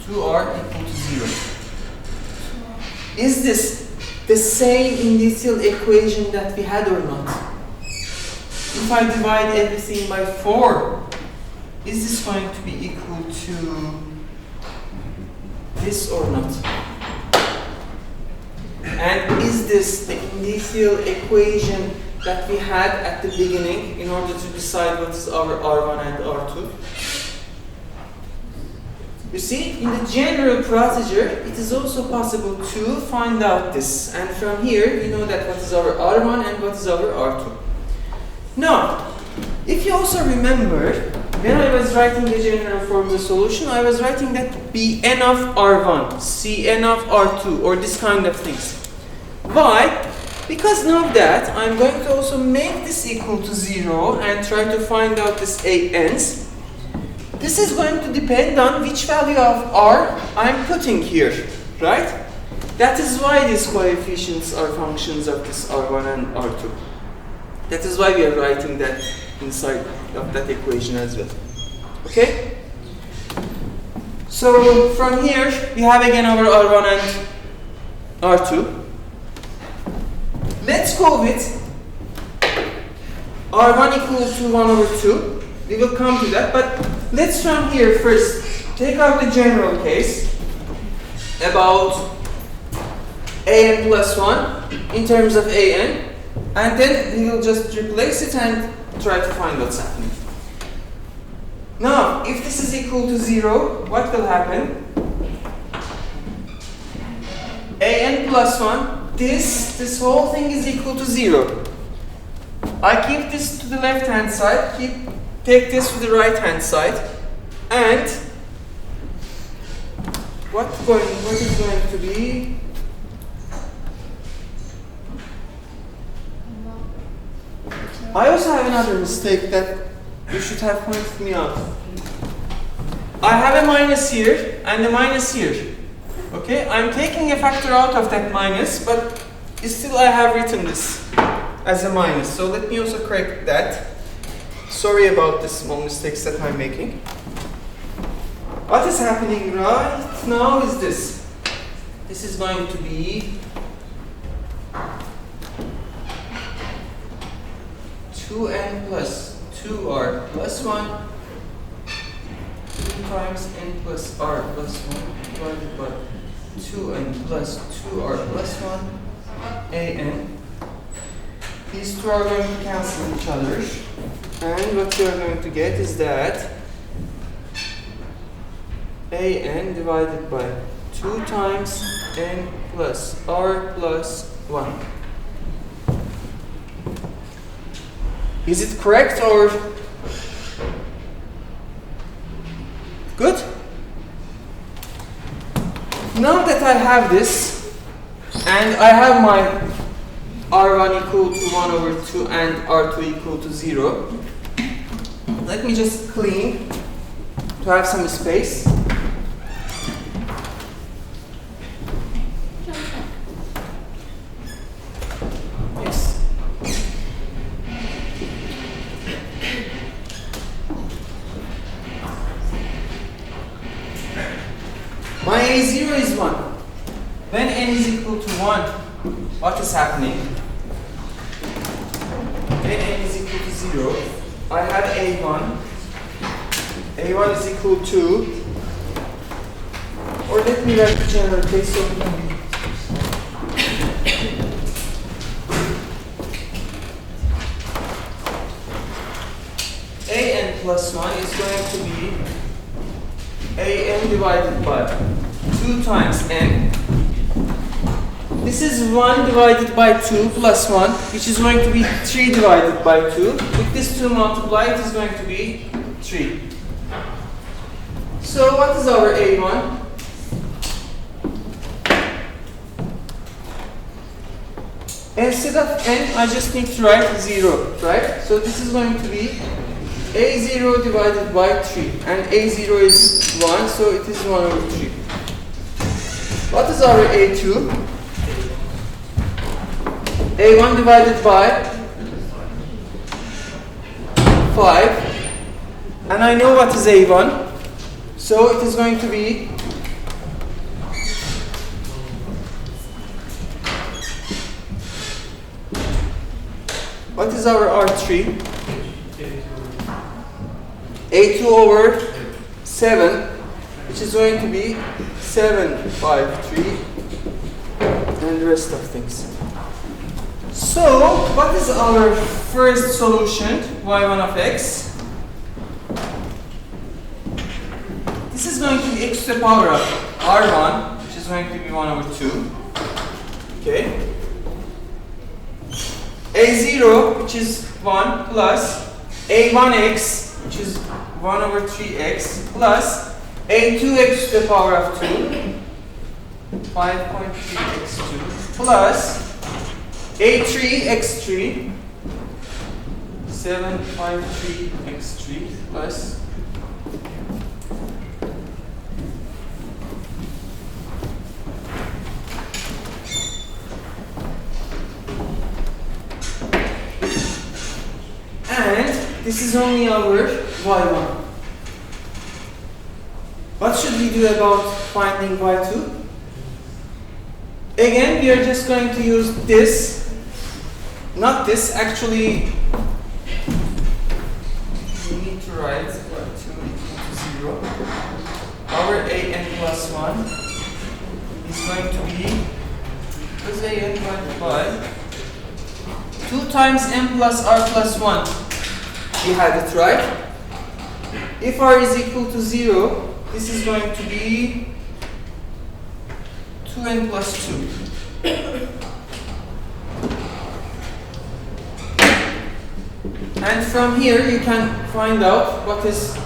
2r equal to 0. Is this the same initial equation that we had or not? If I divide everything by 4, is this going to be equal to this or not? And is this the initial equation that we had at the beginning in order to decide what is our R1 and R2? You see, in the general procedure, it is also possible to find out this. And from here, we know that what is our R1 and what is our R2. Now, if you also remember, when I was writing the general formula solution, I was writing that Bn of R1, Cn of R2, or this kind of things. Why? Because now that I'm going to also make this equal to 0 and try to find out this ANs, this is going to depend on which value of R I'm putting here, right? That is why these coefficients are functions of this R1 and R2. That is why we are writing that inside of that equation as well. Okay? So from here, we have again our R1 and R2. Let's go with R1 equal to 1 over 2. We will come to that, but let's from here first take out the general case about an plus 1 in terms of an. And then we will just replace it and try to find what's happening. Now, if this is equal to 0, what will happen? an plus 1, this whole thing is equal to 0. I keep this to the left hand side, take this to the right hand side, and what is going to be? I also have another mistake that you should have pointed me out. I have a minus here and a minus here. Okay, I'm taking a factor out of that minus, but still I have written this as a minus. So let me also correct that. Sorry about the small mistakes that I'm making. What is happening right now is this. This is going to be 2n plus 2r plus 1 2 times n plus r plus 1 divided by 2n plus 2r plus 1 an. These two are going to cancel each other, and what you are going to get is that an divided by 2 times n plus r plus 1. Is it correct or good? Now that I have this, and I have my r1 equal to 1 over 2 and r2 equal to 0, let me just clean to have some space. Yes. My a0 is 1. When n is equal to 1, what is happening? When n is equal to 0, I have a1. a1 is equal to, or let me write the general case so we can be. an plus 1 is going to be an divided by 2 times n. This is 1 divided by 2 plus 1, which is going to be 3 divided by 2. With this 2 multiplied, it is going to be 3. So what is our a1? Instead of n, I just need to write 0, right? So this is going to be a0 divided by 3, and a0 is 1, so it is 1 over 3. What is our a2? a1 divided by 5, and I know what is a1, so it is going to be what is our r3? a2 over 7, which is going to be 7, 5, 3, and the rest of things. So, what is our first solution, y1 of x? This is going to be x to the power of r1, which is going to be 1 over 2. Okay. a0, which is 1, plus a1x, which is 1 over 3x, plus a2x to the power of 2, 5.3x2, plus a3x3, 753x3, plus and this is only our y1. What should we do about finding y2? Again, we are just going to use this, not this, actually we need to write y2 equal to 0. Our an plus 1 is going to be, what is an divided by 2 times n plus r plus 1. We had it right. If r is equal to 0, this is going to be 2n plus 2. And from here you can find out what is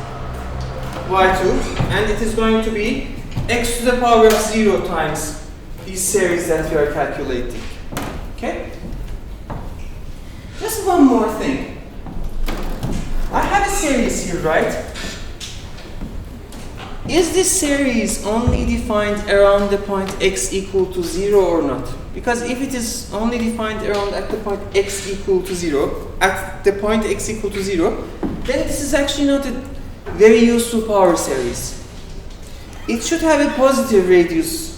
y2, and it is going to be x to the power of 0 times these series that we are calculating. Okay? Just one more thing. I have a series here, right? Is this series only defined around the point x equal to 0 or not? Because if it is only defined around at the point x equal to 0, then this is actually not a very useful power series. It should have a positive radius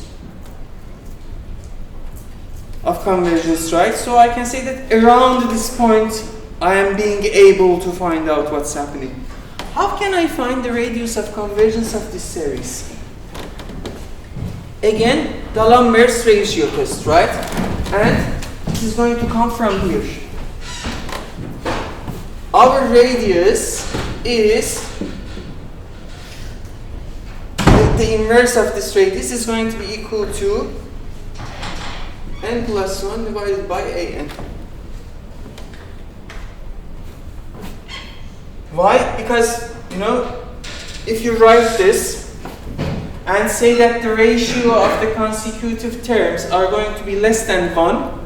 of convergence, right? So I can say that around this point I am being able to find out what's happening. How can I find the radius of convergence of this series? Again, D'Alembert's ratio test, right? And this is going to come from here. Our radius is the inverse of this radius is going to be equal to n plus 1 divided by an. Why? Because, if you write this and say that the ratio of the consecutive terms are going to be less than 1,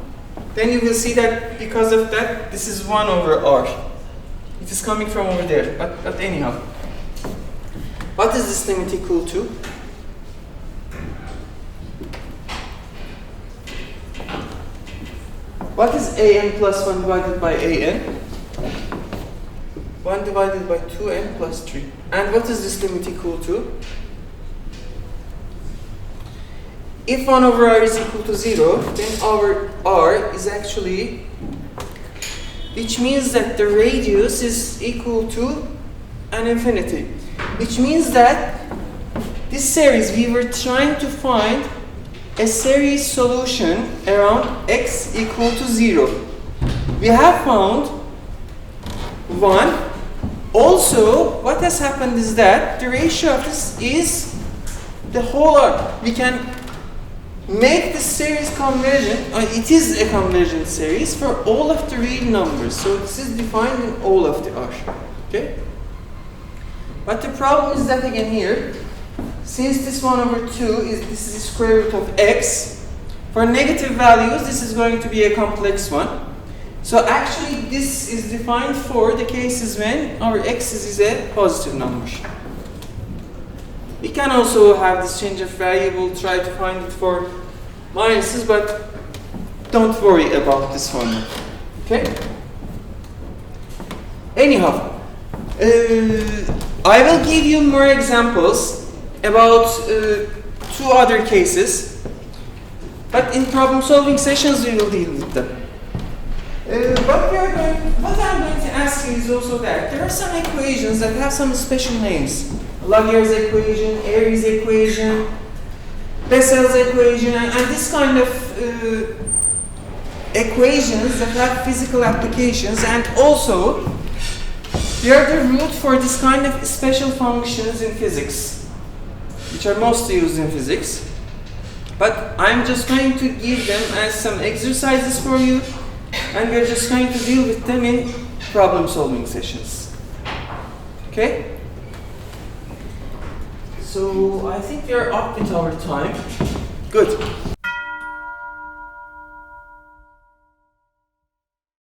then you will see that because of that, this is 1 over r. It is coming from over there, but anyhow. What is this limit equal to? What is an plus 1 divided by an? 1 divided by 2n plus 3. And what is this limit equal to? If 1 over r is equal to 0, then our r is actually, which means that the radius is equal to an infinity. Which means that this series, we were trying to find a series solution around x equal to 0. We have found 1. Also, what has happened is that the ratio of this is the whole r. We can make this series convergent, it is a convergent series for all of the real numbers. So this is defined in all of the r. Okay? But the problem is that again here, since this 1 over 2 is the square root of x, for negative values this is going to be a complex one. So actually this is defined for the cases when our x is a positive number. We can also have this change of variable, try to find it for minuses, but don't worry about this one. Okay? Anyhow, I will give you more examples about 2 other cases, but in problem solving sessions we will deal with them. What I'm going to ask you is also that there are some equations that have some special names. Laguerre's equation, Airy's equation, Bessel's equation, and this kind of equations that have physical applications, and also they are the root for this kind of special functions in physics, which are mostly used in physics. But I'm just going to give them as some exercises for you, and we're just going to deal with them in problem solving sessions. Okay? So I think we are up with our time. Good.